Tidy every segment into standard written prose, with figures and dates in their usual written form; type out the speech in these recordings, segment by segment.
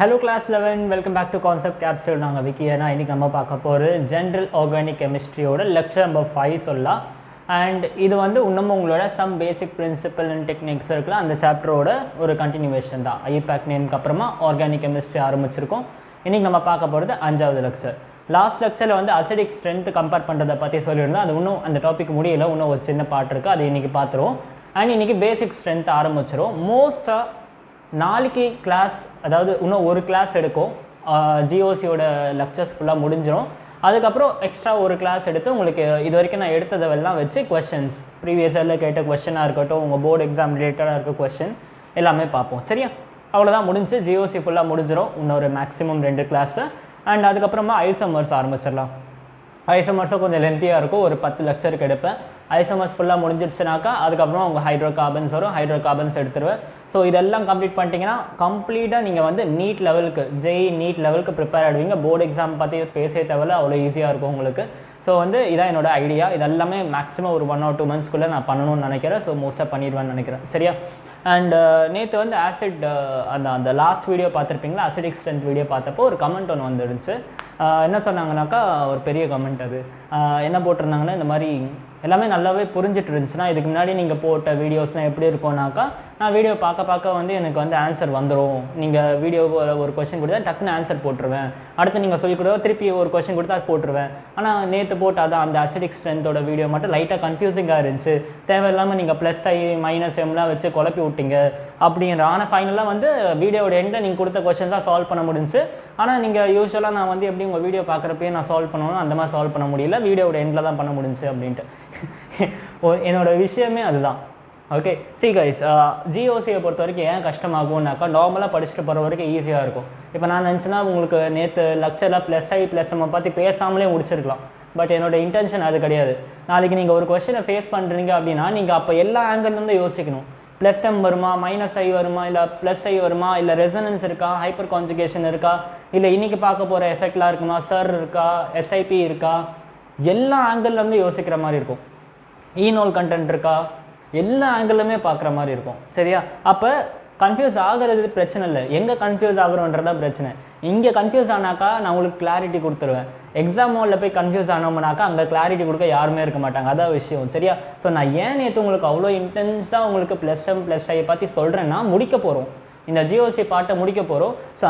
Hello class 11, welcome back to Concept Capsule. நாங்கள் விக்கியனா இன்றைக்கி நம்ம பார்க்க போகிற ஜென்ரல் ஆர்கானிக் கெமிஸ்ட்ரியோட லெக்சர் நம்பர் 5 சொல்லலாம். அண்ட் இது வந்து இன்னமும் உங்களோட some basic principle and techniques இருக்குல்ல, அந்த சாப்டரோட ஒரு கண்டினியூவேஷன் தான். ஐபேக் நேமுக்கு அப்புறமா ஆர்கானிக் கெமிஸ்ட்ரி ஆரம்பிச்சிருக்கோம். இன்றைக்கி நம்ம பார்க்க போகிறது 5வது லெக்சர். லாஸ்ட் லெக்சரில் வந்து அசிடிக் ஸ்ட்ரென்த் கம்பேர் பண்ணுறதை பற்றி சொல்லியிருந்தோம். அது இன்னும் அந்த டாபிக் முடியல, இன்னும் ஒரு சின்ன பார்ட் இருக்குது, அது இன்றைக்கி பார்த்துருவோம். அண்ட் இன்றைக்கி பேசிக் ஸ்ட்ரென்த் ஆரம்பிச்சிரும். மோஸ்ட்டாக நாளைக்கு கிளாஸ், அதாவது இன்னும் ஒரு கிளாஸ் எடுக்கும், ஜிஓசியோட லெக்சர்ஸ் ஃபுல்லாக முடிஞ்சிடும். அதுக்கப்புறம் எக்ஸ்ட்ரா ஒரு கிளாஸ் எடுத்து உங்களுக்கு இது வரைக்கும் நான் எடுத்ததெல்லாம் வச்சு கொஸ்டின்ஸ், ப்ரீவியஸ் இயரில் கேட்ட கொஸ்டினாக இருக்கட்டும், உங்கள் போர்டு எக்ஸாம் ரிலேட்டடாக இருக்க கொஸ்டின் எல்லாமே பார்ப்போம். சரியா? அவ்வளோதான், முடிஞ்சு ஜிஓசி ஃபுல்லாக முடிஞ்சிடும். இன்னொரு மேக்ஸிமம் 2 கிளாஸு. அண்ட் அதுக்கப்புறமா ஐசோமர்ஸ் ஆரம்பிச்சிடலாம். ஐசோமர்ஸும் கொஞ்சம் லென்த்தியாக இருக்கும், ஒரு 10 லெக்சருக்கு எடுப்பேன். ஐசோமர்ஸ் ஃபுல்லாக முடிஞ்சிடுச்சுனாக்கா அதுக்கப்புறம் உங்கள் ஹைட்ரோ கார்பன்ஸ் வரும், ஹைட்ரோ கார்பன்ஸ் எடுத்துருவேன். ஸோ இதெல்லாம் கம்ப்ளீட் பண்ணிட்டீங்கன்னா கம்ப்ளீட்டாக நீங்கள் வந்து நீட் லெவலுக்கு, ஜெய் நீட் லெவலுக்கு ப்ரிப்பேர் ஆகிடுவீங்க. போர்டு எக்ஸாம் பற்றி பேசவே தேவையில்ல, அவ்வளோ ஈஸியாக இருக்கும் உங்களுக்கு. ஸோ வந்து இதான் என்னோட ஐடியா. இதெல்லாமே மேக்ஸிமம் ஒரு 1 or 2 monthsக்குள்ளே நான் பண்ணணும்னு நினைக்கிறேன். ஸோ மோஸ்ட்டாக பண்ணிடுவேன்னு நினைக்கிறேன். சரியா? அண்ட் நேற்று வந்து ஆசிட் அந்த லாஸ்ட் வீடியோ பார்த்துருப்பீங்களா, அசிடிக் ஸ்ட்ரென்த் வீடியோ பார்த்தப்போ ஒரு கமெண்ட் ஒன்று வந்துருந்துச்சு. என்ன சொன்னாங்கன்னாக்கா, ஒரு பெரிய கமெண்ட். அது என்ன போட்டிருந்தாங்கன்னா, இந்த மாதிரி எல்லாமே நல்லாவே புரிஞ்சிட்டு இருந்துச்சுன்னா இதுக்கு முன்னாடி நீங்கள் போட்ட வீடியோஸ்லாம் எப்படி இருக்கும்னாக்கா, நான் வீடியோ பார்க்க வந்து எனக்கு வந்து ஆன்சர் வந்துடும். நீங்கள் வீடியோ ஒரு கொஸ்டின் கொடுத்தா டக்குன்னு ஆன்சர் போட்டுருவேன், அடுத்து நீங்கள் சொல்லிக் கொடுத்தா திருப்பி ஒரு கொஸ்டின் கொடுத்தா அது போட்டுருவேன். ஆனால் நேற்று போட்டால் தான் அந்த அசிடிக் ஸ்ட்ரென்த்தோட வீடியோ மட்டும் லைட்டாக கன்ஃபியூசிங்காக இருந்துச்சு. தேவையில்லாமல் நீங்கள் +i -mலாம் வச்சு குழப்பி விட்டீங்க அப்படிங்கிற. ஆனால் ஃபைனலாக வந்து வீடியோட எண்டில் நீங்கள் கொடுத்த கொஸ்டின் தான் சால்வ் பண்ண முடிஞ்சு. ஆனால் நீங்கள் யூஸ்வலாக நான் வந்து எப்படி உங்கள் வீடியோ பார்க்குறப்பே நான் சால்வ் பண்ணணும், அந்த மாதிரி சால்வ் பண்ண முடியல, வீடியோட எண்டில் தான் பண்ண முடிஞ்சு அப்படின்ட்டு. என்னோடய விஷயமே அதுதான். ஓகே, சி கைஸ், ஜிஓசியை பொறுத்த வரைக்கும் ஏன் கஷ்டமாகும்னாக்கா, நார்மலாக படிச்சுட்டு போகிற வரைக்கும் ஈஸியாக இருக்கும். இப்போ நான் நினச்சேன்னா உங்களுக்கு நேற்று லெக்சரில் +i +m பற்றி பேசாமலே முடிச்சிருக்கலாம். பட் என்னோட இன்டென்ஷன் அது கிடையாது. நாளைக்கு நீங்கள் ஒரு கொஸ்டினை ஃபேஸ் பண்ணுறீங்க அப்படின்னா நீங்கள் அப்போ எல்லா ஆங்கிள்லேருந்து யோசிக்கணும். +m வருமா, -i வருமா, இல்லை +i வருமா, இல்லை ரெசனன்ஸ் இருக்கா, ஹைப்பர் கான்ஜுகேஷன் இருக்கா, இல்லை இன்றைக்கி பார்க்க போகிற எஃபெக்ட்லாம் இருக்குமா, சர் இருக்கா, SIP இருக்கா, எல்லா ஆங்கிள்லேருந்து யோசிக்கிற மாதிரி இருக்கும். ஈனோல் கண்டென்ட் இருக்கா, எல்லா ஆங்கிளுமே பார்க்குற மாதிரி இருக்கும். சரியா? அப்போ கன்ஃபியூஸ் ஆகிறது பிரச்சனை இல்லை, எங்கே கன்ஃபியூஸ் ஆகுறோன்றதான் பிரச்சனை. இங்கே கன்ஃபியூஸ் ஆனாக்கா நான் உங்களுக்கு கிளாரிட்டி கொடுத்துருவேன். எக்ஸாம் ஹாலில் போய் கன்ஃபியூஸ் ஆனோம்னாக்கா அங்கே கிளாரிட்டி கொடுக்க யாருமே இருக்க மாட்டாங்க. அதான் விஷயம். சரியா? ஸோ நான் ஏன் நேற்று உங்களுக்கு அவ்வளோ இன்டென்ஸாக உங்களுக்கு +m +i பற்றி சொல்கிறேன்னா, முடிக்க போகிறோம், இந்த ஜிஓசி பாட்டை முடிக்க போகிறோம். ஸோ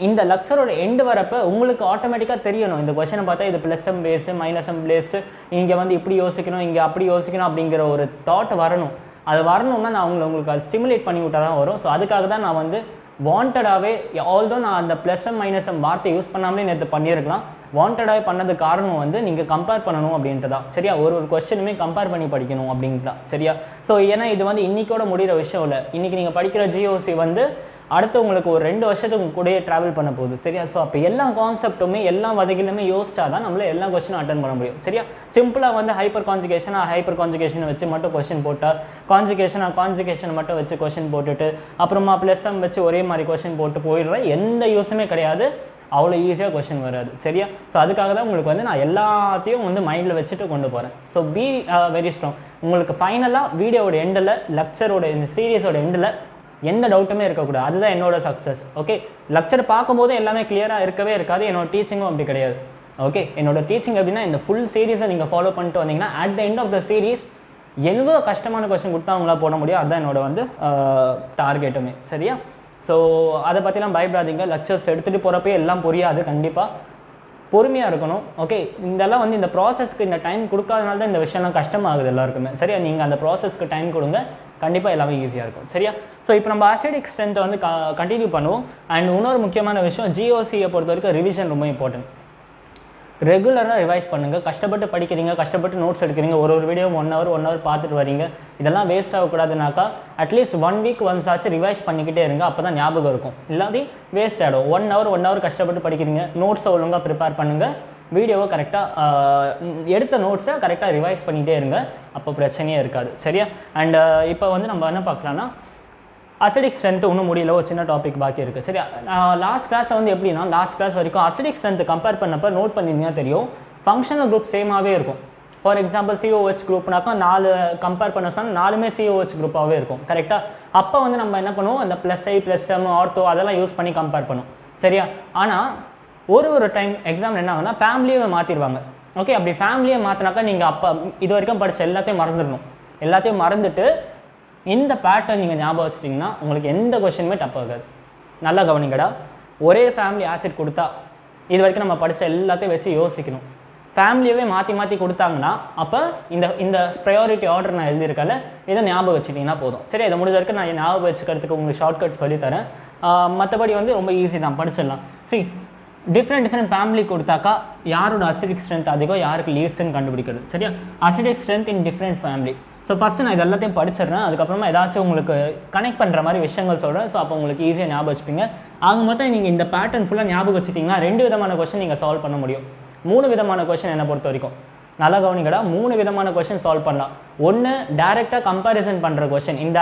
இந்த லெக்சரோட எண்டு வரப்போ உங்களுக்கு ஆட்டோமேட்டிக்காக தெரியணும், இந்த கொஸ்டினை பார்த்தா இது +m பேஸ்டு -m பேஸ்டு, இங்கே வந்து இப்படி யோசிக்கணும், இங்கே அப்படி யோசிக்கணும் அப்படிங்கிற ஒரு தாட் வரணும். அது வரணும்னா நான் உங்களுக்கு அது ஸ்டிமுலேட் பண்ணி விட்டால் தான் வரும். ஸோ அதுக்காக தான் நான் வந்து வாண்டடாகவே, ஆல்தோ நான் அந்த +m -m வார்த்தை யூஸ் பண்ணாமலே நேற்று பண்ணியிருக்கலாம். வாண்டடாகவே பண்ணது காரணம் வந்து நீங்கள் கம்பேர் பண்ணணும் அப்படின்ட்டு தான். சரியா? ஒரு கொஸ்டினுமே கம்பேர் பண்ணி படிக்கணும் அப்படின்ட்டு தான். சரியா? ஸோ ஏன்னா இது வந்து இன்றைக்கோட முடிகிற விஷயம் இல்லை. இன்றைக்கி நீங்கள் படிக்கிற ஜிஓசி வந்து அடுத்து உங்களுக்கு ஒரு 2 வருஷத்துக்கு கூடயே ட்ராவல் பண்ண போகுது. சரியா? ஸோ அப்போ எல்லா கான்செப்ட்டுமே எல்லா வகையிலுமே யோசிச்சா தான் நம்மள எல்லா கொஸ்டினும் அட்டன் பண்ண முடியும். சரியா? சிம்பிளாக வந்து ஹைப்பர் கான்ஜுகேஷனை வச்சு மட்டும் கொஸ்டின் போட்டால், கான்ஜுகேஷனை மட்டும் வச்சு கொஸ்டின் போட்டுட்டு அப்புறமா +m வச்சு ஒரே மாதிரி கொஸ்டின் போட்டு போயிடுற எந்த யூஸுமே கிடையாது. அவ்வளோ ஈஸியாக கொஸ்டின் வராது. சரியா? ஸோ அதுக்காக தான் உங்களுக்கு வந்து நான் எல்லாத்தையும் வந்து மைண்டில் வச்சுட்டு கொண்டு போகிறேன். So be very strong. உங்களுக்கு ஃபைனலாக வீடியோட எண்டில், லெக்சரோட இந்த சீரியஸோட எண்டில் எந்த டவுட்டுமே இருக்கக்கூடாது. அதுதான் என்னோட சக்ஸஸ். ஓகே, லெக்சர் பார்க்கும்போது எல்லாமே கிளியராக இருக்கவே இருக்காது. என்னோட டீச்சிங்கும் அப்படி கிடையாது. ஓகே, என்னோட டீச்சிங் எப்படின்னா, இந்த ஃபுல் சீரீஸை நீங்கள் ஃபாலோ பண்ணிட்டு வந்தீங்கன்னா at the end of the series எவ்வளோ கஷ்டமான கொஸ்டின் கொடுத்தா அவங்களா போட முடியும். அதுதான் என்னோட வந்து டார்கெட்டுமே. சரியா? ஸோ அதை பற்றிலாம் பயப்படாதீங்க. லெக்சர்ஸ் எடுத்துகிட்டு போகிறப்பே எல்லாம் புரியாது. கண்டிப்பாக பொறுமையாக இருக்கணும். ஓகே, இதெல்லாம் வந்து இந்த ப்ராசஸ்க்கு இந்த டைம் கொடுக்காதனால தான் இந்த விஷயம்லாம் கஷ்டமாகுது எல்லாருக்குமே. சரியா? நீங்கள் அந்த ப்ராசஸ்க்கு டைம் கொடுங்க, கண்டிப்பாக எல்லாமே ஈஸியாக இருக்கும். சரியா? ஸோ இப்போ நம்ம அசிடிக் ஸ்ட்ரென்த்தை வந்து கண்டினியூ பண்ணுவோம். அண்ட் இன்னொரு முக்கியமான விஷயம், ஜிஓசியை பொறுத்த வரைக்கும் ரிவிஷன் ரொம்ப இம்பார்ட்டன்ட். ரெகுலராக ரிவைஸ் பண்ணுங்கள். கஷ்டப்பட்டு படிக்கிறீங்க, கஷ்டப்பட்டு நோட்ஸ் எடுக்கிறீங்க, ஒரு வீடியோ 1 hour பார்த்துட்டு வரீங்க, இதெல்லாம் வேஸ்ட் ஆகக்கூடாதுனாக்கா அட்லீஸ்ட் 1 week ஒன்ஸ் ஆச்சு ரிவைஸ் பண்ணிக்கிட்டே இருங்க. அப்போ தான் ஞாபகம் இருக்கும். இல்லாட்டி வேஸ்ட் ஆகிடும். 1 hour கஷ்டப்பட்டு படிக்கிறீங்க, நோட்ஸை ஒழுங்காக ப்ரிப்பேர் பண்ணுங்கள், வீடியோவை கரெக்டாக எடுத்த நோட்ஸை கரெக்டாக ரிவைஸ் பண்ணிகிட்டே இருங்க. அப்போ பிரச்சனையே இருக்காது. சரியா? அண்ட் இப்போ வந்து நம்ம என்ன பார்க்கலான்னா, அசிடிக் ஸ்ட்ரென்த் இன்னும் முடியல, ஒரு சின்ன டாபிக் பாக்கி இருக்குது. சரியா? லாஸ்ட் கிளாஸில் வந்து எப்படின்னா, லாஸ்ட் கிளாஸ் வரைக்கும் அசிடிக் ஸ்ட்ரென்த் கம்பேர் பண்ணப்போ நோட் பண்ணியிருந்தீங்கன்னா தெரியும், ஃபங்க்ஷனல் குரூப் சேமாகவே இருக்கும். ஃபார் எக்ஸாம்பிள் COH குரூப்னாக்கா 4 கம்பேர் பண்ண சொன்னால் 4மே COH குரூப்பாகவே இருக்கும். கரெக்டாக? அப்போ வந்து நம்ம என்ன பண்ணுவோம், அந்த +i +m ஆர்த்தோ அதெல்லாம் யூஸ் பண்ணி கம்பேர் பண்ணுவோம். சரியா? ஆனால் ஒரு டைம் எக்ஸாம் என்ன ஆகுனா ஃபேமிலியை மாற்றிடுவாங்க. ஓகே, அப்படி ஃபேமிலியை மாற்றினாக்கா நீங்கள் அப்போ இது வரைக்கும் படித்த எல்லாத்தையும் மறந்துடணும். எல்லாத்தையும் மறந்துட்டு இந்த பேட்டர்ன் நீங்கள் ஞாபகம் வச்சிட்டிங்கன்னா உங்களுக்கு எந்த கொஷினுமே டப்பாகாது. நல்லா கவனிங்கடா. ஒரே ஃபேமிலி ஆசிட் கொடுத்தா இது வரைக்கும் நம்ம படித்த எல்லாத்தையும் வச்சு யோசிக்கணும். ஃபேமிலியவே மாற்றி கொடுத்தாங்கன்னா அப்போ இந்த ப்ரையாரிட்டி ஆர்டர் நான் எழுதியிருக்கல, இதை ஞாபகம் வச்சுட்டிங்கன்னா போதும். சரி, இதை முடிஞ்ச வரைக்கும் நான் ஞாபகம் வச்சுக்கிறதுக்கு உங்களுக்கு ஷார்ட்கட் சொல்லித்தரேன். மற்றபடி வந்து ரொம்ப ஈஸி தான், படிச்சிடலாம். சி, டிஃப்ரெண்ட் ஃபேமிலி கொடுத்தாக்கா யாரோட அசிடிக் ஸ்ட்ரென்த் அதிகம், யாருக்கு லீஸ்ட்னு கண்டுபிடிக்கிறது. சரியா? Acidic strength in different family. So first நான் இது எல்லாத்தையும் படிச்சிடுறேன். அதுக்கப்புறமா ஏதாச்சும் உங்களுக்கு கனெக்ட் பண்ணுற மாதிரி விஷயங்கள் சொல்கிறேன். ஸோ அப்போ உங்களுக்கு ஈஸியாக ஞாபகம் வச்சுப்பீங்க. ஆக மொத்தம் நீங்கள் இந்த பேட்டர்ன் ஃபுல்லாக ஞாபகம் வச்சுட்டிங்கன்னா 2 விதமான கொஸ்டின் நீங்கள் சால்வ் பண்ண முடியும். 3 விதமான கொஸ்டின் என்னை பொறுத்த வரைக்கும். நல்லா கவனிக்கடா, 3 விதமான கொஸ்டின் சால்வ் பண்ணலாம். ஒன்று டேரெக்டாக கம்பேரிசன் பண்ணுற கொஸ்டின், இந்த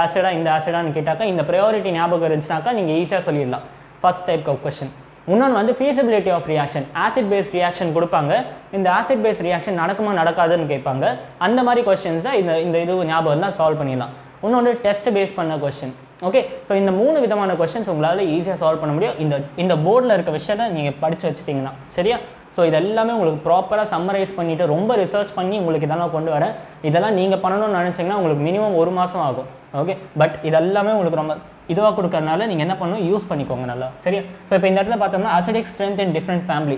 ஆசிடான்னு கேட்டாக்கா இந்த ப்ரையாரிட்டி ஞாபகம் இருந்துச்சுனாக்கா நீங்கள் ஈஸியாக சொல்லிடலாம். First type of question. இன்னொன்று வந்து feasibility of reaction, acid base reaction கொடுப்பாங்க. இந்த ஆசிட் பேஸ் ரியாக்ஷன் நடக்குமா நடக்காதுன்னு கேட்பாங்க. அந்த மாதிரி கொஸ்டின்ஸை இந்த இது ஞாபகம் தான் சால்வ் பண்ணிடலாம். இன்னொன்று டெஸ்ட் பேஸ் பண்ண கொஸ்டின். ஓகே, ஸோ இந்த 3 விதமான கொஸ்டின்ஸ் உங்களால் ஈஸியாக சால்வ் பண்ண முடியும் இந்த போர்டில் இருக்க விஷயத்தை நீங்கள் படித்து வச்சுட்டிங்கன்னா. சரியா? ஸோ இதெல்லாமே உங்களுக்கு ப்ராப்பராக சம்மரைஸ் பண்ணிவிட்டு ரொம்ப ரிசர்ச் பண்ணி உங்களுக்கு இதெல்லாம் கொண்டு வரேன். இதெல்லாம் நீங்கள் பண்ணணும்னு நினச்சிங்கன்னா உங்களுக்கு மினிமம் 1 மாதம் ஆகும். ஓகே, பட் இதெல்லாமே உங்களுக்கு ரொம்ப இதுவாக கொடுக்கறனால நீங்கள் என்ன பண்ணணும், யூஸ் பண்ணிக்கோங்க நல்லா. சரியா? ஸோ இப்போ இந்த இடத்துல பார்த்தோம்னா acidic strength in different family.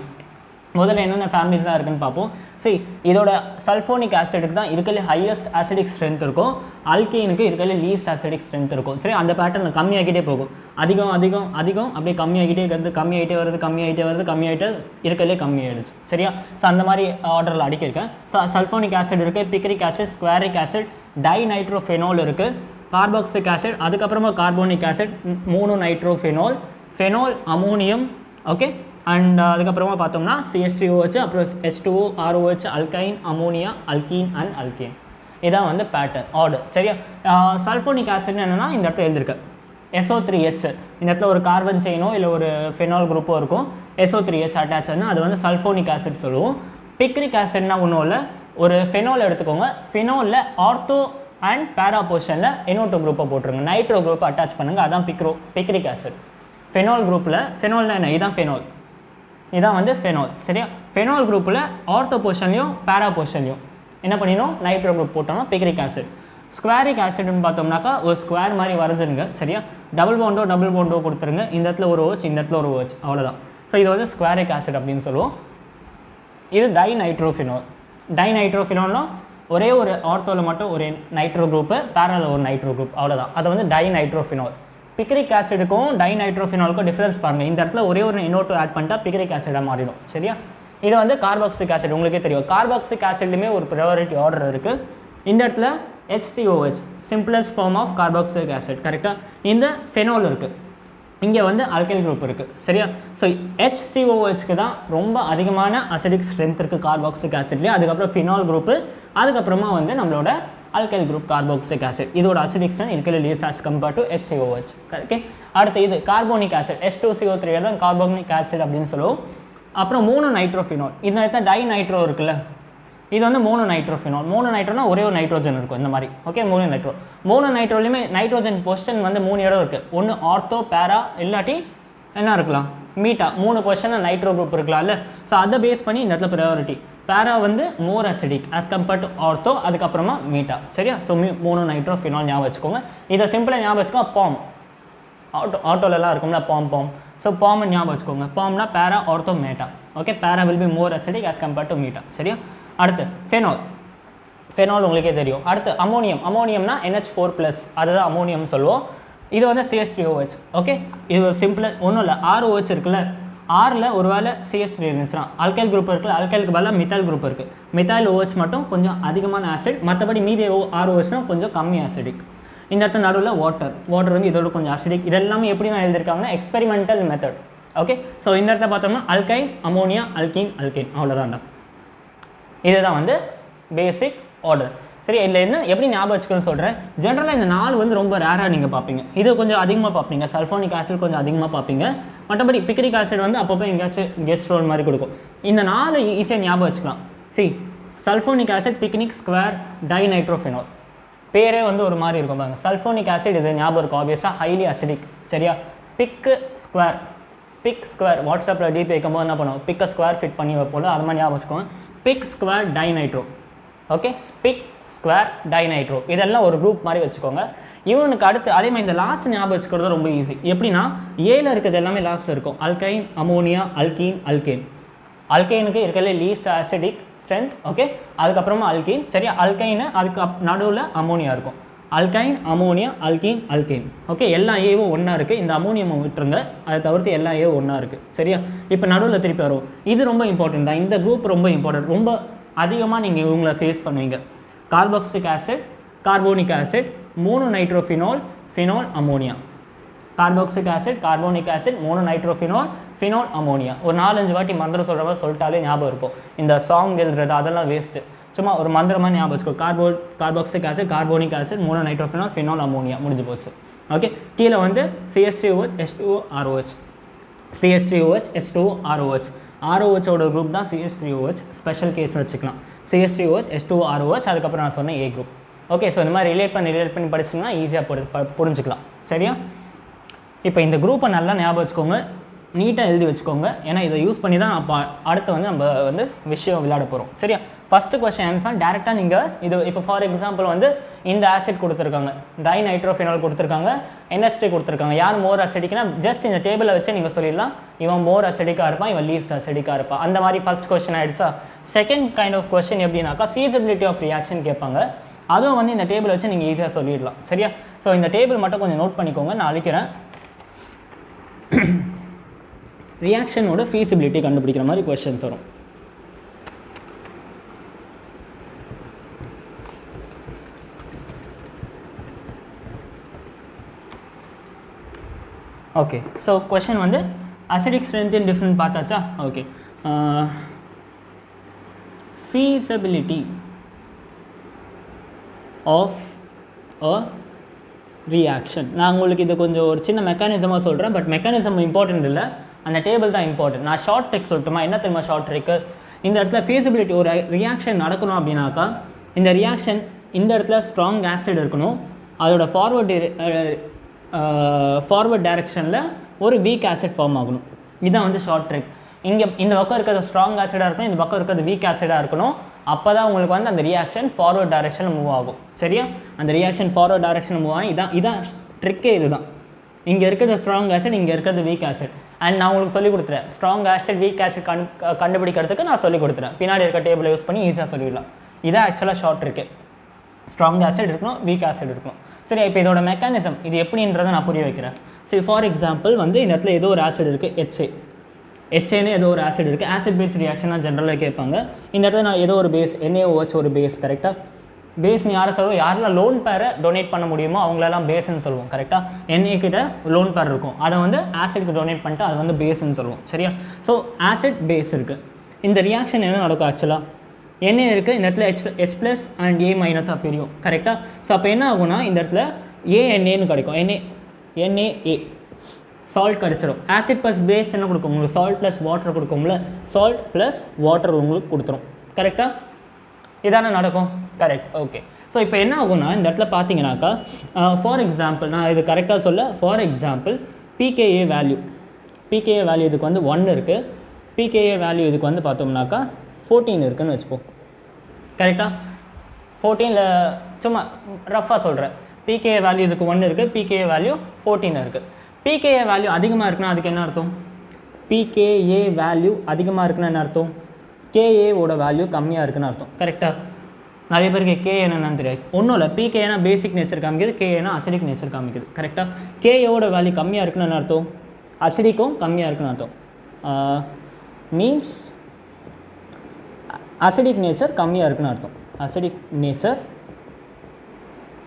முதல்ல என்னென்ன ஃபேமிலிஸ் தான் இருக்குன்னு பார்ப்போம். சரி, இதோட சல்ஃபோனிக் ஆசிடுக்கு தான் இருக்கிற ஹையஸ்ட் ஆசிடிக் ஸ்ட்ரென்த் இருக்கும். அல்கீனுக்கு இருக்கிற லீஸ்ட் ஆசிடிக் ஸ்ட்ரென்த் இருக்கும். சரி, அந்த பேட்டர்ன் கம்மியாகிட்டே போகும். அதிகம் அப்படியே கம்மியாகிட்டே வருது இருக்கிறதுலே கம்மியாகிடுச்சு. சரியா? ஸோ அந்த மாதிரி ஆர்டரில் அடிக்கிருக்கேன். ஸோ சல்ஃபோனிக் ஆசிட் இருக்குது, picric acid, squaric acid, dinitrophenol இருக்குது, கார்பாக்சிக் ஆசிட், அதுக்கப்புறமா carbonic acid, 3 nitrophenol, phenol, ammonium. Okay, and அதுக்கப்புறமா பார்த்தோம்னா CH3OH, அப்புறம் H2O, ROH, alkyne, ammonia, alkene and alkane. இதான் வந்து பேட்டர்ன் ஆர்டர். சரியா? சல்ஃபோனிக் ஆசிட்னு என்னென்னா இந்த இடத்துல எழுதிருக்கு SO3H. இந்த இடத்துல ஒரு கார்பன் செயினோ இல்லை ஒரு ஃபெனால் குரூப்போ இருக்கும். SO3H அட்டாச்னா அது வந்து சல்ஃபோனிக் ஆசிட் சொல்லுவோம். பிக்ரிக் ஆசிட்னா ஒன்றும் இல்லை, ஒரு ஃபெனால் எடுத்துக்கோங்க. ஃபெனாலில் ஆர்த்தோ அண்ட் பேரா பொசிஷனில் NO2 குரூப்பை போட்டுருங்க, நைட்ரோ குரூப்பை அட்டாச் பண்ணுங்கள். அதான் பிக்ரிக் ஆசிட். ஃபெனால் குரூப்பில் ஃபெனால்னா என்ன, இதான் ஃபெனால், இதான் வந்து ஃபெனால். சரியா? ஃபெனால் குரூப்பில் ஆர்த்தோ பொசிஷன்லையும் பேரா பொசிஷன்லையும் என்ன பண்ணிடணும், நைட்ரோ குரூப் போட்டோம்னா பிக்ரிக் ஆசிட். ஸ்குவாரிக் ஆசிட்னு பார்த்தோம்னாக்கா ஒரு ஸ்கொயர் மாதிரி வரைஞ்சிருங்க. சரியா? டபுள் பாண்டோ கொடுத்துருங்க. இந்த இடத்துல ஒரு OH, இந்த இடத்துல ஒரு OH, அவ்வளோதான். ஸோ இது வந்து ஸ்குவாரிக் ஆசிட் அப்படின்னு சொல்லுவோம். இது டைநைட்ரோஃபினோல்னா ஒரே ஒரு ஆர்த்தோவில் மட்டும் ஒரு நைட்ரோ குரூப்பு, பேரல ஒரு நைட்ரோ குரூப், அவ்வளோதான். அது வந்து டைநைட்ரோஃபினோல். பிக்ரிக் ஆசிடுக்கும் டைநைட்ரோஃபினாலுக்கும் டிஃப்ரென்ஸ் பாருங்கள். இந்த இடத்துல ஒரே ஒரு NO2 ஆட் பண்ணிட்டா பிக்ரிக் ஆசிடாக மாறிடும். சரியா? இது வந்து கார்பாக்சிக் ஆசிட். உங்களுக்கே தெரியும், கார்பாக்சிக் ஆசிட்லையுமே ஒரு ப்ரையாரிட்டி ஆர்டர் இருக்குது. இந்த இடத்துல HCOH, simplest form of carboxylic acid. கரெக்டாக? இந்த ஃபெனோல் இருக்குது, இங்கே வந்து அல்கைல் குரூப் இருக்குது. சரியா? ஸோ HCOHக்கு தான் ரொம்ப அதிகமான அசிடிக் ஸ்ட்ரென்த் இருக்குது கார்பாக்சிக் ஆசிட்லேயே. அதுக்கப்புறம் ஃபினால் குரூப்பு, அதுக்கப்புறமா வந்து நம்மளோட அல்கைல் குரூப் கார்பாக்சிக் ஆசிட். இதோட அசிடிக் ஸ்ட்ரென்த் இருக்கிற least as compared to HCOH. Okay, அடுத்து இது கார்போனிக் ஆசிட். H2CO3 தான் கார்போனிக் ஆசிட் அப்படின்னு சொல்லுவோம். அப்புறம் 3 நைட்ரோஃபினால். இதில் எடுத்தால் டைநைட்ரோ இருக்குல்ல, இது வந்து 3 நைட்ரோஃபினால். 3 நைட்ரோனா ஒரே ஒரு நைட்ரோஜன் இருக்கும் இந்த மாதிரி. ஓகே, 3 நைட்ரோலையுமே நைட்ரோஜன் பொசிஷன் வந்து 3 இடம் இருக்குது. ஒன்று ஆர்த்தோ, பேரா, இல்லாட்டி என்ன இருக்கலாம், மீட்டா. 3 பொசிஷனில் நைட்ரோ குரூப் இருக்கலாம்ல. ஸோ அதை பேஸ் பண்ணி இந்த இடத்துல ப்ரையாரிட்டி. பேரா வந்து more acidic as compared to ortho, அதுக்கப்புறமா மீட்டா. சரியா? ஸோ 3 நைட்ரோஃபினால் ஞாபகம் வச்சுக்கோங்க. இதை சிம்பிளாக ஞாபகம் வச்சுக்கோங்க. பாம், ஆட்டோலலாம் இருக்கும்ல பாம். ஸோ பாம் ஞாபகம் வச்சுக்கோங்க. பாம்னா பேரா, ஆர்த்தோ, மீட்டா. ஓகே, பேரா will be more acidic as compared to meetha. சரியா? அடுத்து ஃபெனால் உங்களுக்கே தெரியும். அடுத்து அமோனியம்னா NH4+, அதுதான் அமோனியம் சொல்லுவோம். இது வந்து CH3OH. ஓகே, இது சிம்பிளாக ஒன்றும் இல்லை, ROH இருக்குல்ல, ஆரில் ஒரு வேளை CH3 இருந்துச்சுன்னா அல்கைல் குரூப் இருக்குல்ல, அல்கைலுக்கு பதிலாக மித்தால் குரூப் இருக்குது. மித்தால் OH மட்டும் கொஞ்சம் அதிகமான ஆசிட், மற்றபடி மீதி ROHனா கொஞ்சம் கம்மி ஆசிடிக். இந்த இடத்துல நடுவில் வாட்டர் வந்து இதோட கொஞ்சம் ஆசிடிக். இதெல்லாமே எப்படி நான் எழுதியிருக்காங்கன்னா எக்ஸ்பெரிமெண்டல் மெத்தட். ஓகே, ஸோ இந்த இடத்துல பார்த்தோம்னா அல்கைன், அமோனியா, அல்கீன், அவ்வளோதான்டா. இதுதான் வந்து பேசிக் ஆர்டர். சரி, இதில் என்ன எப்படி ஞாபகம் வச்சுக்கணும்னு சொல்கிறேன். ஜென்ரலாக இந்த 4 வந்து ரொம்ப ரேராக நீங்கள் பார்ப்பீங்க. இது கொஞ்சம் அதிகமாக பார்ப்பீங்க. சல்ஃபோனிக் ஆசிட் கொஞ்சம் அதிகமாக பார்ப்பீங்க. மற்றபடி பிக்ரிக் ஆசிட் வந்து அப்பப்போ எங்கேயாச்சும் கெஸ்ட் ரோல் மாதிரி கொடுக்கும். இந்த 4 ஈஸியாக ஞாபகம் வச்சுக்கலாம். Sulphonic acid, picnic, square, dinitrophenol. பேரே வந்து ஒரு மாதிரி இருக்கும் பாருங்க. சல்ஃபோனிக் ஆசிட் இது ஞாபகம் இருக்கும், ஆப்வியஸாக ஹைலி அசிடிக். சரியா? பிக்கு, ஸ்குவேர் பிக் ஸ்கொயர் வாட்ஸ்அப்பில் டிபி வைக்கும்போது என்ன பண்ணுவோம், பிக் ஸ்கொயர் ஃபிட் பண்ணி வைப்போம், அது மாதிரி ஞாபகம் வச்சுக்கோங்க. Pic square dinitro. Okay, pic square dinitro இதெல்லாம் ஒரு குரூப் மாதிரி வச்சுக்கோங்க. இவனுக்கு அடுத்து அதே மாதிரி இந்த லாஸ்ட் ஞாபகம் வச்சுக்கிறது ரொம்ப ஈஸி. எப்படின்னா ஏல இருக்கிறது எல்லாமே லாஸ்ட் இருக்கும். Alkyne, ammonia, alkene, alkane. அல்கைனுக்கு இருக்கிறதுல லீஸ்ட் ஆசிடிக் ஸ்ட்ரென்த். ஓகே, அதுக்கப்புறமா அல்கீன். சரியா, அல்கைனு அதுக்கு நடுவில் அமோனியா இருக்கும். Alkyne, ammonia, alkene, alkane. Okay, எல்லா ஏவும் ஒன்றா இருக்குது. இந்த அமோனியம் விட்டுருங்க, அதை தவிர்த்து எல்லா ஏவும் ஒன்றா இருக்குது. சரியா, இப்போ நடுவில் திருப்பி வரும். இது ரொம்ப இம்பார்ட்டன்ட் தான். இந்த குரூப் ரொம்ப இம்பார்ட்டன்ட். ரொம்ப அதிகமாக நீங்கள் இவங்களை ஃபேஸ் பண்ணுவீங்க. Carboxylic acid, carbonic acid, 3 nitrophenol, phenol, ammonia. Carboxylic acid, carbonic acid, 3 nitrophenol, phenol, ammonia. ஒரு 4-5 வாட்டி மந்திரம் சொல்கிற மாதிரி சொல்லிட்டாலே ஞாபகம் இருக்கும். இந்த சாங் எழுதுறது அதெல்லாம் வேஸ்ட்டு. சும்மா ஒரு மந்திரமாக ஞாபகம் வச்சுக்கோ. Carboxylic acid, carbonic acid, 3 nitrophenol, phenol, ammonia. முடிஞ்சு போச்சு. ஓகே, கீழே வந்து CH3OH, H2O, ROH. CH3OH, H2O, ROH. ROHோட group தான் CH3OH. ஸ்பெஷல் கேஸ் வச்சுக்கலாம். CH3OH, H2O, ROH. அதுக்கப்புறம் நான் சொன்னேன் A குரூப். ஓகே, ஸோ இந்த மாதிரி ரிலேட் பண்ணி படிச்சிங்கன்னா ஈஸியாக புரிஞ்சுக்கலாம். சரியா, இப்போ இந்த குரூப்பை நல்லா ஞாபகம் வச்சுக்கோங்க, நீட்டாக எழுதி வச்சுக்கோங்க. ஏன்னா இதை யூஸ் பண்ணி தான் அப்போ அடுத்து வந்து நம்ம வந்து விஷயம் விளையாட போகிறோம். சரியா, ஃபஸ்ட்டு கொஸ்டின் ஆன்சர் டேரெக்டாக நீங்கள் இது இப்போ ஃபார் எக்ஸாம்பிள் வந்து இந்த ஆசிட் கொடுத்துருக்காங்க, டைநைட்ரோஃபினால் கொடுத்துருக்காங்க, NH3 கொடுத்துருக்காங்க. யார் மோர் அசிடிக்னா ஜஸ்ட் இந்த டேபிளை வச்சு நீங்கள் சொல்லிடலாம், இவன் மோர் அசிடிக்காக இருப்பான், இவன் லீஸ்ட் அசிடிக்காக இருப்பான். அந்த மாதிரி ஃபஸ்ட் கொஸ்டின் ஆகிடுச்சா. செகண்ட் கைண்ட் ஆஃப் கொஸ்டின் எப்படின்னாக்கா ஃபீஸிபிலிட்டி ஆஃப் ரியாக்ஷன் கேட்பாங்க. அதுவும் வந்து இந்த டேபிள் வச்சு நீங்கள் ஈஸியாக சொல்லிடலாம். சரியா, ஸோ இந்த டேபிள் மட்டும் கொஞ்சம் நோட் பண்ணிக்கோங்க, நான் அழிக்கிறேன். ரியாக்ஷனோட ஃபீஸிபிலிட்டி கண்டுபிடிக்கிற மாதிரி கொஸ்டின்ஸ் வரும். ஓகே, ஸோ கொஸ்டின் வந்து அசிடிக் ஸ்ட்ரென்த் இன் டிஃப்ரெண்ட் பார்த்தாச்சா. Okay, feasibility of a reaction. நான் உங்களுக்கு இது கொஞ்சம் ஒரு சின்ன மெக்கானிசமாக சொல்கிறேன், பட் மெக்கானிசம் இம்பார்ட்டன்ட் இல்லை, அந்த டேபிள் தான் இம்பார்ட்டன்ட். நான் ஷார்ட் ட்ரிக் சொல்லட்டுமா? என்ன தெரியுமா ஷார்ட் ட்ரிக்கு? இந்த இடத்துல feasibility ஒரு ரியாக்ஷன் நடக்கணும் அப்படின்னாக்கா இந்த ரியாக்ஷன் இந்த இடத்துல ஸ்ட்ராங் ஆசிட் இருக்கணும், அதோட ஃபார்வர்ட் டைரெக்ஷனில் ஒரு வீக் ஆசிட் ஃபார்ம் ஆகணும். இதுதான் வந்து ஷார்ட் ட்ரிக். இங்கே இந்த பக்கம் இருக்கிறது ஸ்ட்ராங் ஆசிடாக இருக்கணும், இந்த பக்கம் இருக்கிறது வீக் ஆசிடாக இருக்கணும். அப்போ தான் உங்களுக்கு வந்து அந்த ரியாக்ஷன் ஃபார்வர்ட் டைரெக்ஷனில் மூவ் ஆகும். சரியா, அந்த ரியாக்ஷன் ஃபார்வர்ட் டைரெக்ஷனில் மூவ் ஆகும். இதான் ட்ரிக்கே. இதுதான் இங்கே இருக்கிறது ஸ்ட்ராங் ஆசிட், இங்கே இருக்கிறது வீக் ஆசிட். அண்ட் நான் உங்களுக்கு சொல்லிக் கொடுத்துறேன் ஸ்ட்ராங் ஆசிட் வீக் ஆசிட் கண்டுபிடிக்கிறதுக்கு நான் சொல்லிக் கொடுத்துறேன். பின்னாடி இருக்க டேபிளை யூஸ் பண்ணி ஈஸியாக சொல்லிடலாம். இதான் ஆக்சுவலாக ஷார்ட் ட்ரிக்கு. ஸ்ட்ராங் ஆசிட் இருக்கணும், வீக் ஆசிட் இருக்கணும். சரி, இப்போ இதோட மெக்கானிசம் இது எப்படின்றத நான் புரிய வைக்கிறேன். சரி, ஃபார் எக்ஸாம்பிள் வந்து இந்த இடத்துல ஏதோ ஒரு ஆசிட் இருக்குது, HAன்னு ஏதோ ஒரு ஆசிட் இருக்குது. ஆசிட் பேஸ் ரியாக்ஷனாக ஜென்ரலாக கேட்பாங்க. இந்த இடத்துல நான் ஏதோ ஒரு பேஸ் NaOH ஒரு பேஸ். கரெக்டாக, பேஸ்னு யாரை சொல்லுவோம்? யாரெல்லாம் லோன் பேரை டொனேட் பண்ண முடியுமோ அவங்களெல்லாம் பேஸ்ன்னு சொல்லுவோம். கரெக்டாக, Na கிட்ட லோன் பேர் இருக்கும், அதை வந்து ஆசிட்க்கு டொனேட் பண்ணிட்டு அது வந்து பேஸ்ன்னு சொல்லுவோம். சரியா, ஸோ ஆசிட் பேஸ் இருக்குது. இந்த ரியாக்ஷன் என்ன நடக்கும்? ஆக்சுவலாக Na இருக்குது, இந்த இடத்துல H+ அண்ட் A- பிரியும். கரெக்டாக, ஸோ அப்போ என்ன ஆகும்னா இந்த இடத்துல ANAன்னு கிடைக்கும். NaA சால்ட் கிடச்சிடும். ஆசிட் ப்ளஸ் பேஸ் என்ன கொடுக்கும் உங்களுக்கு? சால்ட் ப்ளஸ் வாட்டர் கொடுக்கும்ல, சால்ட் ப்ளஸ் வாட்டர் உங்களுக்கு கொடுத்துரும். கரெக்டாக, இதானே நடக்கும்? கரெக்ட். ஓகே, ஸோ இப்போ என்ன ஆகும்னா இந்த இடத்துல பார்த்தீங்கன்னாக்கா ஃபார் எக்ஸாம்பிள் நான் இது கரெக்டாக சொல்ல, ஃபார் எக்ஸாம்பிள் pKa வேல்யூ இதுக்கு வந்து 1 இருக்குது, pKa வேல்யூ இதுக்கு வந்து பார்த்தோம்னாக்கா 14 இருக்குதுன்னு வச்சுப்போம். கரெக்டாக, 14ல் சும்மா ரஃபாக சொல்கிறேன். pKa வேல்யூ இதுக்கு 1 இருக்குது, pKa வேல்யூ 14 இருக்குது. pKa வேல்யூ அதிகமாக இருக்குன்னா அதுக்கு என்ன அர்த்தம்? pKa வேல்யூ அதிகமாக இருக்குன்னா என்ன அர்த்தம்? Ka வேல்யூ கம்மியாக இருக்குன்னு அர்த்தம். கரெக்டாக, நிறைய பேருக்கு Ka என்னன்னு தெரியாது. ஒன்றும் இல்லை, pKa பேசிக் நேச்சர் காமிக்குது, Ka அசிடிக் நேச்சர் காமிக்குது. கரெக்டாக, Ka வேல்யூ கம்மியாக இருக்குன்னு என்ன அர்த்தம்? அசிடிக்கும் கம்மியாக இருக்குன்னு அர்த்தம். மீன்ஸ் அசிடிக் நேச்சர் கம்மியாக இருக்குன்னு அர்த்தம். அசிடிக் நேச்சர்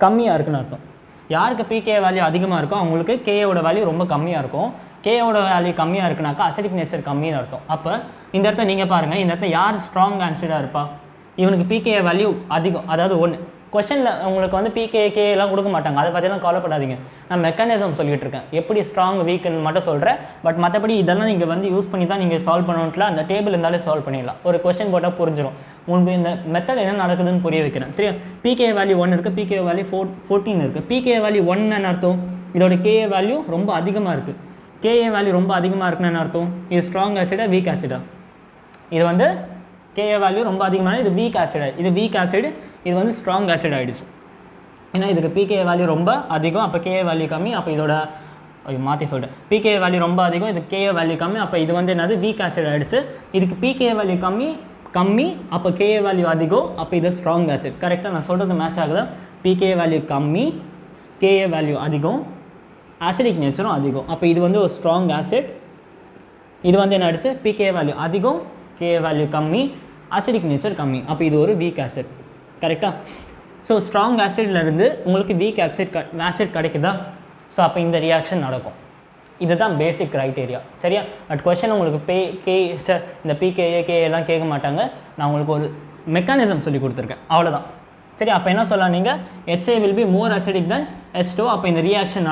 கம்மியாக இருக்குன்னு அர்த்தம். யாருக்கு pKa வேல்யூ அதிகமாக இருக்கோ அவங்களுக்கு Ka வேல்யூ ரொம்ப கம்மியாக இருக்கும். Ka வேல்யூ கம்மியாக இருக்குனாக்கா அசிடிக் நேச்சர் கம்மின்னு அர்த்தம். அப்போ இந்த இடத்துல நீங்கள் பாருங்கள், இந்த இடத்துல யார் ஸ்ட்ராங் ஆசிடாக இருப்பா? இவனுக்கு pKa வேல்யூ அதிகம், அதாவது 1. கொஷனில் உங்களுக்கு வந்து pKa Ka கொடுக்க மாட்டாங்க, அதை பற்றிலாம் கவலைப்படாதீங்க. நான் மெக்கானிசம் சொல்லிகிட்டு இருக்கேன், எப்படி ஸ்ட்ராங் வீக்குன்னு மட்டும் சொல்கிறேன். பட் மற்றபடி இதெல்லாம் நீங்கள் வந்து யூஸ் பண்ணி தான் நீங்கள் சால்வ் பண்ணணும்ல, அந்த டேபிள் இருந்தாலே சால்வ் பண்ணிடலாம். ஒரு கொஷின் போட்டால் புரிஞ்சிடும் உங்களுக்கு இந்த மெத்தட் என்ன நடக்குதுன்னு புரிய வைக்கிறேன். சரியா, pKa வேல்யூ 1 இருக்குது, pKa வேல்யூ 14 இருக்குது. pKa வேல்யூ 1 என்ன அர்த்தம்? இதோட Ka வேல்யூ ரொம்ப அதிகமாக இருக்குது. Ka வேல்யூ ரொம்ப அதிகமாக இருக்குன்னு என்ன அர்த்தம்? இது ஸ்ட்ராங் ஆசிடா வீக் ஆசிடா? இது வந்து Ka வேல்யூ ரொம்ப அதிகமான இது வீக் ஆசிட், இது வீக் ஆசிட், இது வந்து ஸ்ட்ராங் ஆசிட் ஆகிடுச்சு. ஏன்னா இதுக்கு pKa வேல்யூ ரொம்ப அதிகம், அப்போ Ka வேல்யூ கம்மி, அப்போ இதோட மாற்றி சொல்லிட்டேன். pKa வேல்யூ ரொம்ப அதிகம், இது Ka வேல்யூ கம்மி, அப்போ இது வந்து என்னது வீக் ஆசிட் ஆகிடுச்சு. இதுக்கு pKa வேல்யூ கம்மி அப்போ Ka வேல்யூ அதிகம், அப்போ இது ஸ்ட்ராங் ஆசிட். கரெக்டாக நான் சொல்கிறது மேட்ச் ஆகுதா? pKa வேல்யூ கம்மி, Ka வேல்யூ அதிகம், ஆசிடிக் நேச்சரும் அதிகம், அப்போ இது வந்து ஒரு ஸ்ட்ராங் ஆசிட். இது வந்து என்ன ஆகிடுச்சு? pKa வேல்யூ அதிகம், Ka வேல்யூ கம்மி, ஆசிடிக் நேச்சர் கம்மி, அப்போ இது ஒரு வீக் ஆசிட். கரெக்டாக? ஸோ ஸ்ட்ராங் ஆசிட்லேருந்து உங்களுக்கு வீக் ஆசிட் கிடைக்குதா? ஸோ அப்போ இந்த ரியாக்ஷன் நடக்கும். இதுதான் பேசிக் க்ரைட்டீரியா. சரியா? பட் கொஸ்டின் உங்களுக்கு இந்த pKa Ka எல்லாம் கேட்க மாட்டாங்க. நான் உங்களுக்கு ஒரு மெக்கானிசம் சொல்லி கொடுத்துருக்கேன், அவ்வளோதான். சரி, அப்போ என்ன சொல்லலாம் நீங்கள்? HA will be more acidic then H2, அப்போ இந்த ரியாக்ஷன்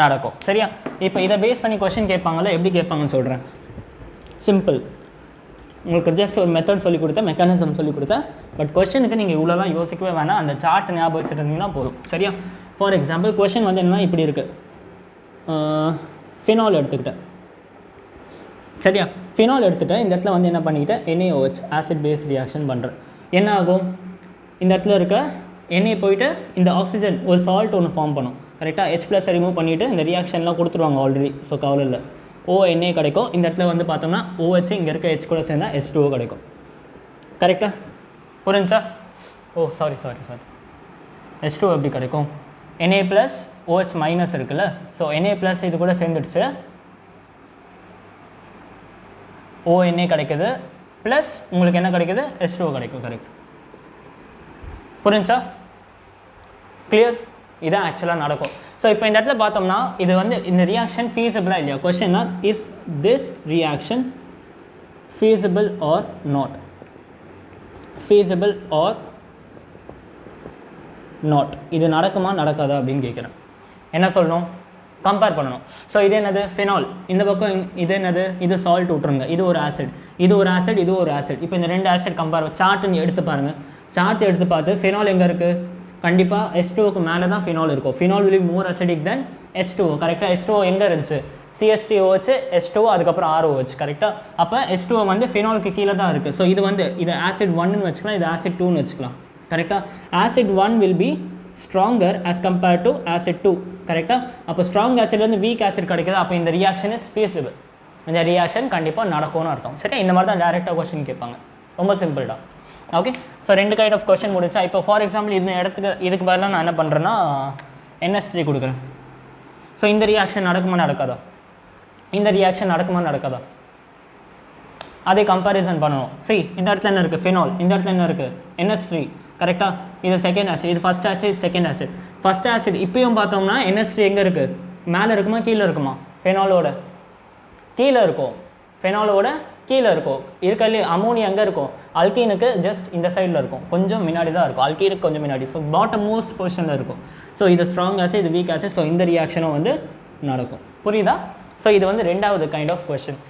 நடக்கும். சரியா? இப்போ இதை பேஸ் பண்ணி கொஸ்டின் கேட்பாங்கல்ல, எப்படி கேட்பாங்கன்னு சொல்கிறேன். சிம்பிள். உங்களுக்கு ஜஸ்ட் ஒரு மெத்தட் சொல்லி கொடுத்தேன், மெக்கானிசம் சொல்லி கொடுத்தேன். பட் கொஸ்டினுக்கு நீங்கள் இவ்வளோலாம் யோசிக்கவே வேணாம், அந்த சார்ட் ஞாபகம் வச்சுருந்தீங்கன்னா போதும். சரியா? ஃபார் எக்ஸாம்பிள் கொஸ்டின் வந்து என்னன்னா இப்படி இருக்குது. ஃபினால் எடுத்துக்கிட்டேன். சரியா? ஃபினால் எடுத்துகிட்டேன். இந்த இடத்துல வந்து என்ன பண்ணிக்கிட்டேன்? NaOH ஆசிட் பேஸ் ரியாக்ஷன் பண்ணுறேன். என்ன ஆகும்? இந்த இடத்துல இருக்க Na போயிட்டு இந்த ஆக்சிஜன் ஒரு சால்ட் ஒன்று ஃபார்ம் பண்ணும். கரெக்டாக? H+ ரிமூவ் பண்ணிவிட்டு இந்த ரியாக்ஷன்லாம் கொடுத்துருவாங்க ஆல்ரெடி. ஸோ கவலை இல்லை. ONA கிடைக்கும். இந்த இடத்துல வந்து பார்த்தோம்னா OH இங்கே இருக்க H கூட சேர்ந்தா H2O கிடைக்கும். கரெக்டாக? புரிஞ்சா? ஓ சாரி H2O எப்படி கிடைக்கும்? Na+OH- இருக்குல்ல, ஸோ Na+ இது கூட சேர்ந்துடுச்சு, ONA கிடைக்குது, ப்ளஸ் உங்களுக்கு என்ன கிடைக்குது? H2O கிடைக்கும். கரெக்ட்? புரிஞ்சா? கிளியர்? இதான் ஆக்சுவலாக நடக்கும். ஸோ இப்போ இந்த இடத்துல பார்த்தோம்னா இது வந்து இந்த ரியாக்ஷன் ஃபீஸிபிளா இல்லையா? Question is this reaction feasible or not? feasible or not? இது நடக்குமா நடக்காதா அப்படின்னு கேட்குறேன். என்ன சொல்லணும்? கம்பேர் பண்ணணும். ஸோ இது என்னது? ஃபினால். இந்த பக்கம் இது என்னது? இது சால்ட் விட்ருங்க. இது ஒரு ஆசிட், இது ஒரு ஆசிட், இது ஒரு ஆசிட். இப்போ இந்த ரெண்டு ஆசிட் கம்பேர் சார்ட்டுன்னு எடுத்து பாருங்கள். சார்ட் எடுத்து பார்த்து ஃபினால் எங்கே இருக்குது? கண்டிப்பாக H2Oக்கு மேலே தான் ஃபினால் இருக்கும். Phenol will be more acidic than H2O. கரெக்டாக? H2O எங்கே இருந்துச்சு? CH3OH, H2O, அதுக்கப்புறம் ROH. கரெக்டாக? அப்போ H2O வந்து ஃபினாலுக்கு கீழே தான் இருக்குது. ஸோ இது ஆசிட் 1ன்னு வச்சுக்கலாம், இது ஆசிட் 2ன்னு வச்சுக்கலாம். கரெக்டாக? Acid 1 will be stronger as compared to acid 2. கரெக்டாக? அப்போ ஸ்ட்ராங் ஆசிட்லேருந்து வீக் ஆசிட் கிடைக்குது, அப்போ இந்த ரியாக்ஷன் இஸ் feasible. இந்த ரியாக்ஷன் கண்டிப்பாக நடக்கும்னு அர்த்தம். சரியா? இந்த மாதிரி தான் டேரெக்டாக கொஸ்டின் கேட்பாங்க. ரொம்ப சிம்பிள் தான். ஓகே, ஸோ ரெண்டு கைண்ட் ஆஃப் கொஸ்டின் முடிச்சா. இப்போ ஃபார் எக்ஸாம்பிள் இந்த இடத்துக்கு இதுக்கு பதிலாக நான் என்ன பண்ணுறேன்னா NH3 கொடுக்குறேன். ஸோ இந்த ரியாக்ஷன் நடக்குமா நடக்காதா? இந்த ரியாக்ஷன் நடக்குமா நடக்காதா? அதே கம்பேரிசன் பண்ணணும். இந்த இடத்துல என்ன இருக்குது? ஃபினால். இந்த இடத்துல என்ன இருக்குது? NH3. கரெக்டாக? இது செகண்ட் ஆசிட், இது first acid, second acid. First acid இப்போயும் பார்த்தோம்னா NH3 எங்கே இருக்குது? மேலே இருக்குமா கீழே இருக்குமா? ஃபினாலோட கீழே இருக்கும். ஃபினாலோட கீழே இருக்கும். இருக்கலே அமோனியா எங்கே இருக்கும்? அல்கீனுக்கு ஜஸ்ட் இந்த சைடில் இருக்கும், கொஞ்சம் முன்னாடி தான் இருக்கும். அல்கீனுக்கு கொஞ்சம் முன்னாடி. ஸோ பாட்டம் மோஸ்ட் பொசிஷனில் இருக்கும். ஸோ இது ஸ்ட்ராங் ஆசிட், இது வீக் ஆசிட். ஸோ இந்த ரியாக்ஷனும் வந்து நடக்கும். புரியுதா? ஸோ இது வந்து ரெண்டாவது கைண்ட் ஆஃப் கொஸ்டின்.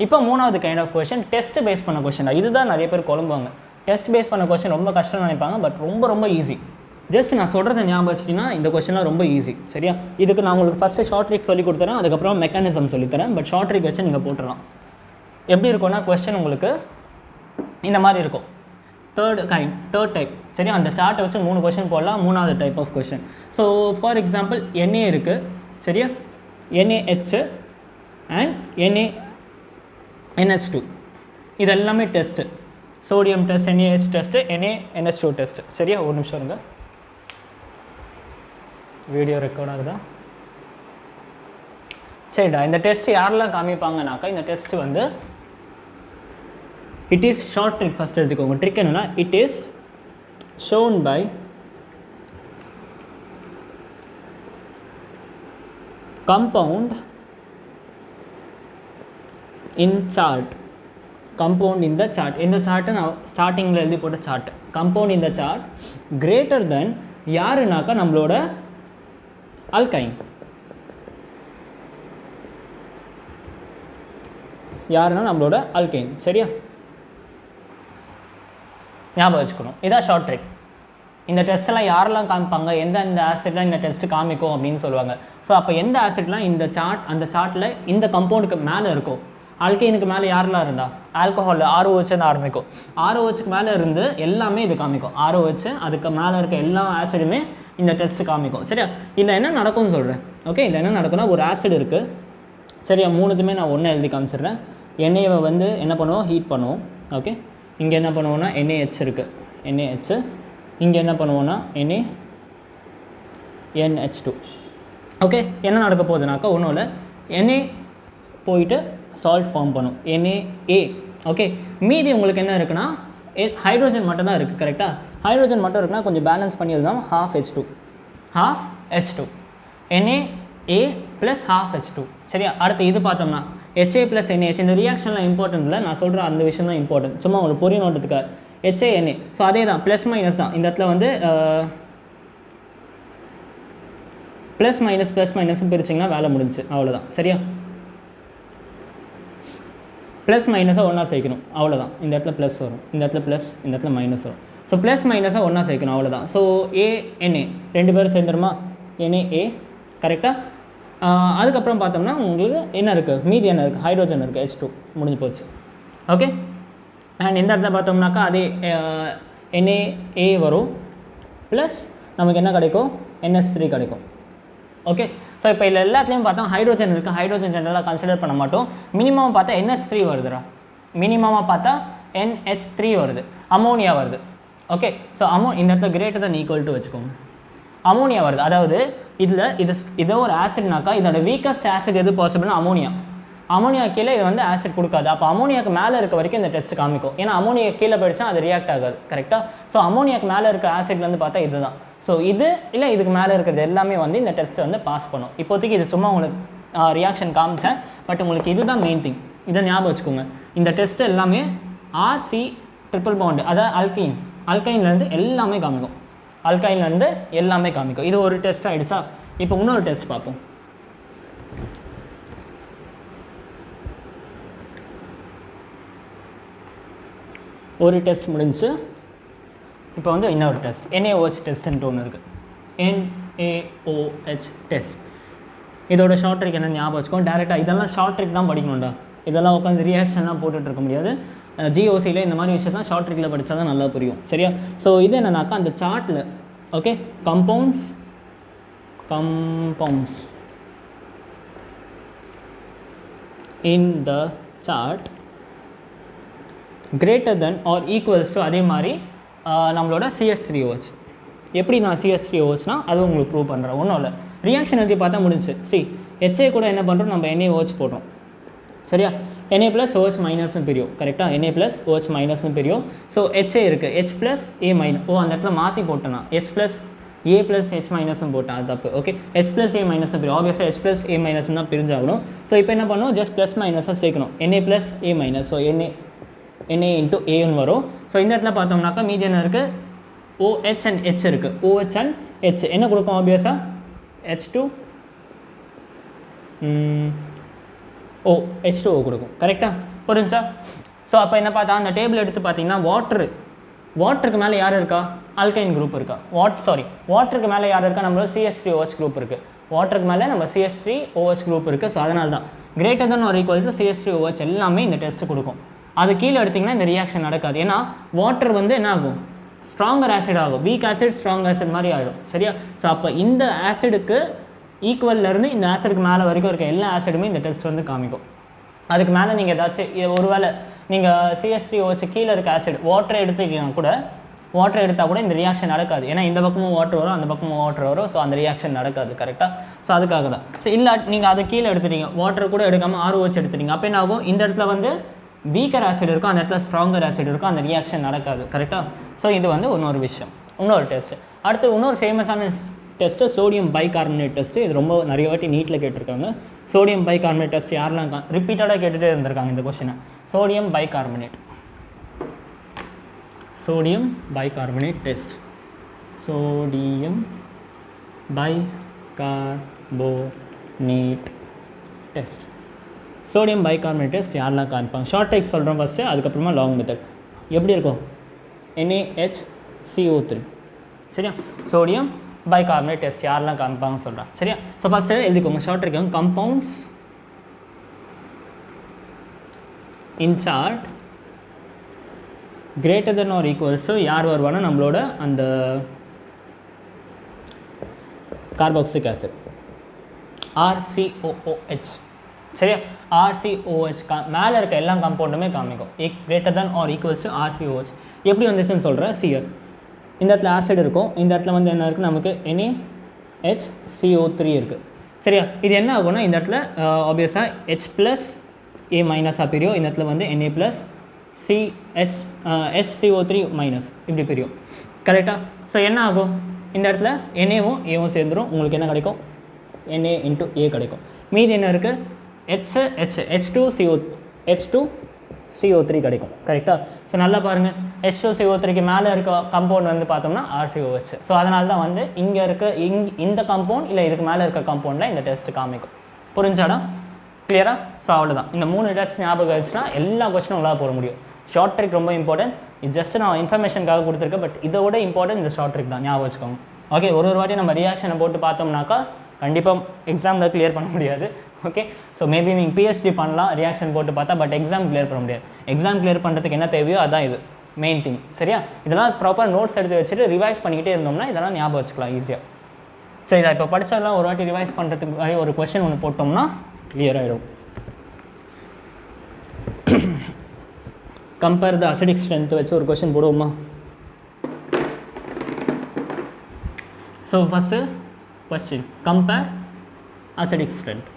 இப்போ மூணாவது kind of question test base பண்ண கொஸ்டின். இதுதான் நிறைய பேர் குழம்புவாங்க. டெஸ்ட் பேஸ் பண்ண கொஸ்டின் ரொம்ப கஷ்டம்னு நினைப்பாங்க, பட் ரொம்ப ரொம்ப ஈஸி. ஜஸ்ட் நான் சொல்கிறத ஞாபகம் வச்சிட்டிங்கன்னா இந்த கொஸ்டின்லாம் ரொம்ப ஈஸி. சரியா? இதுக்கு நான் உங்களுக்கு ஃபஸ்ட்டு ஷார்ட் ட்ரிக் சொல்லி கொடுத்துறேன், அதுக்கப்புறம் மெக்கானிசம் சொல்லித்தரேன். பட் ஷார்ட் ட்ரிக் வச்சு நீங்கள் போட்டுடலாம். எப்படி இருக்கும்னா கொஸ்டின் உங்களுக்கு இந்த மாதிரி இருக்கும். Third type. சரி, அந்த சார்ட்டை வச்சு 3 கொஸ்டின் போடலாம். மூணாவது type of question. So for example Na இருக்குது. சரியா? NaH அண்ட் NH2 இது எல்லாமே test. Sodium test, NaH test, NaNH2 test. சரியா? ஒரு நிமிஷம் இருங்க, வீடியோ ரெக்கார்ட் ஆகுதா? சரிடா. இந்த டெஸ்ட் யாரெல்லாம் காமிப்பாங்கனாக்கா, இந்த டெஸ்ட் வந்து it is short trick. First எடுத்துக்கோங்க. ட்ரிக் என்னென்னா, it is shown by compound in chart. Compound in the chart. இந்த சார்ட்டை நான் ஸ்டார்டிங்கில் எழுதி போட்ட chart. Compound in the chart greater than யாருனாக்கா நம்மளோட அல்கைன். யாருன்னா நம்மளோட அல்கைன். சரியா? ஞாபகம் வச்சுக்கணும். இதான் ஷார்ட் ட்ரிக். இந்த டெஸ்ட்டெல்லாம் யாரெல்லாம் காமிப்பாங்க, எந்த ஆசிட்லாம் இந்த டெஸ்ட்டு காமிக்கும் அப்படின்னு சொல்லுவாங்க. ஸோ அப்போ எந்த ஆசிட்லாம் இந்த அந்த சார்ட்டில் இந்த கம்பவுண்டுக்கு மேலே இருக்கும், ஆல்கைனுக்கு மேலே யாரெல்லாம் இருந்தா, ஆல்கஹால் ROH ஆரம்பிக்கும், ROHக்கு மேலே இருந்து எல்லாமே இது காமிக்கும், ROH அதுக்கு மேலே இருக்க எல்லா ஆசிடுமே இந்த டெஸ்ட்டு காமிக்கும். சரியா, இதில் என்ன நடக்கும்னு சொல்கிறேன். ஓகே, இதில் என்ன நடக்கும்னா ஒரு ஆசிட் இருக்குது. சரியா, மூணுத்துமே நான் ஒன்று எழுதி காமிச்சிடுறேன். எண்ணெயை வந்து என்ன பண்ணுவோம், ஹீட் பண்ணுவோம். ஓகே, இங்கே என்ன பண்ணுவோன்னா NaH இருக்குது, NaH. இங்கே என்ன பண்ணுவோன்னா NH2. ஓகே, என்ன நடக்க போகுதுனாக்கா ஒன்றும் இல்லை, Na போயிட்டு சால்ட் ஃபார்ம் பண்ணும், NaA. ஓகே, மீதி உங்களுக்கு என்ன இருக்குன்னா ஹைட்ரோஜன் மட்டும் தான் இருக்குது. கரெக்டாக, ஹைட்ரோஜன் மட்டும் இருக்குன்னா கொஞ்சம் பேலன்ஸ் பண்ணி எழுதலாம், half H2 NaA + half H2. சரியா, அடுத்து இது பார்த்தோம்னா HA + NaH. இந்த ரியாக்ஷன்லாம் இம்பார்ட்டன்ட் இல்லை, நான் சொல்கிற அந்த விஷயம் தான் இம்பார்ட்டன்ட், சும்மா உங்களுக்கு புரிய நோட்டத்துக்கு. HA Na, ஸோ அதே தான், ப்ளஸ் மைனஸ் தான். இந்த இடத்துல வந்து ப்ளஸ் மைனஸும் பிரிச்சிங்கன்னா வேலை முடிஞ்சு, அவ்வளோதான். சரியா, ப்ளஸ் மைனஸை ஒன்றா சேர்க்கணும், அவ்வளோதான். இந்த இடத்துல ப்ளஸ் வரும், இந்த இடத்துல ப்ளஸ், இந்த இடத்துல மைனஸ் வரும். ஸோ ப்ளஸ் மைனஸை ஒன்றா சேர்க்கணும், அவ்வளோதான். ஸோ ANA ரெண்டு பேரும் சேர்ந்துருமா, NaA. கரெக்டாக, அதுக்கப்புறம் பார்த்தோம்னா உங்களுக்கு என்ன இருக்குது, மீதி என்ன இருக்குது, ஹைட்ரோஜன் இருக்குது, H2, முடிஞ்சு போச்சு. ஓகே, அண்ட் இந்த இடத்துல பார்த்தோம்னாக்கா அதே NaA வரும், ப்ளஸ் நமக்கு என்ன கிடைக்கும், NH3 கிடைக்கும். ஓகே, ஸோ இப்போ இதில் எல்லாத்துலேயும் பார்த்தா ஹைட்ரோஜன் இருக்குது, ஹைட்ரோஜன் ஜென்ரலாக கன்சிடர் பண்ண மாட்டோம். மினிமம் பார்த்தா NH3 வருதுடா, மினிமமாக பார்த்தா NH3 வருது, அமோனியா வருது. ஓகே, ஸோ இந்த இடத்துல கிரேட்டர் தன் ஈக்குவல் டு வச்சுக்கோங்க, அமோனியா வருது. அதாவது இதோ ஒரு ஆசிட்னாக்கா இதோட வீக்கஸ்ட் ஆசிட் எது பாசிபிள்னா அமோனியா கீழே இது வந்து ஆசிட் கொடுக்காது. அப்போ அமோனியாக்கு மேலே இருக்க வரைக்கும் இந்த டெஸ்ட் காமிக்கும், ஏன்னா அமோனியா கீழே போயிடுச்சா அது ரியாக்ட் ஆகாது. கரெக்டாக, ஸோ அமோனியாக்கு மேலே இருக்க ஆசிட்லேருந்து பார்த்தா இதுதான். ஸோ இது இல்லை இதுக்கு மேலே இருக்கிறது எல்லாமே வந்து இந்த டெஸ்ட்டை வந்து பாஸ் பண்ணும். இப்போதைக்கு இது சும்மா உங்களுக்கு ரியாக்ஷன் காமிச்சேன், பட் உங்களுக்கு இதுதான் மெயின் திங், இதை ஞாபகம் வச்சுக்கோங்க. இந்த டெஸ்ட்டு எல்லாமே RC ட்ரிபிள் பாண்டு, அதாவது அல்கைன்லேருந்து எல்லாமே காமிக்கும், அல்கைன்லேருந்து எல்லாமே காமிக்கும். இது ஒரு டெஸ்ட் ஆகிடுச்சா, இப்போ இன்னொரு டெஸ்ட் பார்ப்போம். ஒரு டெஸ்ட் முடிஞ்சு, இப்போ வந்து இன்னொரு டெஸ்ட் NaOH டெஸ்ட்டுன்ட்டு ஒன்று இருக்குது, NaOH டெஸ்ட். இதோட ஷார்ட் ட்ரிக் என்ன ஞாபகம் வச்சுக்கோங்க. டேரெக்டாக இதெல்லாம் ஷார்ட் ட்ரிக் தான் படிக்கணும்டா, இதெல்லாம் உட்காந்து ரியாக்ஷன்லாம் போட்டுட்டு இருக்க முடியாது. GOCயில் இந்த மாதிரி விஷயம் தான் ஷார்ட் ட்ரிக்கில் படித்தா தான் நல்லா புரியும். சரியா, ஸோ இது என்னன்னாக்கா அந்த சார்ட்டில், okay, compounds in the chart greater than or equals to அதே மாதிரி நம்மளோட CH3OH. எப்படி நான் CH3OHனா அது உங்களுக்கு ப்ரூவ் பண்ணுறேன். ஒன்றும் இல்லை, ரியாக்ஷன் எழுதி பார்த்தா முடிஞ்சு. HA கூட என்ன பண்ணுறோம், நம்ம NaOH போடுறோம். சரியா, Na + OH மைனஸ்னு பிரியும். கரெக்டாக, Na + OH மைனஸ்னு பிரியும். ஸோ HA இருக்குது, H + A மைனஸ், அந்த இடத்துல மாற்றி போட்டேன்னா H + A + H மைனஸ்னு போட்டேன், அது தப்பு. ஓகே, H + A மைனஸ் பிரியும், ஆப்வியஸாக H + A மைனஸ் தான் பிரிஞ்சாகணும். ஸோ இப்போ என்ன பண்ணணும், ஜஸ்ட் ப்ளஸ் மைனஸாக சேர்க்கணும், Na + A minus. So Na into Aன்னு வரும். ஸோ இந்த இடத்துல பார்த்தோம்னாக்கா மீதி என்ன இருக்குது, OH and H இருக்குது, OH and H என்ன கொடுக்கும், ஆப்வியஸாக H2 H2O கொடுக்கும். கரெக்டாக, புரிஞ்சா? ஸோ அப்போ என்ன பார்த்தா அந்த டேபிள் எடுத்து பார்த்தீங்கன்னா வாட்டருக்கு மேலே யார் இருக்கா, ஆல்கைன் குரூப் இருக்கா, வாட்டருக்கு மேலே யார் இருக்கா, நம்மளோட CH3OH குரூப் இருக்குது. வாட்டருக்கு மேலே நம்ம CH3OH குரூப் இருக்குது. ஸோ அதனால தான் greater than or equal to CH3OH எல்லாமே இந்த டெஸ்ட்டு கொடுக்கும். அது கீழே எடுத்திங்கன்னா இந்த ரியாக்ஷன் நடக்காது, ஏன்னா வாட்டர் வந்து என்ன ஆகும், ஸ்ட்ராங்கர் ஆசிட் ஆகும், வீக் ஆசிட் ஸ்ட்ராங் ஆசிட் மாதிரி ஆகிடும். சரியா, ஸோ அப்போ இந்த ஆசிடுக்கு ஈக்குவல்லேருந்து இந்த ஆசிடுக்கு மேலே வரைக்கும் இருக்க எல்லா ஆசிடுமே இந்த டெஸ்ட் வந்து காமிக்கும். அதுக்கு மேலே நீங்கள் ஏதாச்சும் ஒருவேளை நீங்கள் CH3OH கீழே இருக்க ஆசிட் வாட்டரை எடுத்துக்கிட்டீங்கன்னா கூட, வாட்டர் எடுத்தால் கூட இந்த ரியாக்ஷன் நடக்காது, ஏன்னா இந்த பக்கமும் வாட்டர் வரும், அந்த பக்கமும் வாட்டர் வரும். ஸோ அந்த ரியாக்ஷன் நடக்காது. கரெக்டாக, ஸோ அதுக்காக தான். ஸோ இல்லை நீங்கள் அதை கீழே எடுத்துட்டீங்க, வாட்டர் கூட எடுக்காமல் ROH எடுத்துட்டீங்க, அப்போ என்ன ஆகும், இந்த இடத்துல வந்து வீக்கர் ஆசிட் இருக்கும், அந்த இடத்துல ஸ்ட்ராங்கர் ஆசிட் இருக்கும், அந்த ரியாக்ஷன் நடக்காது. கரெக்டாக, ஸோ இது வந்து இன்னொரு விஷயம், இன்னொரு டெஸ்ட். அடுத்து இன்னொரு ஃபேமஸான டெஸ்ட்டு சோடியம் பைகார்பனேட் டெஸ்ட்டு. இது ரொம்ப நிறைய வாட்டி நீட்டில் கேட்டிருக்காங்க. சோடியம் பைகார்பனேட் டெஸ்ட் யாரெல்லாம் ரிப்பீட்டடாக கேட்டுகிட்டே இருந்திருக்காங்க இந்த கொஸ்டினை. Sodium bicarbonate test, sodium bicarbonate test. Sodium bicarbonate test யாரெல்லாம் காமிப்பாங்க, ஷார்ட் ட்ரிக் சொல்கிறோம் ஃபஸ்ட்டு, அதுக்கப்புறமா லாங் மெத்தட். எப்படி இருக்கும், NaHCO3 சரியா? சோடியம் பைகார்பனேட் டெஸ்ட் யாரெல்லாம் காமிப்பாங்கன்னு சொல்கிறேன். சரியா? ஸோ ஃபஸ்ட்டு எழுதிக்கோங்க, ஷார்ட் இருக்கவங்க compounds in chart greater than or equals to யார் வருவானா நம்மளோட அந்த கார்பாக்சிலிக் ஆசிட் RCOOH. சரியா? RCOH மேலே இருக்க எல்லா காம்பவுண்டுமே காமிக்கும் greater than or equals to RCOH. எப்படி வந்துச்சுன்னு சொல்கிறேன். சியர் இந்த இடத்துல ஆசிட் இருக்கும், இந்த இடத்துல வந்து என்ன இருக்குது நமக்கு NaHCO3 இருக்குது. சரியா? இது என்ன ஆகும்னா இந்த இடத்துல ஆப்வியஸாக H ப்ளஸ் A மைனஸாக பிரியும், இந்த இடத்துல வந்து Na ப்ளஸ் HCO3 மைனஸ் இப்படி பிரியும். கரெக்டாக? ஸோ என்ன ஆகும் இந்த இடத்துல NAவும் ஏவும் சேர்ந்துடும், உங்களுக்கு என்ன கிடைக்கும் Na இன்ட்டு A கிடைக்கும். மீதி என்ன இருக்குது H2CO3 கிடைக்கும். கரெக்டாக? ஸோ நல்லா பாருங்கள், H2CO3க்கு மேலே இருக்க காம்பவுண்ட் வந்து பார்த்தோம்னா RCOH. ஸோ அதனால தான் வந்து இங்கே இருக்க இந்த காம்பவுண்ட் இல்லை இதுக்கு மேலே இருக்க காம்பவுண்டில் இந்த டெஸ்ட்டு காமிக்கும். புரிஞ்சாடா? கிளியரா? ஸோ அவ்வளோதான். இந்த 3 டெஸ்ட் ஞாபகம் வச்சுன்னா எல்லா கொஸ்டினும் உங்களால் போட முடியும். ஷார்ட் ட்ரிக் ரொம்ப இம்பார்ட்டன்ட். இது ஜஸ்ட் நான் இன்ஃபர்மேஷனுக்காக கொடுத்துருக்கேன், பட் இதோட இம்பார்ட்டன்ட் இந்த ஷார்ட் ட்ரிக் தான், ஞாபகம் வச்சுக்கோங்க. ஓகே, ஒரு வாட்டி நம்ம ரியாக்ஷனை போட்டு பார்த்தோம்னாக்கா கண்டிப்பாக எக்ஸாமில் கிளியர் பண்ண முடியாது. ஓகே, ஸோ மேபி நீங்கள் PhD பண்ணலாம் ரியாக்ஷன் போட்டு பார்த்தா, பட் எக்ஸாம் கிளியர் பண்ண முடியாது. எக்ஸாம் கிளியர் பண்ணுறதுக்கு என்ன தேவையோ அதான் இது மெயின் திங். சரியா? இதெல்லாம் ப்ராப்பர் நோட்ஸ் எடுத்து வச்சுட்டு ரிவைஸ் பண்ணிக்கிட்டே இருந்தோம்னா இதெல்லாம் ஞாபகம் வச்சுக்கலாம் ஈஸியாக. சரிடா, இப்போ படித்ததெல்லாம் ஒரு வாட்டி ரிவைஸ் பண்ணுறதுக்கு ஒரு கொஸ்டின் ஒன்று போட்டோம்னா கிளியர் ஆகிடும். கம்பேர் த அசிடிக் ஸ்ட்ரென்த் வச்சு ஒரு கொஸ்டின் போடுவோமா? So first question compare acidic strength.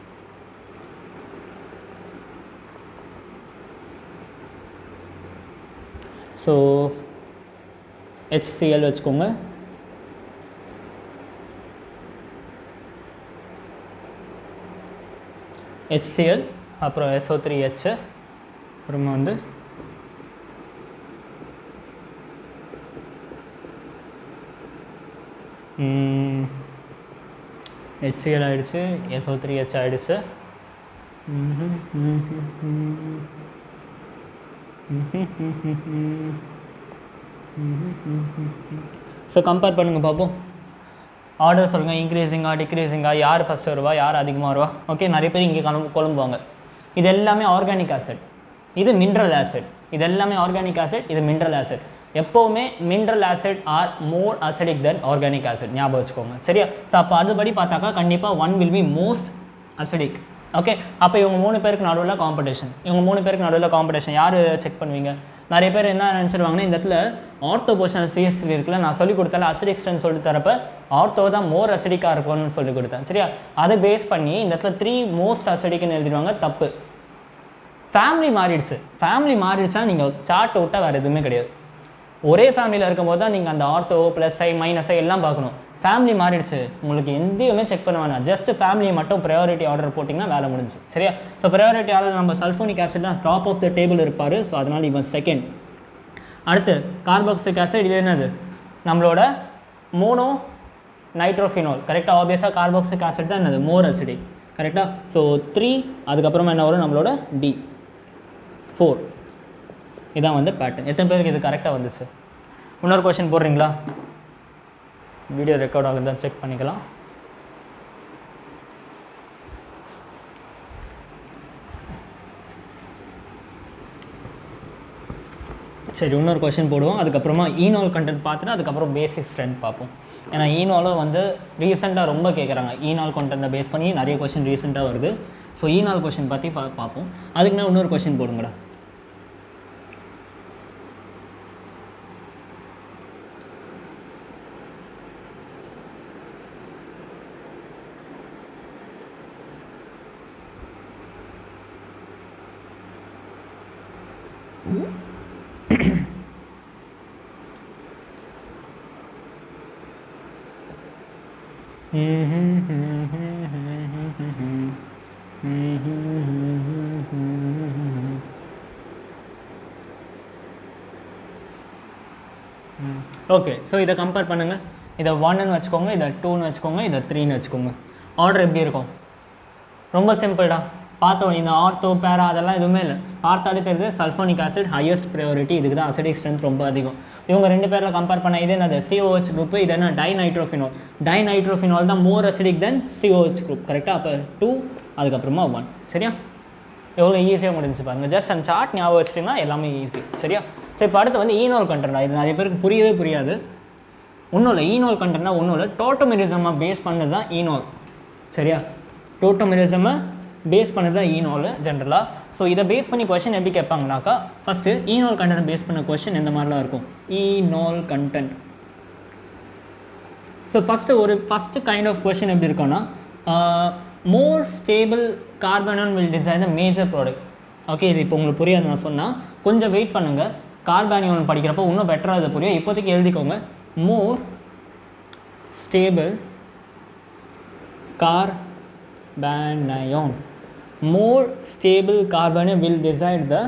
So HCl வச்சுக்கோங்க, HCl அப்புறம் SO3H, அப்புறமா வந்து HCl ஆகிடுச்சு, SO3H ஆகிடுச்சு. ஸோ கம்பேர் பண்ணுங்கள் பார்ப்போம். ஆர்டர் சொல்லுங்கள், இன்க்ரீஸிங்காக டிக்ரீஸிங்காக, யார் ஃபஸ்ட்டு வருவா, யார் அதிகமாக வருவா. ஓகே, நிறைய பேர் இங்கே குழம்புவாங்க. இது எல்லாமே ஆர்கானிக் ஆசிட், இது மினரல் ஆசிட். இது எல்லாமே ஆர்கானிக் ஆசிட், இது மினரல் ஆசிட். எப்போவுமே மினரல் ஆசிட் ஆர் மோர் அசிடிக் தென் ஆர்கானிக் ஆசிட், ஞாபகம் வச்சுக்கோங்க. சரியா? ஸோ அப்போ அதுபடி பார்த்தாக்கா கண்டிப்பாக 1 will be most acidic. Okay, அப்போ இவங்க 3 பேருக்கு நடுவில் காம்படிஷன் யார் செக் பண்ணுவீங்க? நிறைய பேர் என்ன நினச்சிருவாங்கன்னா இந்த இடத்துல ஆர்த்தோ போர்ஷன் CH3 இருக்குல்ல, நான் சொல்லிக் கொடுத்தால அசிடிக் ஸ்ட்ரென்த் சொல்லி தரப்ப ஆர்த்தோ தான் மோர் அசிடிக்காக இருக்கும்னு சொல்லி கொடுத்தேன். சரியா? அதை பேஸ் பண்ணி இந்த இடத்துல 3 மோஸ்ட் அசிடிக்னு எழுதிடுவாங்க. தப்பு. ஃபேமிலி மாறிடுச்சா நீங்கள் சார்ட்டை விட்டால் வேறு எதுவுமே கிடையாது. ஒரே ஃபேமிலியில் இருக்கும்போது தான் நீங்கள் அந்த ஆர்த்தோ +I -I எல்லாம் பார்க்கணும். ஃபேமிலி மாறிடுச்சு, உங்களுக்கு எந்தையுமே செக் பண்ண வேணாம். ஜஸ்ட் ஃபேமிலியை மட்டும் ப்ரையாரிட்டி ஆர்டர் போட்டிங்கன்னா வேலை முடிஞ்சு. சரியா? ஸோ ப்ரையாரிட்டி ஆர்டர் நம்ம சல்ஃபோனிக் ஆசிட் தான் டாப் ஆஃப் த டேபிள் இருப்பார். ஸோ அதனால் இவன் செகண்ட். அடுத்து கார்பாக்சிலிக் ஆசிட், இது என்னது நம்மளோட மோனோ நைட்ரோஃபினோல். கரெக்டாக? ஆப்வியஸாக கார்பாக்சிலிக் ஆசிட் தான் என்னது மோர் அசிடிக். கரெக்டாக? ஸோ 3, அதுக்கப்புறமா என்ன வரும் நம்மளோட D4. இதான் வந்து பேட்டர்ன். எத்தனை பேருக்கு இது கரெக்டாக வந்துச்சு? இன்னொரு கொஸ்டின் போடுறீங்களா? வீடியோ ரெக்கார்ட் ஆகுதுதான் செக் பண்ணிக்கலாம். சரி, இன்னொரு கொஸ்டின் போடுவோம். அதுக்கப்புறமா ஈனால் கண்டென்ட் பார்த்துட்டு அதுக்கப்புறம் பேசிக் ஸ்ட்ரென்த் பார்ப்போம். ஏன்னா ஈனாலும் வந்து ரீசெண்டாக ரொம்ப கேட்குறாங்க. ஈனால் கண்டென்ட்டை பேஸ் பண்ணி நிறைய கொஸ்டின் ரீசெண்டாக வருது. ஸோ ஈனால் கொஸ்டின் பற்றி பார்ப்போம். அதுக்கு நான் இன்னொரு கொஸ்டின் போடுங்கடா. ஓகே, ஸோ இதை கம்பேர் பண்ணுங்கள். இதை 1ன்னு வச்சுக்கோங்க, இதை 2ன்னு வச்சுக்கோங்க, இதை 3ன்னு வச்சுக்கோங்க. ஆர்டர் எப்படி இருக்கும்? ரொம்ப சிம்பிள்டா. பார்த்தோம் இந்த ஆர்த்தோ பேரா அதெல்லாம் எதுவுமே இல்லை. பார்த்தாலே தெரியுது சல்ஃபோனிக் ஆசிட் ஹையஸ்ட் ப்ரையாரிட்டி, இதுக்கு தான் அசிடிக் ஸ்ட்ரென்த் ரொம்ப அதிகம். இவங்க 2 பேரில் கம்பேர் பண்ண இது என்னது COH குரூப், இது என்ன டைநைட்ரோஃபினால். டைநைட்ரோஃபினால் தான் மோர் அசிடிக் தென் COH குரூப் கரெக்டாக. அப்போ 2 அதுக்கப்புறமா 1 சரியா. எவ்வளோ ஈஸியாக முடிஞ்சு பாருங்கள். ஜஸ்ட் அந்த சார்ட் ஞாபகம் வச்சிட்டிங்கன்னா எல்லாமே ஈஸி சரியா. ஸோ இப்போ அடுத்து வந்து ஈனோல் கண்டென்ட். இது நிறைய பேருக்கு புரியவே புரியாது. ஒன்றும் இல்லை, ஈனோல் கண்டென்ட்னா ஒன்றும் இல்லை, டோட்டோமெரிசமை பேஸ் பண்ணது தான் ஈனோல் சரியா. டோட்டோமெரிசமை பேஸ் பண்ணது தான் ஈனோல் ஜென்ரலாக. ஸோ இதை பேஸ் பண்ணி கொஷின் எப்படி கேட்பாங்கனாக்கா, ஃபஸ்ட்டு ஈனோல் கண்டென்ட் பேஸ் பண்ண கொஷின் இந்த மாதிரிலாம் இருக்கும். Enol content. So first kind of question எப்படி இருக்கும்னா, more stable carbanion will decide the major product. Okay, இது இப்போ உங்களுக்கு புரியாது நான் சொன்னால், கொஞ்சம் வெயிட் பண்ணுங்கள். கார்பனியான் படிக்கிறப்போ இன்னும் பெட்டராக இது புரியும். இப்போதைக்கு எழுதிக்கோங்க, மோர் stable கார்பனியான். More stable carbanion will decide the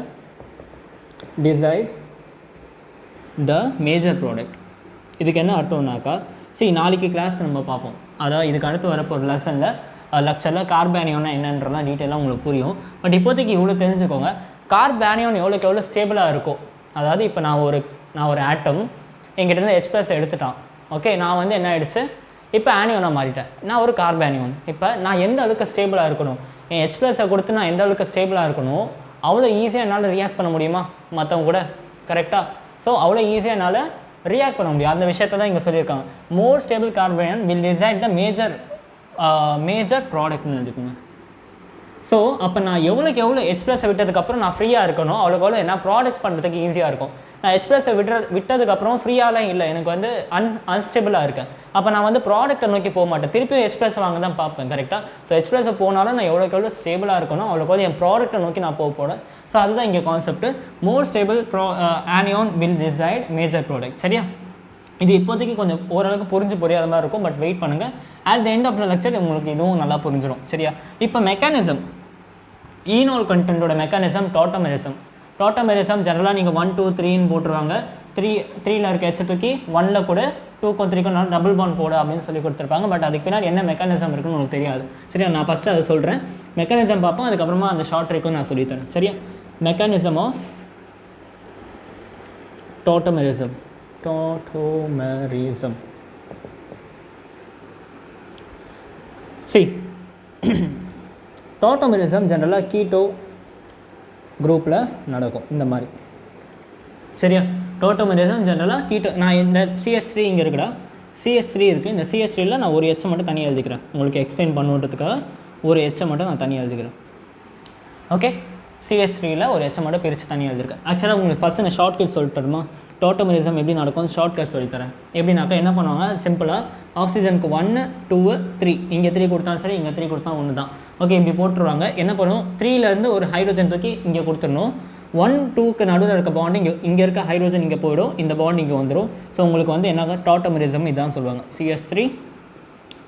major product. இதுக்கு என்ன அர்த்தம்னாக்கா, சரி நாளைக்கு கிளாஸ் நம்ம பார்ப்போம். அதாவது இதுக்கு அடுத்து வரப்போ ஒரு லெக்சரில் கார்பனியான் என்னன்றலாம் டீட்டெயிலாக உங்களுக்கு புரியும். பட் இப்போதைக்கு இவ்வளோ தெரிஞ்சுக்கோங்க, கார்பனியான் எவ்வளோக்கு எவ்வளோ ஸ்டேபிளாக இருக்கும். அதாவது இப்போ நான் ஒரு ஆட்டம் என்கிட்ட H+ எடுத்துட்டான். ஓகே, நான் வந்து என்ன ஆகிடுச்சு, இப்போ ஆனியோனாக மாறிட்டேன். நான் ஒரு கார்பனியான். இப்போ நான் எந்த அளவுக்கு ஸ்டேபிளாக இருக்கணும், என் H+ கொடுத்து நான் எந்த அளவுக்கு ஸ்டேபிளாக இருக்கணும், அவ்வளோ ஈஸியாக என்னால் ரியாக்ட் பண்ண முடியுமா மற்றவங்க கூட கரெக்டாக. ஸோ அவ்வளோ ஈஸியாக என்னால் ரியாக்ட் பண்ண முடியும். அந்த விஷயத்தை தான் இங்கே சொல்லியிருக்காங்க. More stable carbanion will decide the major ப்ராடக்ட்னு எழுதிக்கோங்க. ஸோ அப்போ நான் எவ்வளோக்கு எவ்வளோ H+ விட்டதுக்கப்புறம் நான் ஃப்ரீயாக இருக்கணும், அவ்வளோக்கு எவ்வளோ என்ன ப்ராடக்ட் பண்ணுறதுக்கு ஈஸியாக இருக்கும். நான் H+ விட்டதுக்கப்புறம் ஃப்ரீயாலாம் இல்லை, எனக்கு வந்து அன்ஸ்டேபிளாக இருக்கேன். அப்போ நான் வந்து ப்ராடக்ட்டை நோக்கி போக மாட்டேன், திருப்பியும் H+ வாங்க தான் பார்ப்பேன் கரெக்டாக. ஸோ H+ போனாலும் நான் எவ்வளோக்கு எவ்வளோ ஸ்டேபிளாக இருக்கணும், அவ்வளோக்கு என் ப்ராடக்ட்டை நோக்கி நான் போகிறேன். ஸோ அதுதான் இங்கே concept. More stable anion will decide major product சரியா. இது இப்போதைக்கு கொஞ்சம் ஓரளவுக்கு புரியாத மாதிரி இருக்கும். பட் வெயிட் பண்ணுங்கள், at the end of the lecture உங்களுக்கு இதுவும் நல்லா புரிஞ்சிடும் சரியா. இப்போ மெக்கானிசம், ஈனோல் கண்டென்ட்டோட மெக்கானிசம் டோட்டோமெரிசம் ஜெனரலாக நீங்கள் 1 2 3ன்னு போட்டுருவாங்க. 3ல் இருக்க H தூக்கி 1ல் கூட 2க்கும் 3க்கும் டபுள் பாண்ட் போடு அப்படின்னு சொல்லி கொடுத்துருப்பாங்க. பட் அதுக்கு பின்னாடி என்ன மெக்கானிசம் இருக்குன்னு உங்களுக்கு தெரியாது சரியா. நான் ஃபஸ்ட்டு அதை சொல்கிறேன், மெக்கானிசம் பார்ப்போம், அதுக்கப்புறமா அந்த ஷார்ட் ட்ரிக்கும் நான் சொல்லித்தரேன் சரியா. Mechanism of tautomerism. See, tautomerism ஜெனரலாக கீட்டோ குரூப்பில் நடக்கும் இந்த மாதிரி சரியா. டோட்டோமெரிசம் ஜெனரலாக கீட்டோ, நான் இந்த CH3 இங்கே இருக்குடா, CH3 இருக்குது. இந்த CH3ல் நான் ஒரு H மட்டும் தனியாக எழுதிக்கிறேன், உங்களுக்கு எக்ஸ்பிளைன் பண்ணுறதுக்காக ஒரு H மட்டும் நான் தனியாக எழுதிக்கிறேன். ஓகே, CH3ல் ஒரு H மட்டும் பிரித்து தனியாக எழுதிருக்கேன். ஆக்சுவலாக உங்களுக்கு ஃபஸ்ட்டு நான் ஷார்ட் கட் சொல்லிட்டுமா, டோட்டோமெரிசம் எப்படி நடக்கும் ஷார்ட் கட் சொல்லித்தரேன். எப்படின்னாக்கா என்ன பண்ணுவாங்க, சிம்பிளாக ஆக்சிஜனுக்கு 1 2 3, இங்கே 3 கொடுத்தா சரி, இங்கே 3 கொடுத்தா 1 தான். ஓகே, இப்படி போட்டுருவாங்க. என்ன பண்ணுவோம், 3லேருந்து ஒரு ஹைட்ரோஜன் தூக்கி இங்கே கொடுத்துடணும். 1 2க்கு நடுவில் இருக்க பாண்டு இங்கே இருக்க ஹைட்ரோஜன் இங்கே போயிடும், இந்த பாண்ட் இங்கே வந்துடும். ஸோ உங்களுக்கு வந்து என்ன டோட்டோமெரிசம் இதான் சொல்லுவாங்க. CH3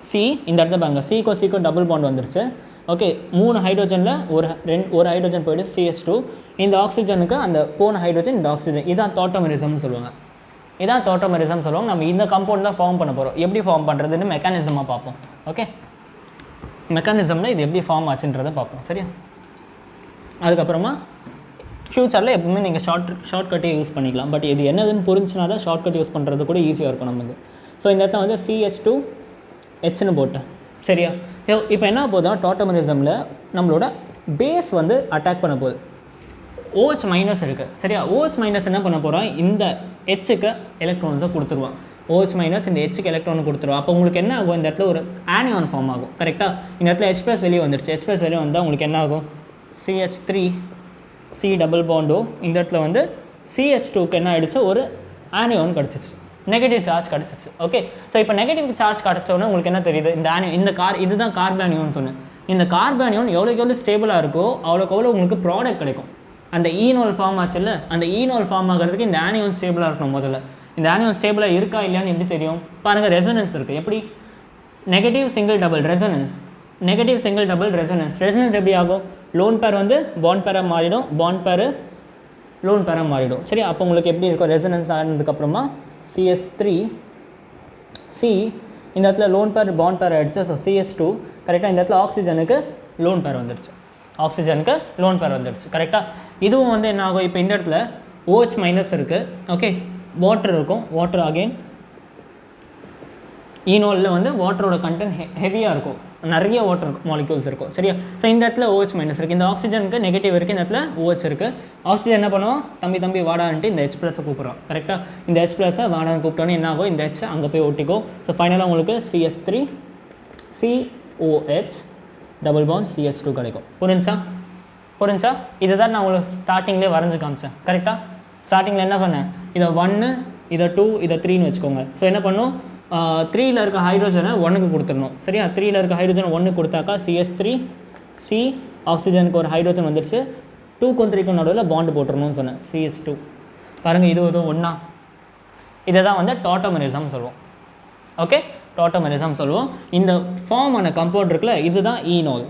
C இந்த இடத்துல பாருங்க, சிக்கும் டபுள் பாண்ட் வந்துருச்சு. ஓகே, 3 ஹைட்ரோஜனில் ஒரு ஹைட்ரோஜன் போய்ட்டு CH2, இந்த ஆக்சிஜனுக்கு அந்த போன ஹைட்ரோஜன் இந்த ஆக்சிஜன், இதான் டோட்டோமெரிசம்னு சொல்லுவாங்க. நம்ம இந்த காம்பவுண்ட் தான் ஃபார்ம் பண்ண போகிறோம். எப்படி ஃபார்ம் பண்ணுறதுன்னு மெக்கானிசமாக பார்ப்போம். ஓகே, மெக்கானிசமில் இது எப்படி ஃபார்ம் ஆச்சுன்றதை பார்ப்போம் சரியா. அதுக்கப்புறமா ஃப்யூச்சரில் எப்பவுமே நீங்கள் ஷார்ட் கட்டே யூஸ் பண்ணிக்கலாம். பட் இது என்னதுன்னு புரிஞ்சுனா தான் ஷார்ட் கட் யூஸ் பண்ணுறது கூட ஈஸியாக இருக்கும் நமக்கு. ஸோ இந்த இடத்துல வந்து CH2Hன்னு போட்டேன் சரியா. இப்போ என்ன போதும், டோட்டோமெரிசமில் நம்மளோட பேஸ் வந்து அட்டாக் பண்ண போகுது. OH- இருக்குது சரியா. OH- என்ன பண்ண போகிறோம், இந்த Hக்கு எலக்ட்ரான்ஸை கொடுத்துருவான். OH- இந்த Hக்கு எலக்ட்ரான் கொடுத்துருவோம். அப்போ உங்களுக்கு என்ன ஆகும், இந்த இடத்துல ஒரு ஆனியான் ஃபார்ம் ஆகும் கரெக்டாக. இந்த இடத்துல H+ வெளியே வந்துருச்சு. H+ வெளியே வந்தால் உங்களுக்கு என்ன ஆகும், CH3 C டபுள் பாண்டோ, இந்த இடத்துல வந்து CH2க்கு என்ன ஆகிடுச்சு, ஒரு ஆனியான் கிடச்சிச்சு, நெகட்டிவ் சார்ஜ் கிடச்சிச்சு. ஓகே, ஸோ இப்போ நெகட்டிவ் சார்ஜ் கிடச்சோன்னே உங்களுக்கு என்ன தெரியுது, இதுதான் கார்பனியான் சொன்னேன். இந்த கார்பனியான் எவ்வளோக்கு எவ்வளோ ஸ்டேபிளாக இருக்கோ அவ்வளோக்கு எவ்வளோ உங்களுக்கு ப்ராடக்ட் கிடைக்கும். அந்த ஈனோல் ஃபார்ம் ஆச்சுல்ல, அந்த ஈனோல் ஃபார்ம் ஆகிறதுக்கு இந்த ஆனியான் ஸ்டேபிளாக இருக்கணும். முதல்ல இந்த ஆனியான் ஸ்டேபிளாக இருக்கா இல்லையான்னு எப்படி தெரியும் பாருங்கள், ரெசனன்ஸ் இருக்குது. எப்படி, நெகட்டிவ் சிங்கிள் டபுள் ரெசனன்ஸ் எப்படி ஆகும், லோன் பேர் வந்து பாண்ட் பேராக மாறிடும், பாண்ட் பேர் லோன் பேராக மாறிடும் சரி. அப்போ உங்களுக்கு எப்படி இருக்கும், ரெசனன்ஸ் ஆனதுக்கப்புறமா CH3C இந்த இடத்துல லோன் பேர் பாண்ட் பேர் ஆகிடுச்சு. ஸோ CH2 கரெக்டாக இந்த இடத்துல ஆக்சிஜனுக்கு லோன் பேர் வந்துடுச்சு. ஆக்சிஜனுக்கு லோன் பேர் வந்துடுச்சு கரெக்டாக. இதுவும் வந்து என்ன ஆகும், இப்போ இந்த இடத்துல OH மைனஸ் இருக்குது, ஓகே, வாட்டர் இருக்கும், வாட்டர் அகெயின் ஈனோலில் வந்து வாட்டரோட கண்டென்ட் ஹெவியாக இருக்கும், நிறைய வாட்டர் மாலிக்யூல்ஸ் இருக்கும் சரியா. ஸோ இந்த இடத்துல OH மைனஸ் இருக்குது, இந்த ஆக்சிஜனுக்கு நெகட்டிவ் இருக்குது, இந்த இடத்துல OH இருக்குது. ஆக்சிஜன் என்ன பண்ணுவோம், தம்பி வாடான்ட்டு இந்த H ப்ளஸை கூப்பிட்றோம் கரெக்டாக. இந்த H ப்ளஸை வாடான்னு கூப்பிட்டோன்னே என்ன ஆகும், இந்த H அங்கே போய் ஒட்டிக்கும். ஸோ ஃபைனலாக உங்களுக்கு CS3 COH double bond CS2 கிடைக்கும். புரிஞ்சா இதுதான் நான் உங்களுக்கு ஸ்டார்டிங்லேயே வரைஞ்சி காமிச்சேன் கரெக்டாக. ஸ்டார்டிங்கில் என்ன சொன்னேன், இதை 1 இதை 2 இதை 3ன்னு வச்சுக்கோங்க. ஸோ என்ன பண்ணும், 3ல் இருக்க ஹைட்ரோஜனை 1க்கு கொடுத்துடணும் சரியா. 3ல் இருக்க ஹைட்ரோஜன் 1க்கு கொடுத்தாக்கா CS3 C ஆக்சிஜனுக்கு ஒரு ஹைட்ரோஜன் வந்துடுச்சு, 2க்கும் 3க்கும் நடுவில் பாண்டு போட்டுருணும்னு சொன்னேன் CS2. பாருங்கள் இது ஒன்றா, இதை தான் வந்து டாட்டோமெரிசம் சொல்லுவோம். ஓகே, டாட்டோமெரிசம் சொல்லுவோம். இந்த ஃபார்ம் ஆன கம்பவுண்ட் இருக்குல்ல, இதுதான் ஈனோல்.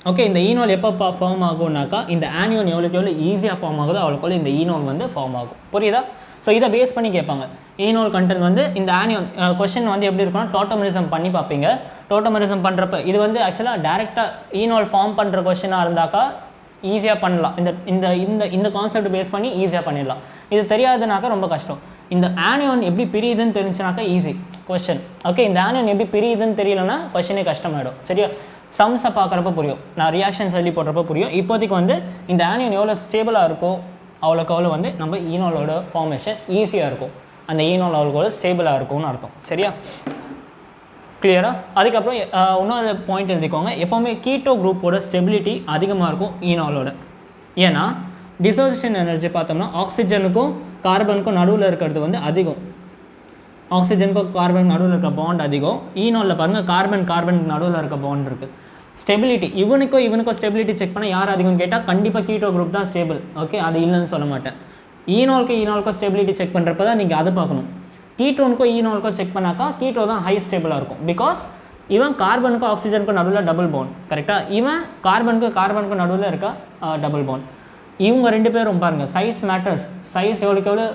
ஓகே, இந்த ஈனோல் எப்போ ஃபார்ம் ஆகும்னாக்கா, இந்த ஆனியோன் எவ்வளோ ஈஸியாக ஃபார்ம் ஆகுதோ அவ்வளோக்குள்ள இந்த ஈனோல் வந்து ஃபார்ம் ஆகும். புரியுதா? ஸோ இதை பேஸ் பண்ணி கேட்பாங்க, ஈனோல் கண்டென்ட் வந்து இந்த ஆனியோன் கொஸ்டின் வந்து எப்படி இருக்குன்னா, டாட்டோமெரிசம் பண்ணி பார்ப்பீங்க. டாட்டோமெரிசம் பண்ணுறப்ப இது வந்து ஆக்சுவலாக டேரெக்டாக ஈனோல் ஃபார்ம் பண்ணுற கொஸ்டினாக இருந்தாக்கா ஈஸியாக பண்ணலாம். இந்த இந்த இந்த இந்த கான்செப்ட் பேஸ் பண்ணி ஈஸியாக பண்ணிடலாம். இது தெரியாதுனாக்கா ரொம்ப கஷ்டம். இந்த ஆனியோன் எப்படி பிரியுதுன்னு தெரிஞ்சுனாக்கா ஈஸி கொஸ்டின். ஓகே, இந்த ஆனியோன் எப்படி பிரியுதுன்னு தெரியலன்னா கொஸ்டினே கஷ்டமாயிடும் சரியா. சம்ஸை பார்க்குறப்ப புரியும், நான் ரியாக்ஷன் சொல்லி போடுறப்ப புரியும். இப்போதைக்கு வந்து இந்த ஆனியோன் எவ்வளோ ஸ்டேபிளாக இருக்கோ அவ்வளோக்கு அவ்வளோ வந்து நம்ம ஈனோலோட ஃபார்மேஷன் ஈஸியாக இருக்கும், அந்த ஈனோல் அவ்வளோக்கு ஸ்டேபிளாக இருக்கும்னு அர்த்தம் சரியா. கிளியராக? அதுக்கப்புறம் இன்னொரு பாயிண்ட் எழுதிக்கோங்க, எப்போவுமே கீட்டோ குரூப்போட ஸ்டெபிலிட்டி அதிகமாக இருக்கும் ஈனோலோட. ஏன்னா டிசோசியேஷன் எனர்ஜி பார்த்தோம்னா ஆக்சிஜனுக்கும் கார்பனுக்கும் நடுவில் இருக்கிறது வந்து அதிகம், ஆக்சிஜனுக்கும் கார்பனுக்கு நடுவில் இருக்க பாண்ட் அதிகம். ஈனோலில் பாருங்கள், கார்பனுக்கு நடுவில் இருக்க பாண்ட் இருக்குது. ஸ்டெபிலிட்டி இவனுக்கும் ஸ்டெபிலிட்டி செக் பண்ண யார் அதிகம்னு கேட்டால் கண்டிப்பாக கீட்டோ குரூப் தான் ஸ்டேபிள். ஓகே, அது இல்லைன்னு சொல்ல மாட்டேன். ஈனோலுக்கும் ஸ்டெபிலிட்டி செக் பண்ணுறப்ப தான் நீங்கள் அதை பார்க்கணும். ஈனோலுக்கும் செக் பண்ணாக்கா கீட்டோ தான் ஹை ஸ்டேபிளாக இருக்கும். பிகாஸ் இவன் கார்பனுக்கும் ஆக்சிஜனுக்கும் நடுவில் டபுள் பாண்ட் கரெக்டாக, இவன் கார்பனுக்கும் நடுவில் இருக்க டபுள் பாண்ட். இவங்க 2 பேரும் பாருங்கள், சைஸ் மேட்டர்ஸ். சைஸ் எவ்வளோ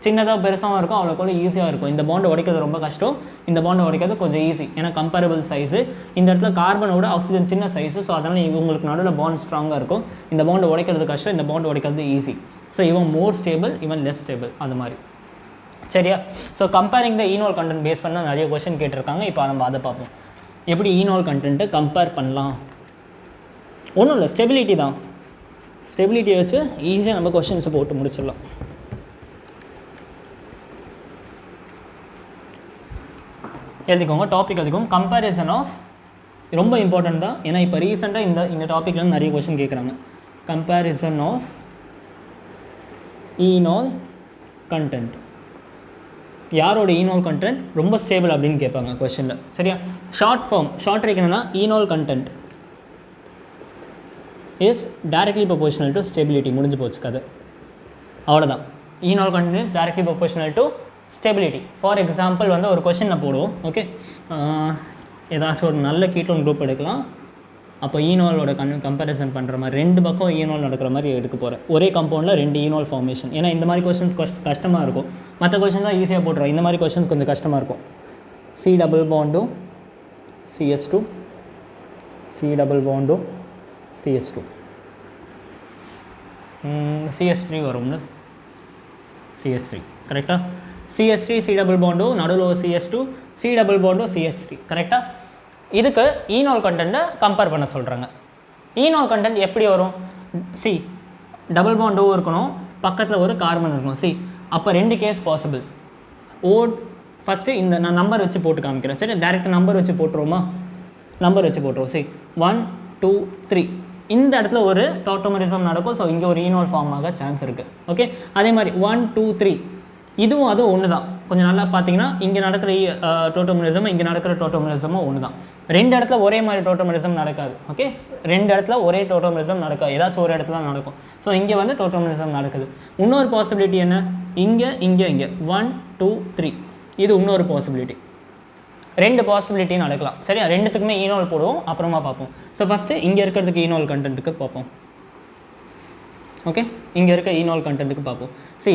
சின்னதாக பெருசாகவும் இருக்கும் அவ்வளோக்கு ஈஸியாக இருக்கும். இந்த பாண்டை உடைக்கிறது ரொம்ப கஷ்டம், இந்த பாண்டை உடைக்கிறது கொஞ்சம் ஈஸி. ஏன்னா கம்பேரபிள் சைஸு, இந்த இடத்துல கார்பனோட ஆக்சிஜன் சின்ன சைஸு. ஸோ அதனால் இவங்களுக்கு நடுவில் பாண்ட் ஸ்ட்ராங்காக இருக்கும். இந்த பாண்டை உடைக்கிறது கஷ்டம், இந்த பாண்டை உடைக்கிறது ஈஸி. ஸோ இவன் மோர் ஸ்டேபிள், இவன் லெஸ் ஸ்டேபிள், அது மாதிரி சரியா. So comparing the enol content base பண்ணால் நிறைய கொஸ்டின் கேட்டிருக்காங்க. இப்போ நம்ம அதை பார்ப்போம், எப்படி ஈனோல் கண்டென்ட்டை கம்பேர் பண்ணலாம். ஒன்றும் இல்லை, ஸ்டெபிலிட்டி தான். ஸ்டெபிலிட்டியை வச்சு ஈஸியாக நம்ம கொஸ்டின்ஸை போட்டு முடிச்சிடலாம். எழுதிக்கோங்க, டாபிக் எழுதிக்கோங்க. கம்பேரிசன் ஆஃப், ரொம்ப இம்பார்ட்டன்ட் தான், ஏன்னா இப்போ ரீசெண்டாக இந்த டாப்பிக்லேருந்து நிறைய கொஸ்டின் கேட்குறாங்க. கம்பேரிசன் ஆஃப் ஈனோல் கண்டென்ட், யாரோட ஈனோல் கண்டென்ட் ரொம்ப ஸ்டேபிள் அப்படின்னு கேட்பாங்க கொஸ்டினில் சரியா. ஷார்ட் என்னன்னா enol content is directly proportional to stability. முடிஞ்சு போச்சு கதை, அவ்வளோதான். Enol content is directly proportional to stability. For example வந்து ஒரு கொஸ்டினை போடுவோம். ஓகே, ஏதாச்சும் ஒரு நல்ல கீட்டோன் குரூப் எடுக்கலாம். அப்போ ஈனோலோட கம்பேரிசன் பண்ணுற மாதிரி 2 பக்கம் ஈனோல் நடக்கிற மாதிரி எடுக்க போகிறேன். ஒரே கம்பவுண்டில் 2 ஈனோல் ஃபார்மேஷன். ஏன்னா இந்த மாதிரி கொஸ்டின்ஸ் கஷ்டமாக இருக்கும், மற்ற கொஸ்டின் தான் ஈஸியாக போட்டுரும். இந்த மாதிரி கொஸ்டின்ஸ் கொஞ்சம் கஷ்டமாக இருக்கும். C double bond CS2, C double bond CS2, CS3 வரும்னு, CS3 கரெக்டாக. CS3 C டபுள் பாண்டு நடுவில் CS2, C double bond CS3 கரெக்டாக. இதுக்கு ஈனோல் கண்டென்ட்டை கம்பேர் பண்ண சொல்கிறாங்க. ஈனோல் கண்டென்ட் எப்படி வரும், சி டபுள் பாண்டும் இருக்கணும், பக்கத்தில் ஒரு கார்பன் இருக்கணும். சி அப்போ 2 கேஸ் பாசிபிள். ஃபஸ்ட்டு இந்த நான் நம்பர் வச்சு போட்டு காமிக்கிறேன் சரி. டேரெக்டாக நம்பர் வச்சு போட்டுருவோமா, நம்பர் வச்சு போட்டுருவோம். சி 1 2 3 இந்த இடத்துல ஒரு டாட்டோமெரிசம் நடக்கும். ஸோ இங்கே ஒரு ஈனோல் ஃபார்ம் ஆக சான்ஸ் இருக்குது. ஓகே, அதே மாதிரி 1 2 3 இதுவும் அதுவும் ஒன்று தான். கொஞ்சம் நல்லா பார்த்தீங்கன்னா இங்கே நடக்கிற டோட்டோமெரிசமும் இங்கே நடக்கிற டோட்டோமெரிசமும் ஒன்று தான். 2 இடத்துல ஒரே மாதிரி டோட்டோமெரிசம் நடக்காது. ஓகே, 2 இடத்துல ஒரே டோட்டோமெரிசம் நடக்காது, ஏதாச்சும் ஒரு இடத்துல தான் நடக்கும். ஸோ இங்கே வந்து டோட்டோமெரிசம் நடக்குது. இன்னொரு பாசிபிலிட்டி என்ன, இங்கே 1 2 3 இது இன்னொரு பாசிபிலிட்டி. 2 பாசிபிலிட்டி நடக்கலாம் சரியா. 2த்துக்குமே ஈனோல் போடுவோம், அப்புறமா பார்ப்போம். ஸோ ஃபஸ்ட்டு இங்கே இருக்கிறதுக்கு ஈனோல் கண்டென்ட்டுக்கு பார்ப்போம். ஓகே, இங்கே இருக்க ஈனோல் கண்டென்ட்டுக்கு பார்ப்போம். சரி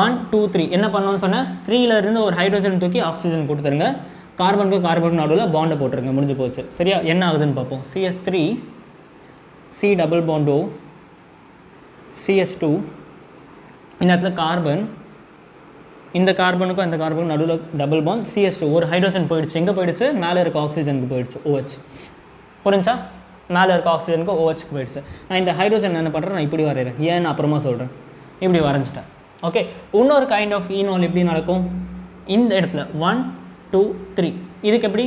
1 2 3 என்ன பண்ணோன்னு சொன்னேன், 3லேருந்து ஒரு ஹைட்ரோஜன் தூக்கி ஆக்சிஜன் கொடுத்துருங்க. கார்பனுக்கும் கார்பனுக்கும் நடுவில் பாண்டை போட்டுருங்க, முடிஞ்சு போச்சு. சரியா? என்ன ஆகுதுன்னு பார்ப்போம். CH3 C double bond O CH2, இந்த இடத்துல கார்பன், இந்த கார்பனுக்கும் இந்த கார்பனுக்கும் நடுவில் டபுள் பாண்ட் CH2, ஒரு ஹைட்ரோஜன் போயிடுச்சு. எங்கே போயிடுச்சு? மேலே இருக்க ஆக்சிஜனுக்கு போயிடுச்சு, OH. புரிஞ்சா? மேலே இருக்க ஆக்சிஜனுக்கு OHக்கு போயிடுச்சு. நான் இந்த ஹைட்ரோஜன் என்ன பண்ணுறேன், நான் இப்படி வரைகிறேன், ஏன்னு அப்புறமா சொல்கிறேன். இப்படி வரைஞ்சிட்டேன். ஓகே, இன்னொரு கைண்ட் ஆஃப் ஈனால் எப்படி நடக்கும்? இந்த இடத்துல 1 2 3, இதுக்கு எப்படி?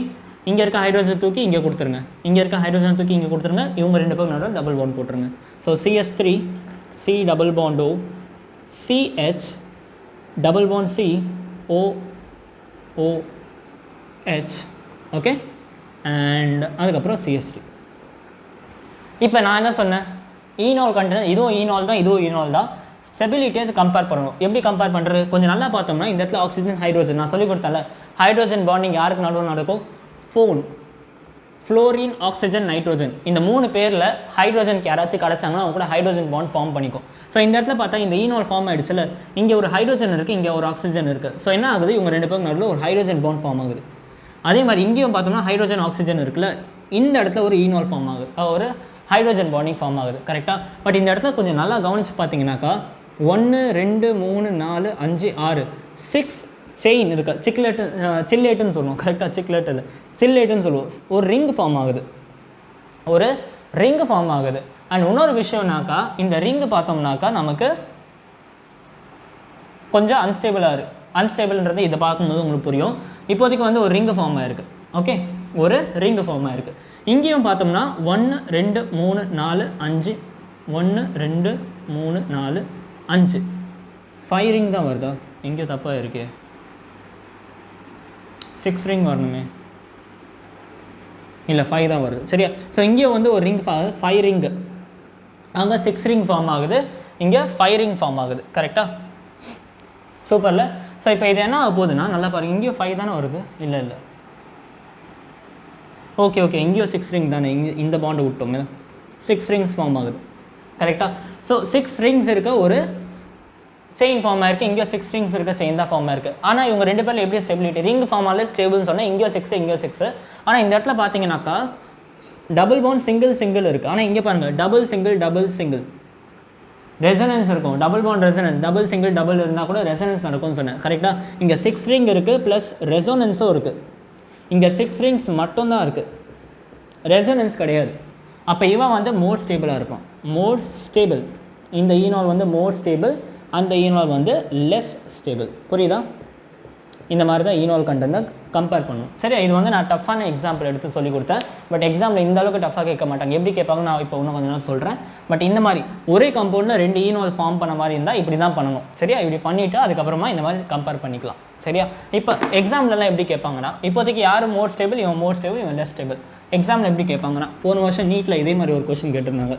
இங்கே இருக்க ஹைட்ரோஜன் தூக்கி இங்கே கொடுத்துருங்க, இங்கே இருக்க ஹைட்ரோஜன் தூக்கி இங்கே கொடுத்துருங்க, இவங்க ரெண்டு பேரும் நடுவில் டபுள் பாண்ட் போட்டுருங்க. So CH3 C double bond O CH double bond C O OH. Okay, and அதுக்கப்புறம் CH3. இப்போ நான் என்ன சொன்னேன்? ஈனால் கண்டென்ட், இதுவும் ஈனால் தான், இதுவும் ஈனால் தான். ஸ்டெபிலிட்டியை அது கம்பேர் பண்ணணும். எப்படி கம்பேர் பண்ணுறது? கொஞ்சம் நல்லா பார்த்தோம்னா இந்த இடத்துல ஆக்சிஜன் ஹைட்ரோஜன் நான் சொல்லி கொடுத்தேன்ல, ஹைட்ரோஜன் பாண்டிங் யாருக்கு நடுவில் நடக்கும்? ஃப்ளோரின் ஆக்சிஜன் நைட்ரோஜன், இந்த 3 பேரில் ஹைட்ரோஜனுக்கு யாராச்சும் கிடச்சாங்கன்னா அவங்க கூட ஹைட்ரோஜன் பாண்ட் ஃபார்ம் பண்ணிக்கும். ஸோ இந்த இடத்துல பார்த்தா இந்த ஈனால் ஃபார்ம் ஆகிடுச்சுல, இங்கே ஒரு ஹைட்ரோஜன் இருக்குது, இங்கே ஒரு ஆக்சிஜன் இருக்குது. ஸோ என்ன ஆகுது? இவங்க ரெண்டு பேருக்கு நடுவில் ஒரு ஹைட்ரோஜன் பாண்ட் ஃபார்ம் ஆகுது. அதே மாதிரி இங்கேயும் பார்த்தோம்னா ஹைட்ரோஜன் ஆக்சிஜன் இருக்குல்ல, இந்த இடத்துல ஒரு ஈனால் ஃபார்ம் ஆகுது, ஒரு ஹைட்ரோஜன் பாண்டிங் ஃபார்ம் ஆகுது. கரெக்டாக? பட் இந்த இடத்துல கொஞ்சம் நல்லா கவனித்து பார்த்தீங்கன்னாக்கா 1 2 3 4 5 6 6 செயின் இருக்கா, சில்லேட்டுன்னு சொல்லுவோம். கரெக்டாக? சில்லேட்டுன்னு சொல்லுவோம். ஒரு ரிங் ஃபார்ம் ஆகுது, ஒரு ரிங் ஃபார்ம் ஆகுது. அண்ட் இன்னொரு விஷயம்னாக்கா இந்த ரிங்கு பார்த்தோம்னாக்கா நமக்கு கொஞ்சம் அன்ஸ்டேபிள்ன்றது இதை பார்க்கும்போது உங்களுக்கு புரியும். இப்போதைக்கு வந்து ஒரு ரிங்கு ஃபார்ம் ஆகிருக்கு. ஓகே, ஒரு ரிங்கு ஃபார்ம் ஆகிருக்கு. இங்கேயும் பார்த்தோம்னா 1 2 3 4 5 1 2 3 4 5 5 ரிங் தான் வருதா? எங்கேயோ தப்பாக இருக்கே, 6 ரிங் வரணுமே, இல்லை 5 தான் வருது. சரியா? ஸோ இங்கே வந்து ஒரு ரிங் 5 ரிங்கு, அங்கே 6 ரிங் ஃபார்ம் ஆகுது, இங்கே 5 ரிங் ஃபார்ம் ஆகுது. கரெக்டாக? சூப்பரில். ஸோ இப்போ இது என்ன ஆக போகுதுன்னா நல்லா பாருங்கள், இங்கேயும் 5 தானே வருது, இல்லை ஓகே இங்கேயும் 6 ரிங் தானே, இந்த பாண்டை விட்டோமே, 6 ரிங்ஸ் ஃபார்ம் ஆகுது. கரெக்டாக? ஸோ 6 ரிங்ஸ் இருக்க ஒரு செயின் ஃபார்ம் ஆயிருக்கு, இங்கே 6 ரிங்ஸ் இருக்க செயின் தான் ஃபார்ம் ஆயிருக்கு. ஆனால் இவங்க ரெண்டு பேரில் எப்படி ஸ்டெபிலிட்டி? ரிங் ஃபார்ம் ஆகல, ஸ்டேபிள்னு சொன்னால் இங்கேயோ 6. ஆனால் இந்த இடத்துல பார்த்தீங்கன்னாக்கா டபுள் பாண்ட் சிங்கிள் இருக்குது. ஆனால் இங்கே பாருங்கள் டபுள் சிங்கிள் ரெசனன்ஸ் இருக்கும். டபுள் பாண்ட் ரெசனன்ஸ், டபுள் இருந்தால் கூட ரெசனன்ஸ் நடக்கும்னு சொன்னேன். கரெக்டாக? இங்கே 6 ரிங் இருக்குது ப்ளஸ் ரெசோனன்ஸும் இருக்குது. இங்கே 6 ரிங்ஸ் மட்டும்தான் இருக்குது, ரெசனன்ஸ் கிடையாது. அப்போ இவன் வந்து மோர் ஸ்டேபிளாக இருக்கும், மோர் ஸ்டேபிள். இந்த ஈனால் வந்து மோர் ஸ்டேபிள், அந்த ஈனால் வந்து லெஸ் ஸ்டேபிள். புரியுதா? இந்த மாதிரி தான் ஈனால் கண்டென்ட்டை கம்பேர் பண்ணும். சரி, இது வந்து நான் டஃப்பான எக்ஸாம்பிள் எடுத்து சொல்லி கொடுத்தேன். பட் எக்ஸாம்பிள் இந்த அளவுக்கு டஃப்பாக கேட்க மாட்டாங்க. எப்படி கேட்பாங்க நான் இப்போ இன்னும் கொஞ்சம் நேரம் சொல்கிறேன். பட் இந்த மாதிரி ஒரே கம்பவுண்டில் 2 ஈனால் ஃபார்ம் பண்ண மாதிரி இருந்தால் இப்படி தான் பண்ணணும். சரியா? இப்படி பண்ணிவிட்டு அதுக்கப்புறமா இந்த மாதிரி கம்பேர் பண்ணிக்கலாம். சரியா? இப்போ எக்ஸாம்லலாம் எப்படி கேட்பாங்கன்னா, இப்போதைக்கு யார் மோர் ஸ்டேபிள், இவன் மோர் ஸ்டேபிள், இவன் லெஸ் ஸ்டேபிள். எக்ஸாமில் எப்படி கேட்பாங்கன்னா, போன வருஷம் நீட்டில் இதே மாதிரி ஒரு கொஷின் கேட்டிருந்தாங்க.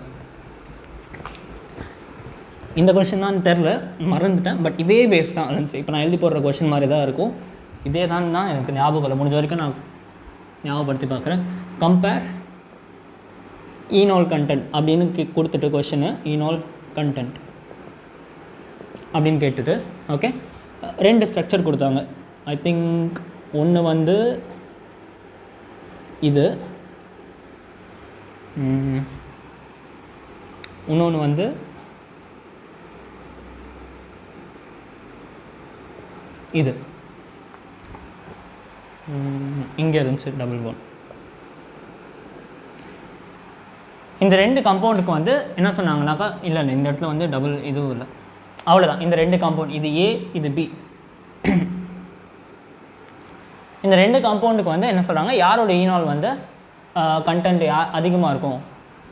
இந்த கொஷின் தான் தெரில, மறந்துட்டேன். பட் இதே பேஸ் தான் இருந்துச்சு. இப்போ நான் எழுதி போடுற கொஷின் மாதிரி தான் இருக்கும். இதே தான் எனக்கு ஞாபகம் இல்லை. முடிஞ்ச வரைக்கும் நான் ஞாபகப்படுத்தி பார்க்குறேன். கம்பேர் ஈனால் கண்டென்ட் அப்படின்னு கொடுத்துட்டு கொஷினு ஈனால் கண்டென்ட் அப்படின்னு கேட்டுட்டு, ஓகே, 2 ஸ்ட்ரக்சர் கொடுத்தாங்க. ஐ திங்க் ஒன்று வந்து இது, இன்னொன்று வந்து இது. இங்கே இருந்துச்சு டபுள் பாண்ட். இந்த 2 கம்பவுண்டுக்கு வந்து என்ன சொன்னாங்கன்னாக்கா, இல்லை இந்த இடத்துல வந்து டபுள் இதுவும் இல்லை, அவ்வளோதான். இந்த 2 காம்பவுண்ட், இது ஏ இது பி, இந்த 2 காம்பவுண்டுக்கு வந்து என்ன சொல்கிறாங்க, யாரோட ஈனால் வந்து கண்டென்ட் அதிகமாக இருக்கும்,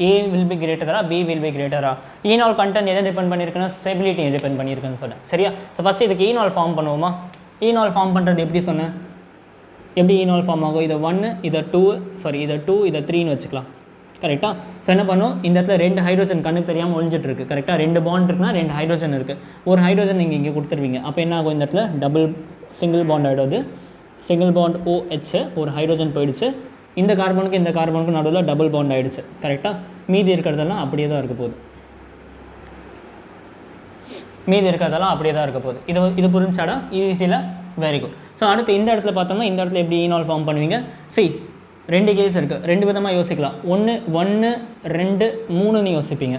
ஏ வில் பி கிரேட்டரா, பி வில் பி கிரேட்டரா. ஈனால் கண்டென்ட் எதை டிபெண்ட் பண்ணியிருக்குன்னா ஸ்டெபிலிட்டி டிபெண்ட் பண்ணியிருக்குன்னு சொன்னேன். சரியா? ஸோ ஃபஸ்ட்டு இதுக்கு ஈனால் ஃபார்ம் பண்ணுவோமா? ஈனால் ஃபார்ம் பண்ணுறது எப்படி சொன்னேன்? எப்படி ஈனால் ஃபார்ம் ஆகும்? இதை 1 இதை 2 இதை 3ன்னு வச்சுக்கலாம். கரெக்டாக? ஸோ என்ன பண்ணும், இந்த இடத்துல 2 ஹைட்ரோஜன் கண்ணுக்கு தெரியாமல் ஒழிஞ்சிட்டு இருக்குது. கரெக்டாக? 2 பாண்ட் இருக்குன்னா 2 ஹைட்ரோஜன் இருக்குது. ஒரு ஹைட்ரோஜன் நீங்கள் இங்கே கொடுத்துருவீங்க. அப்போ என்ன ஆகும், இந்த இடத்துல சிங்கிள் பாண்ட் ஆகிடுது. சிங்கிள் பாண்ட் OH, ஒரு ஹைட்ரோஜன் போயிடுச்சு. இந்த கார்பனுக்கு இந்த கார்பனுக்கு நடுவில் டபுள் பாண்ட் ஆகிடுச்சு. கரெக்டாக? மீதி இருக்கிறதெல்லாம் அப்படியே தான் இருக்க போகுது. இது புரிஞ்சாடா? ஈஸியில் வெரி குட். ஸோ அடுத்து இந்த இடத்துல பார்த்தோம்னா இந்த இடத்துல எப்படி ஈனால் ஃபார்ம் பண்ணுவீங்க? சி 2 கேஸ் இருக்குது, 2 விதமாக யோசிக்கலாம். 1 2 3ன்னு யோசிப்பீங்க.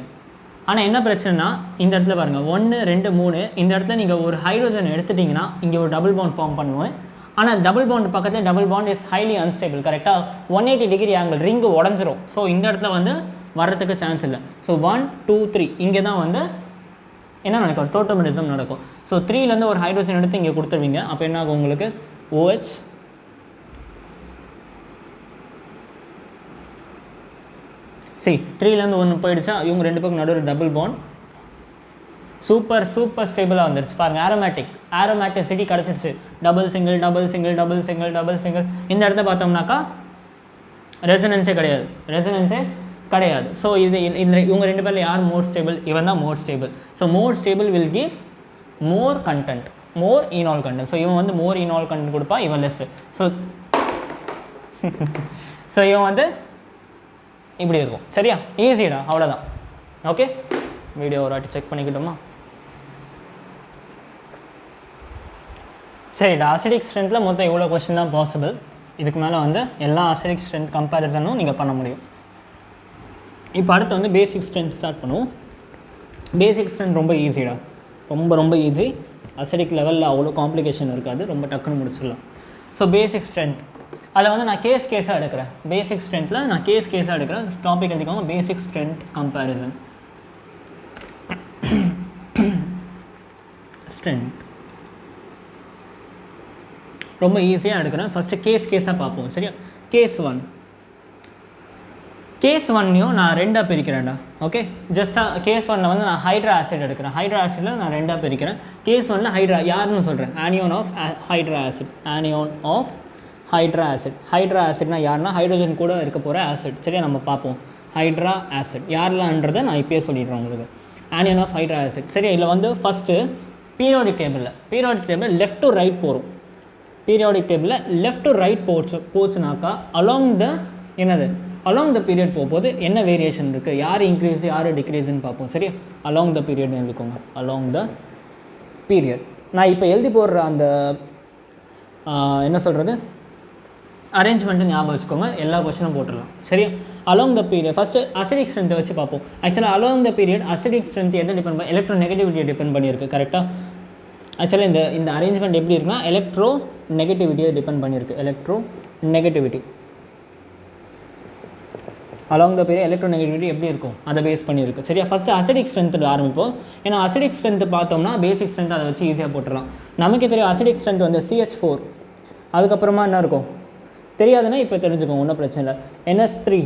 ஆனால் என்ன பிரச்சனைனா இந்த இடத்துல பாருங்கள் 1 2 3 இந்த இடத்துல நீங்கள் ஒரு ஹைட்ரோஜன் எடுத்துட்டிங்கன்னா இங்கே ஒரு டபுள் பாண்ட் ஃபார்ம் பண்ணுவேன். ஆனால் டபுள் பாண்ட் பக்கத்தில் double bond is highly unstable. கரெக்டாக 180 டிகிரி ஆங்கிள் ரிங்கு உடஞ்சிரும். ஸோ இந்த இடத்துல வந்து வர்றதுக்கு சான்ஸ் இல்லை. ஸோ 1 2 3 இங்கே தான் வந்து என்ன நடக்கும்? டோட்டோமெரிசம் நடக்கும். ஸோ 3லேருந்து ஒரு ஹைட்ரோஜன் எடுத்து இங்கே கொடுத்துருவீங்க. அப்போ என்ன ஆகும் உங்களுக்கு? OH சி 3லேருந்து 1 போயிடுச்சா, இவங்க 2 பேருக்கு நடுவில் டபுள் பாண்ட். சூப்பர் ஸ்டேபிளாக வந்துருச்சு பாருங்கள். ஆரோமேட்டிசிட்டி கிடச்சிருச்சு. Double single double single double single double single. இந்த இடத்த பார்த்தோம்னாக்கா ரெசனன்ஸே கிடையாது. ஸோ இவங்க 2 பேரில் யார் மோர் ஸ்டேபிள்? இவன் தான் மோர் stable. So more stable will give more content, more ஈனால் content. So இவன் வந்து மோர் ஈனால் கண்டென்ட் கொடுப்பா, இவன் லெஸ்ஸு. ஸோ இவன் வந்து இப்படி இருக்கும். சரியா? ஈஸிடா, அவ்வளோதான். ஓகே, வீடியோ ஒரு வாட்டி செக் பண்ணிக்கிட்டோமா? சரிடா, அசிடிக் ஸ்ட்ரென்த்தில் மொத்தம் இவ்வளோ கொஸ்டின் தான் பாசிபிள். இதுக்கு மேலே வந்து எல்லா அசிடிக் ஸ்ட்ரென்த் கம்பேரிசனும் நீங்கள் பண்ண முடியும். இப்போ அடுத்து வந்து பேசிக் ஸ்ட்ரென்த் ஸ்டார்ட் பண்ணுவோம். பேசிக் ஸ்ட்ரென்த் ரொம்ப ஈஸிடா, ரொம்ப ஈஸி. அசிடிக் லெவலில் அவ்வளோ காம்ப்ளிகேஷன் இருக்காது, ரொம்ப டக்குன்னு முடிச்சிடலாம். ஸோ பேசிக் ஸ்ட்ரென்த் அதில் வந்து நான் கேஸாக எடுக்கிறேன். பேசிக் ஸ்ட்ரென்த்தில் நான் கேஸாக எடுக்கிறேன். டாபிக் எழுதிக்கோங்க, பேசிக் ஸ்ட்ரென்த் கம்பேரிசன். ஸ்ட்ரென்த் ரொம்ப ஈஸியாக எடுக்கிறேன். ஃபஸ்ட்டு கேஸாக பார்ப்போம். சரியா? கேஸ் 1னையும் நான் 2ஆக பிரிக்கிறேன்டா. ஓகே, ஜஸ்ட்டாக கேஸ் 1ல் வந்து நான் ஹைட்ரா ஆசிட் எடுக்கிறேன். ஹைட்ரா ஆசிடில் நான் 2ஆக பிரிக்கிறேன். கேஸ் 1ல் ஹைட்ரா யாருன்னு சொல்கிறேன்? ஆனியோன் ஆஃப் ஹைட்ரா ஆசிட். ஹைட்ரா ஆசிட்னா யாருன்னா ஹைட்ரோஜன் கூட இருக்க போகிற ஆசிட். சரியா? நம்ம பார்ப்போம். ஹைட்ரா ஆசிட் யாரெல்லாம்ன்றதை நான் இப்போயே சொல்லிடுறேன் உங்களுக்கு. Anion of hydra acid. சரியா? இதில் வந்து ஃபஸ்ட்டு பீரியாடிக் டேபிளில் லெஃப்ட் டு ரைட் போகிறோம். பீரியாடிக் டேபிளில் லெஃப்ட் டு ரைட் போச்சுனாக்கா அலாங் த பீரியட் போகும்போது என்ன வேரியேஷன் இருக்குது, யார் இன்க்ரீஸ் யார் டிக்ரீஸ்ன்னு பார்ப்போம். சரியா? அலாங் த பீரியட் எழுதிக்கோங்க. Along the period. நான் இப்போ எழுதி போடுற அந்த என்ன சொல்கிறது அரேஞ்ச்மெண்ட்டு ஞாபகம் வச்சுக்கோங்க. எல்லா கொஸ்டினும் போட்டுடலாம். சரியா? Along the period first acidic ஸ்ட்ரென்த்தை வச்சு பார்ப்போம். ஆக்சுவலாக along the period acidic strength எதை டிபெண்ட் பண்ணி? எலக்ட்ரோ நெகட்டிவிட்டியை டிபெண்ட் பண்ணியிருக்கு. கரெக்டாக? ஆக்சுவலாக இந்த அரேஞ்ச்மெண்ட் எப்படி இருக்குன்னா எலக்ட்ரோ நெகட்டிவிட்டியை டிபெண்ட் பண்ணியிருக்கு. Electro negativity along the period electro negativity எப்படி இருக்கும் அதை பேஸ் பண்ணியிருக்கு. சரியா? ஃபஸ்ட்டு அசிடிக் ஸ்ட்ரென்த்து ஆரம்பிப்போம். ஏன்னா அசிடிக் ஸ்ட்ரென்த்து பார்த்தோம்னா பேசிக் ஸ்ட்ரென்த் அதை வச்சு ஈஸியாக போட்டுடலாம். நமக்கு தெரியும் அசிடிக் ஸ்ட்ரென்த் வந்து CH4. அதுக்கப்புறமா என்ன இருக்கும் தெரியாதுன்னா இப்போ தெரிஞ்சுக்கோங்க, ஒன்றும் பிரச்சனை இல்லை. NH3.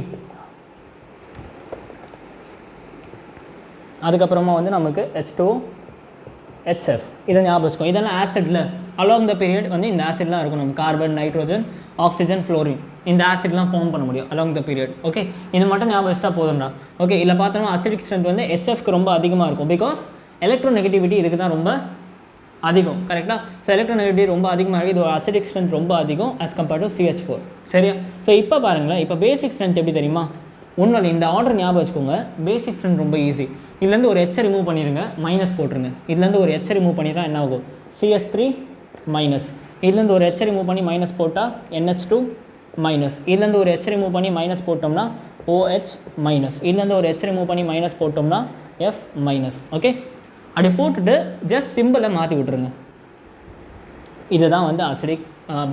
அதுக்கப்புறமா வந்து நமக்கு H2HF. இதை ஞாபகம் வச்சுக்கோங்க. இதெல்லாம் ஆசிடில் அலாங் த பீரியட் வந்து இந்த ஆசிட்லாம் இருக்கும். நம்ம கார்பன், நைட்ரோஜன், ஆக்சிஜன், ஃப்ளோரின் இந்த ஆசிட்லாம் ஃபார்ம் பண்ண முடியும் அலாங் த பீரியட். ஓகே, இது மட்டும் ஞாபகம் வச்சுட்டா போதும்டா. ஓகே, இதில் பார்த்தோம்னா அசிடிக் ஸ்ட்ரென்த் வந்து HFக்கு ரொம்ப அதிகமாக இருக்கும். பிகாஸ் எலக்ட்ரோ நெகட்டிவிட்டி இதுக்கு தான் ரொம்ப அதிகம். கரெக்டாக? ஸோ எலக்ட்ரோ நெகட்டிவிட்டி ரொம்ப அதிகமாக இருக்குது. இது அசிடிக் ஸ்ட்ரென்த் ரொம்ப அதிகம் ஆஸ் கம்பேர்ட் டு CH4. சரியா? ஸோ இப்போ பாருங்களேன், இப்போ பேசிக் ஸ்ட்ரென்த் எப்படி தெரியுமா? ஒன்றும் இந்த ஆர்டர் ஞாபகம் வச்சுக்கோங்க. பேசிக் ஸ்ட்ரென்த் ரொம்ப ஈஸி. இதுலேருந்து ஒரு H ரிமூவ் பண்ணிடுங்க, மைனஸ் போட்டுருங்க. இதுலேருந்து ஒரு H ரிமூவ் பண்ணிட்டா என்ன ஆகும்? CH3 minus. இதுலேருந்து ஒரு H ரிமூவ் பண்ணி மைனஸ் போட்டால் NH2 மைனஸ். இதுலேருந்து ஒரு H ரிமூவ் பண்ணி மைனஸ் போட்டோம்னா OH மைனஸ். இதுலேருந்து ஒரு H ரிமூவ் பண்ணி மைனஸ் போட்டோம்னா F மைனஸ். ஓகே, அப்படி போட்டுட்டு ஜஸ்ட் சிம்பிளை மாற்றி விட்ருங்க. இதுதான் வந்து அசிடிக்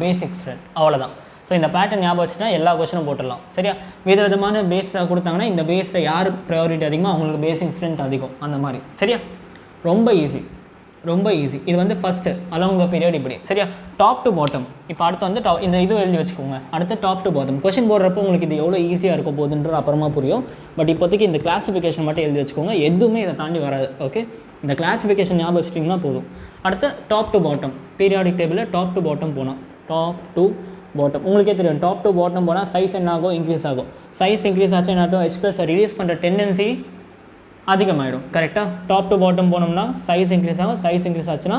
பேசிக் ஸ்ட்ரென்த். அவ்வளோதான். ஸோ இந்த பேட்டர்ன் ஞாபகம் வச்சுட்டா எல்லா கொஸ்டினும் போட்டுடலாம். சரியா? விதவிதமான பேஸை கொடுத்தாங்கன்னா இந்த பேஸை யார் ப்ரையாரிட்டி அதிகமாக அவங்களுக்கு பேசிக் ஸ்ட்ரென்த் அதிகம் அந்த மாதிரி. சரியா? ரொம்ப ஈஸி. இது வந்து ஃபஸ்ட்டு அலாங் த பீரியட் இப்படி. சரியா? Top to bottom. இப்போ அடுத்து வந்து இந்த இது எழுதி வச்சுக்கோங்க. அடுத்து டாப் டு பாட்டம் கொஸ்டின் போடுறப்போ உங்களுக்கு இது எவ்வளோ ஈஸியாக இருக்கும் போகுதுன்றது அப்புறமா புரியும். பட் இப்போதைக்கு இந்த கிளாஸிஃபிகேஷன் மட்டும் எழுதி வச்சுக்கோங்க. எதுவுமே இதை தாண்டி வராது. ஓகே, இந்த கிளாஸிஃபிகேஷன் ஞாபகம் வச்சிட்டிங்கன்னா போதும். அடுத்து டாப் டு பாட்டம். பீரியாடிக் டேபிளில் டாப் டு பாட்டம் போனால் டாப் டு பாட்டம் உங்களுக்கே தெரியும். டாப் டு பாட்டம் போனால் சைஸ் என்ன ஆகும்? இன்க்ரீஸ் ஆகும். சைஸ் இன்க்ரீஸ் ஆச்சு என்ன அர்த்தம்? H+ ரிலீஸ் பண்ணுற டெண்டன்சி அதிகமாகிடும். கரெக்டாக? டாப் டு பாட்டம் போனோம்னா சைஸ் இன்க்ரீஸ் ஆகும். சைஸ் இன்க்ரீஸ் ஆச்சுன்னா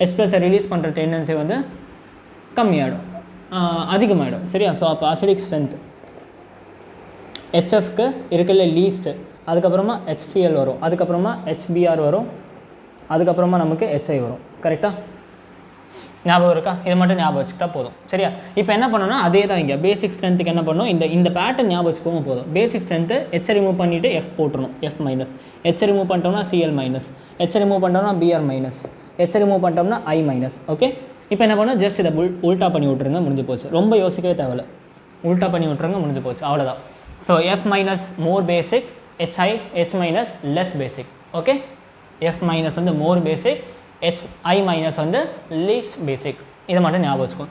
H+ ரிலீஸ் பண்ணுற டெண்டன்சி வந்து கம்மியாகிடும், அதிகமாகிடும். சரியா? ஸோ அப்போ அசிடிக் ஸ்ட்ரென்த் HFக்கு இருக்கல லீஸ்ட்டு. அதுக்கப்புறமா HCl வரும். அதுக்கப்புறமா HBr வரும். அதுக்கப்புறமா நமக்கு HI வரும். கரெக்டாக? ஞாபகம் இருக்கா? இது மட்டும் ஞாபகம் வச்சுக்கிட்டா போதும். சரியா? இப்போ என்ன பண்ணணும்னா அதே தான் இங்கே பேசிக் ஸ்ட்ரென்த்துக்கு என்ன பண்ணணும், இந்த பேட்டர்ன் ஞாபகம் வச்சுக்கோங்க போதும். பேசிக் ஸ்ட்ரென்த்து ஹெச்சை ரிமூவ் பண்ணிவிட்டு எஃப் போட்டுருணும், எஃப் மைனஸ். ஹெச்சை ரிமூவ் பண்ணிட்டோம்னா சிஎல் மைனஸ், ஹெச்சை ரிமூவ் பண்ணிட்டோம்னா பிஆர் மைனஸ், ஹெச்சை ரிமூவ் பண்ணிட்டோம்னா ஐ மைனஸ். ஓகே, இப்போ என்ன பண்ணணும், ஜஸ்ட் இதை உல்ட்டா பண்ணி விட்ருங்க, முடிஞ்சு போச்சு. ரொம்ப யோசிக்கவே தேவையில்ல, உல்ட்டா பண்ணி விட்ருங்க, முடிஞ்சு போச்சு, அவ்வளோதான். ஸோ எஃப் மைனஸ் மோர் பேசிக், ஹெச்ஐ ஹெச் மைனஸ் லெஸ் பேசிக். ஓகே, எஃப் மைனஸ் வந்து மோர் பேசிக், ஐ மைனஸ் வந்து லீஸ்ட் பேசிக். இதை மட்டும் ஞாபகம் வச்சுக்கோ.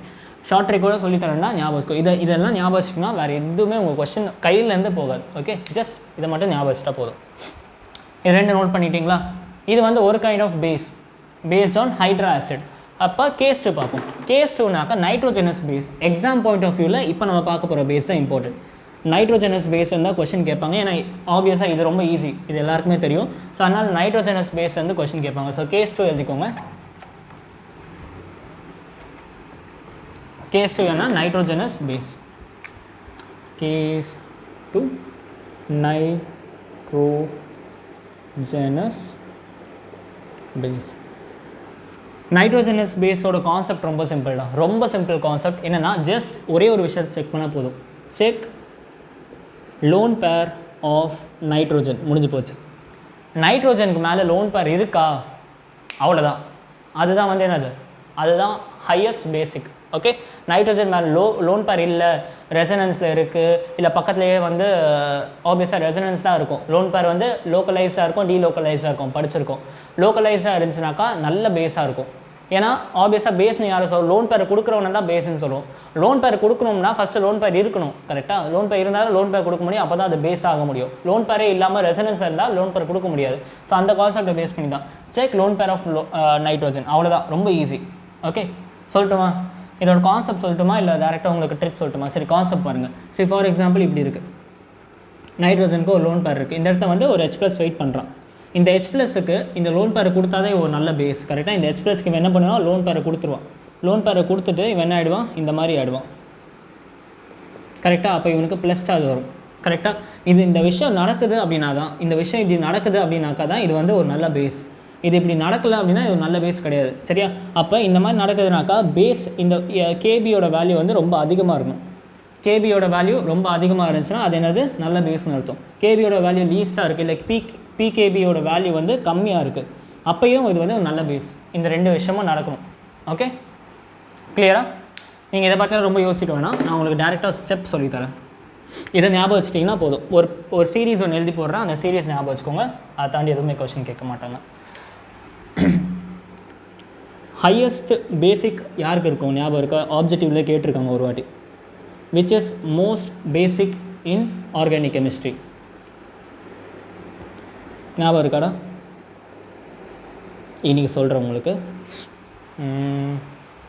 ஷார்ட் ட்ரிக் கூட சொல்லித்தரேன்னா ஞாபகம் வச்சுக்கோ. இதெல்லாம் ஞாபகம் வச்சுக்கோன்னா வேறு எதுவுமே உங்கள் கொஸ்டின் கையிலேருந்து போகாது. ஓகே, ஜஸ்ட் இதை மட்டும் ஞாபகம் வச்சுட்டா போதும். இது ரெண்டு நோட் பண்ணிட்டீங்களா? இது வந்து ஒரு kind of based on hydra acid. அப்போ கேஸ் 2 பார்ப்போம். கேஸ் 2னாக்கா nitrogenous base. Exam point of வியூவில் இப்போ நம்ம பார்க்க போகிற பேஸ் தான் இம்பார்ட்டன்ட். நைட்ரோஜனஸ் பேஸ் இருந்தால் கொஸ்டின் கேட்பாங்க. ஏன்னா ஆப்வியஸாக இது ரொம்ப ஈஸி, இது எல்லாருக்குமே தெரியும். ஸோ அதனால் நைட்ரோஜனஸ் பேஸ் வந்து கொஸ்டின் கேட்பாங்க. ஸோ கேஸ் 2 எழுதிக்கோங்க. கேஸ் 2 என்ன? Nitrogenous base. Case 2 nitrogenous base. Nitrogenous பேஸோட கான்செப்ட் ரொம்ப சிம்பிள் தான், ரொம்ப சிம்பிள் கான்செப்ட். என்னென்னா ஜஸ்ட் ஒரே ஒரு விஷயத்தை செக் பண்ணால் போதும். Check lone pair of nitrogen, முடிஞ்சு போச்சு. நைட்ரோஜனுக்கு மேலே லோன் பேர் இருக்கா, அவ்வளோதான். அதுதான் வந்து என்னது, அதுதான் ஹையஸ்ட் பேசிக். ஓகே, நைட்ரோஜன் மேலே லோன் பேர் இல்லை, ரெசனன்ஸில் இருக்குது, இல்லை பக்கத்துலேயே வந்து ஆப்வியஸாக ரெசனன்ஸ் தான் இருக்கும். லோன் பேர் வந்து லோக்கலைஸ்டாக இருக்கும், டீலோக்கலைஸ்டாக இருக்கும், படிச்சிருக்கோம். லோக்கலைஸ்டாக இருந்துச்சுனாக்கா நல்ல பேஸாக இருக்கும். ஏன்னா ஆப்வியஸாக பேஸ்னு யாரை சொல்லுவோம், லோன் பேர் கொடுக்குறவன தான் பேஸ்ன்னு சொல்லுவோம். லோன் பேர் கொடுக்கணும்னா ஃபஸ்ட்டு லோன் பேர் இருக்கணும், கரெக்டாக? லோன் பேர் இருந்தாலும் லோன் பேர் கொடுக்க முடியும், அப்போ தான் அது பேஸ் ஆக முடியும். லோன் பேரே இல்லாமல் ரெசனன்ஸ் இருந்தால் லோன் பேர் கொடுக்க முடியாது. ஸோ அந்த கான்செப்டை பேஸ் பண்ணி தான் check lone pair of nitrogen, அவ்வளோதான், ரொம்ப ஈஸி. ஓகே, சொல்லட்டுமா? இதோட கான்செப்ட் சொல்லட்டுமா, இல்லை டேரெக்டாக உங்களுக்கு ட்ரிப் சொல்லட்டுமா? சரி, கான்செப்ட் பாருங்கள். சரி, ஃபார் எக்ஸாம்பிள் இப்படி இருக்குது, நைட்ரோஜனுக்கு ஒரு லோன் பேர் இருக்குது. இந்த இடத்துல வந்து ஒரு H+ வெயிட் பண்ணுறான். இந்த H+க்கு இந்த லோன் பேரை கொடுத்தாதே ஒரு நல்ல பேஸ், கரெக்டாக? இந்த H+க்கு இவன் என்ன பண்ணுவான், லோன் பேரை கொடுத்துருவான். லோன் பேரை கொடுத்துட்டு இவன் என்ன ஆகிடுவான், இந்த மாதிரி ஆகிடுவான், கரெக்டாக? அப்போ இவனுக்கு ப்ளஸ் சார்ஜ் வரும், கரெக்டாக? இந்த விஷயம் நடக்குது அப்படின்னா தான், இந்த விஷயம் இப்படி நடக்குது அப்படின்னாக்கா தான் இது வந்து ஒரு நல்ல பேஸ். இது இப்படி நடக்கலை அப்படின்னா இது ஒரு நல்ல பேஸ் கிடையாது, சரியா? அப்போ இந்த மாதிரி நடக்குதுனாக்கா பேஸ், இந்த கேபியோட வேல்யூ வந்து ரொம்ப அதிகமாக இருக்கும். கேபியோட வேல்யூ ரொம்ப அதிகமாக இருந்துச்சுன்னா அது என்னது, நல்ல பேஸ்னு அர்த்தம். கேபியோட வேல்யூ லீஸ்ட்டாக இருக்குது, இல்லை பிகேபியோட வேல்யூ வந்து கம்மியாக இருக்குது, அப்பையும் இது வந்து ஒரு நல்ல பேஸ். இந்த ரெண்டு விஷயமும் நடக்கணும். ஓகே, கிளியரா? நீங்கள் இதை பார்த்தா ரொம்ப யோசிக்க வேணாம், நான் உங்களுக்கு டேரெக்டாக ஸ்டெப் சொல்லித்தரேன். இதை ஞாபகம் வச்சுட்டிங்கன்னா போதும். ஒரு சீரீஸ் ஒன்று எழுதி போடுறேன், அந்த சீரீஸ் ஞாபகம் வச்சுக்கோங்க. அதை தாண்டி எதுவுமே கொஸ்டின் கேட்க மாட்டாங்க. ஹையஸ்ட் பேசிக் யாருக்கு இருக்கும் ஞாபகம் இருக்கா? ஆப்ஜெக்டிவ்ல கேட்டிருக்காங்க ஒரு வாட்டி. Which is most basic in organic chemistry? ஞாபகம் இருக்காடா? இன்றைக்கி சொல்கிறேன் உங்களுக்கு.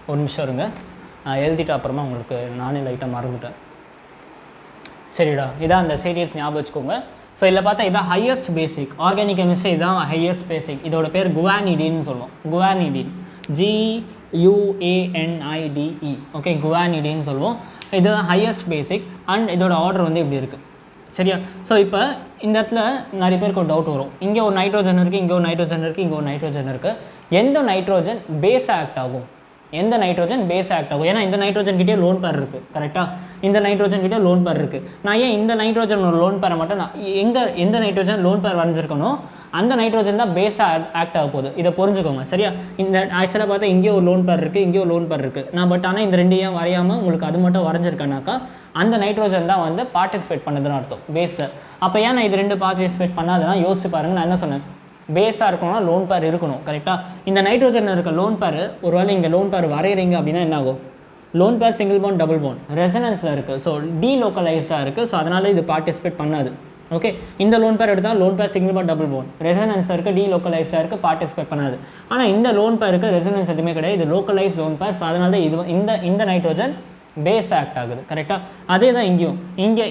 ஒரு நிமிஷம் இருங்க, நான் எழுதிட்டு அப்புறமா உங்களுக்கு நானே லைட்டாக மறந்துட்டேன். சரிடா, இதான் அந்த சீரியஸ் ஞாபகம் வச்சுக்கோங்க. ஸோ இதில் பார்த்தா இதான் ஹையஸ்ட் பேசிக். ஆர்கானிக் கெமிஸ்ட்ரி இதான் ஹையஸ்ட் பேசிக். இதோட பேர் குவானிடின்னு சொல்லுவோம். குவானிடின், GUANIDE. ஓகே, குவானிடின்னு சொல்லுவோம். இதுதான் ஹையஸ்ட் பேசிக். அண்ட் இதோட ஆர்டர் வந்து இப்படி இருக்குது, சரியா? ஸோ இப்போ இந்த இடத்துல நிறைய பேருக்கு ஒரு டவுட் வரும். இங்கே ஒரு நைட்ரோஜன் இருக்குது, இங்கே ஒரு நைட்ரோஜன் இருக்குது, இங்கே ஒரு நைட்ரோஜன் இருக்குது. எந்த நைட்ரோஜன் பேஸ் ஆக்ட் ஆகும்? எந்த நைட்ரோஜன் பேஸ் ஆக்ட் ஆகும்? ஏன்னா இந்த நைட்ரோஜன் கிட்டே லோன் பேர் இருக்குது, கரெக்டாக? இந்த நைட்ரோஜன் கிட்டே லோன் பேர் இருக்குது. நான் ஏன் இந்த நைட்ரோஜன் ஒரு லோன் பேரை மட்டும் நான் எந்த நைட்ரோஜன் லோன் பேர் வரைஞ்சிருக்கணும் அந்த நைட்ரோஜன் தான் பேஸாக ஆக்ட் ஆக போகுது. இதை புரிஞ்சுக்கோங்க, சரியா? இந்த ஆக்சுவலாக பார்த்தா இங்கே ஒரு லோன் பேர் இருக்குது, இங்கே ஒரு லோன் பேர் இருக்குது. நான் பட் ஆனால் இந்த ரெண்டையும் வரையாமல் உங்களுக்கு அது மட்டும் வரைஞ்சிருக்கேனாக்கா அந்த நைட்ரோஜன் தான் வந்து பார்ட்டிசிபேட் பண்ணுதுன்னு அர்த்தம், பேஸை. அப்போ ஏன் நான் இது ரெண்டு பார்ட்டிசிபேட் பண்ணாதெல்லாம் யோசிச்சு பாருங்கள். நான் என்ன சொன்னேன், பேஸாக இருக்கணும்னா லோன் பேர் இருக்கணும், கரெக்டாக? இந்த நைட்ரோஜன் இருக்க லோன் பேர் ஒருவேளை இங்கே லோன் பேர் வரைகிறீங்க அப்படின்னா என்ன ஆகும்? Lone pair single bond double bond ரெசனன்ஸில் இருக்குது, ஸோ டீலோக்கலைஸ்டாக இருக்குது. ஸோ அதனால் இது பார்ட்டிசிபேட் பண்ணாது. ஓகே, இந்த லோன் பேர் எடுத்தால் lone pair single bond double bond ரெசனன்ஸாக இருக்குது, டீலோக்கலைஸ்டாக இருக்குது, பார்ட்டிசிபேட் பண்ணாது. ஆனால் இந்த லோன் பேருக்கு ரெசனன்ஸ் எதுவுமே கிடையாது, இது லோக்கலைஸ் லோன் பேர். ஸோ அதனால தான் இது இந்த நைட்ரோஜன் பேஸ் ஆக்ட் ஆகுது, கரெக்டாக? அதே தான் இங்கேயும். இங்கே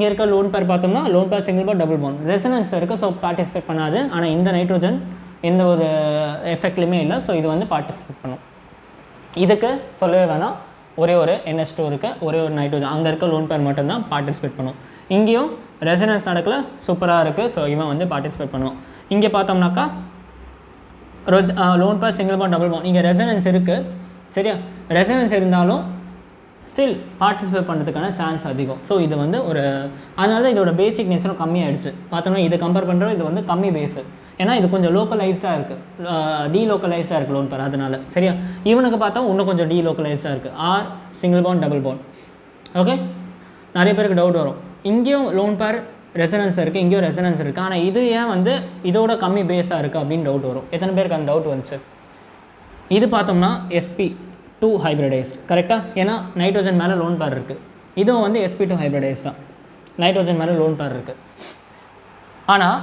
இருக்க லோன் பேர் பார்த்தோம்னா lone pair single bond double bond resonance இருக்குது, ஸோ பார்ட்டிசிபேட் பண்ணாது. ஆனால் இந்த நைட்ரோஜன் எந்த ஒரு எஃபெக்ட்லையுமே இல்லை, ஸோ இது வந்து பார்ட்டிசிபேட் பண்ணும். இதுக்கு சொல்லவே வேணாம், ஒரே ஒரு NH2 இருக்குது, ஒரே ஒரு நைட்ரோஜன், அங்கே இருக்க லோன் பேர் மட்டும்தான் பார்ட்டிசிபேட் பண்ணும். இங்கேயும் ரெசனன்ஸ் நடக்கல, சூப்பராக இருக்குது, ஸோ இவன் வந்து பார்ட்டிசிபேட் பண்ணுவோம். இங்கே பார்த்தோம்னாக்கா loan pair single bond double bond, இங்கே ரெசனன்ஸ் இருக்குது, சரியா? ரெசனன்ஸ் இருந்தாலும் ஸ்டில் பார்ட்டிசிபேட் பண்ணுறதுக்கான சான்ஸ் அதிகம். ஸோ இது வந்து அதனால தான் இதோட பேசிக் நேச்சரும் கம்மியாகிடுச்சு. பார்த்தோம்னா இதை கம்பேர் பண்ணுறோம், இது வந்து கம்மி பேஸு. ஏன்னா இது கொஞ்சம் லோக்கலைஸ்டாக இருக்குது, டீலோக்கலைஸ்டாக இருக்குது லோன் பேர். அதனால் சரியா? இவனுக்கு பார்த்தா இன்னும் கொஞ்சம் டீலோக்கலைஸ்டாக இருக்குது. Or single bond double bond. Okay, நிறைய பேருக்கு டவுட் வரும், இங்கேயும் லோன் பேர் ரெசனன்ஸ் இருக்குது, இங்கேயும் ரெசனன்ஸ் இருக்குது, ஆனால் இது ஏன் வந்து இதோட கம்மி பேஸாக இருக்குது அப்படின்னு டவுட் வரும். எத்தனை பேருக்கு அந்த டவுட் வந்துச்சு? இது பார்த்தோம்னா sp2 ஹைப்ரிடைஸ்ட் கரெக்டாக, ஏன்னா நைட்ரோஜன் மேலே லோன் பேர் இருக்குது. இதுவும் வந்து sp2 ஹைப்ரிடைஸ்ட் தான், நைட்ரோஜன் மேலே லோன் பேர் இருக்குது. ஆனால்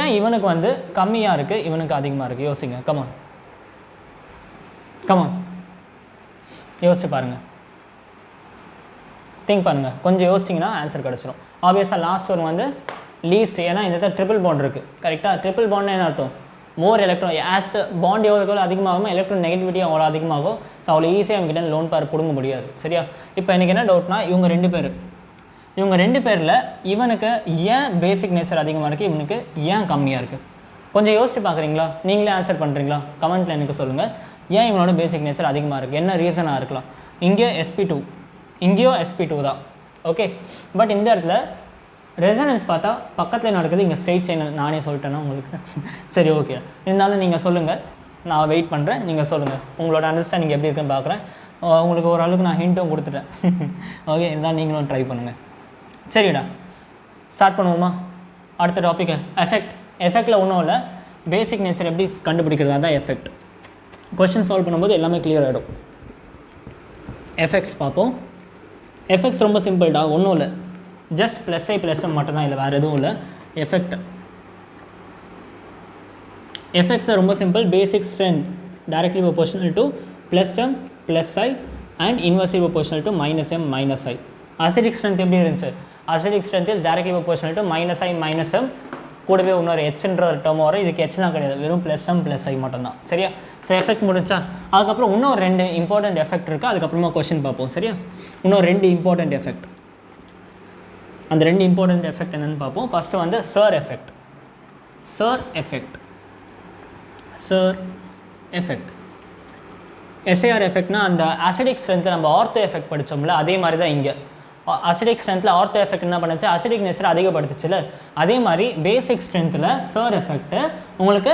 ஏன் இவனுக்கு வந்து கம்மியாக இருக்குது, இவனுக்கு அதிகமாக இருக்குது? யோசிங்க, கமான் யோசிச்சு பாருங்கள், திங்க் பண்ணுங்கள். கொஞ்சம் யோசிச்சிங்கன்னா ஆன்சர் கிடச்சிரும். ஆப்வியஸாக லாஸ்ட் ஒன் வந்து லீஸ்ட், ஏன்னா இந்த ட்ரிபிள் பாண்ட் இருக்குது கரெக்டாக. ட்ரிபிள் பாண்ட் என்ன அர்த்தம்? மோர் எலக்ட்ரான் ஆஸ் பாண்ட் எவ்வளோ அதிகமாகும், எலக்ட்ரான் நெகட்டிவிட்டி அவ்வளோ அதிகமாகும். ஸோ அவ்வளோ ஈஸியாக அவங்ககிட்ட லோன் பேர் பிடுங்க முடியாது. சரியா? இப்போ எனக்கு என்ன டவுட்னா, இவங்க ரெண்டு பேரில் இவனுக்கு ஏன் பேசிக் நேச்சர் அதிகமாக இருக்குது, இவனுக்கு ஏன் கம்மியாக இருக்குது? கொஞ்சம் யோசிச்சு பார்க்குறீங்களா? நீங்களே ஆன்சர் பண்ணுறீங்களா? கமெண்ட்டில் எனக்கு சொல்லுங்கள். ஏன் இவனோட பேசிக் நேச்சர் அதிகமாக இருக்குது, என்ன ரீசனாக இருக்கலாம்? இங்கே sp2, இங்கேயும் sp2 தான். ஓகே, பட் இந்த இடத்துல ரெசனன்ஸ் பார்த்தா பக்கத்தில் நடக்குது, இங்கே ஸ்ட்ரெயிட் செயின். நானே சொல்லிட்டேன்னா உங்களுக்கு சரி ஓகே, இருந்தாலும் நீங்கள் சொல்லுங்கள், நான் வெயிட் பண்ணுறேன். நீங்கள் சொல்லுங்கள், உங்களோட அண்டர்ஸ்டாண்டிங் எப்படி இருக்குன்னு பார்க்குறேன். உங்களுக்கு ஓரளவுக்கு நான் ஹிண்ட்டும் கொடுத்துட்டேன். ஓகே, இருந்தாலும் நீங்களும் ட்ரை பண்ணுங்கள். சரிடா, ஸ்டார்ட் பண்ணுவோமா? அடுத்த டாப்பிக்கு எஃபெக்டில் ஒன்றும் இல்லை, பேசிக் நேச்சர் எப்படி கண்டுபிடிக்கிறது தான் எஃபெக்ட். கொஷின் சால்வ் பண்ணும்போது எல்லாமே கிளியர் ஆகிடும். எஃபெக்ட்ஸ் பார்ப்போம். எஃபெக்ட்ஸ் ரொம்ப சிம்பிள்டா, ஒன்றும் இல்லை, ஜஸ்ட் ப்ளஸ் மட்டும்தான், இல்லை வேறு எதுவும் இல்லை. எஃபெக்ட்ஸ் ரொம்ப simple. Basic strength directly proportional to +m +i and inversely proportional to -m -i. Acidic strength எப்படி இருந்துச்சு? Acidic strength is directly proportional to -i -m, கூடவே இன்னொரு ஹெச்ன்ற ஒரு டேர்ம் வரும். இதுக்கு ஹெச்லாம் கிடையாது, வெறும் +m +i மட்டும்தான். சரியா? ஸோ எஃபெக்ட் முடிச்சா, அதுக்கப்புறம் இன்னும் 2 இம்பார்ட்டண்ட் எஃபெக்ட் இருக்குது. அதுக்கப்புறமா கொஷின் பார்ப்போம். சரியா? இன்னும் 2 இம்பார்ட்டண்ட் எஃபெக்ட். அந்த 2 இம்பார்ட்டண்ட் எஃபெக்ட் என்னென்னு பார்ப்போம். ஃபஸ்ட்டு வந்து சர் எஃபெக்ட். SAR எஃபெக்ட்னா அந்த அசிடிக் ஸ்ட்ரென்த்தில் நம்ம ஆர்த்தோ எஃபெக்ட் படித்தோம்ல, அதே மாதிரி தான் இங்கே அசிடிக் ஸ்ட்ரென்த்தில் ஆர்த்தோ எஃபெக்ட் என்ன பண்ணுச்சு, அசிடிக் நேச்சர் அதிகப்படுத்துச்சுல, அதே மாதிரி பேசிக் ஸ்ட்ரென்த்தில் சர் எஃபெக்ட்டு உங்களுக்கு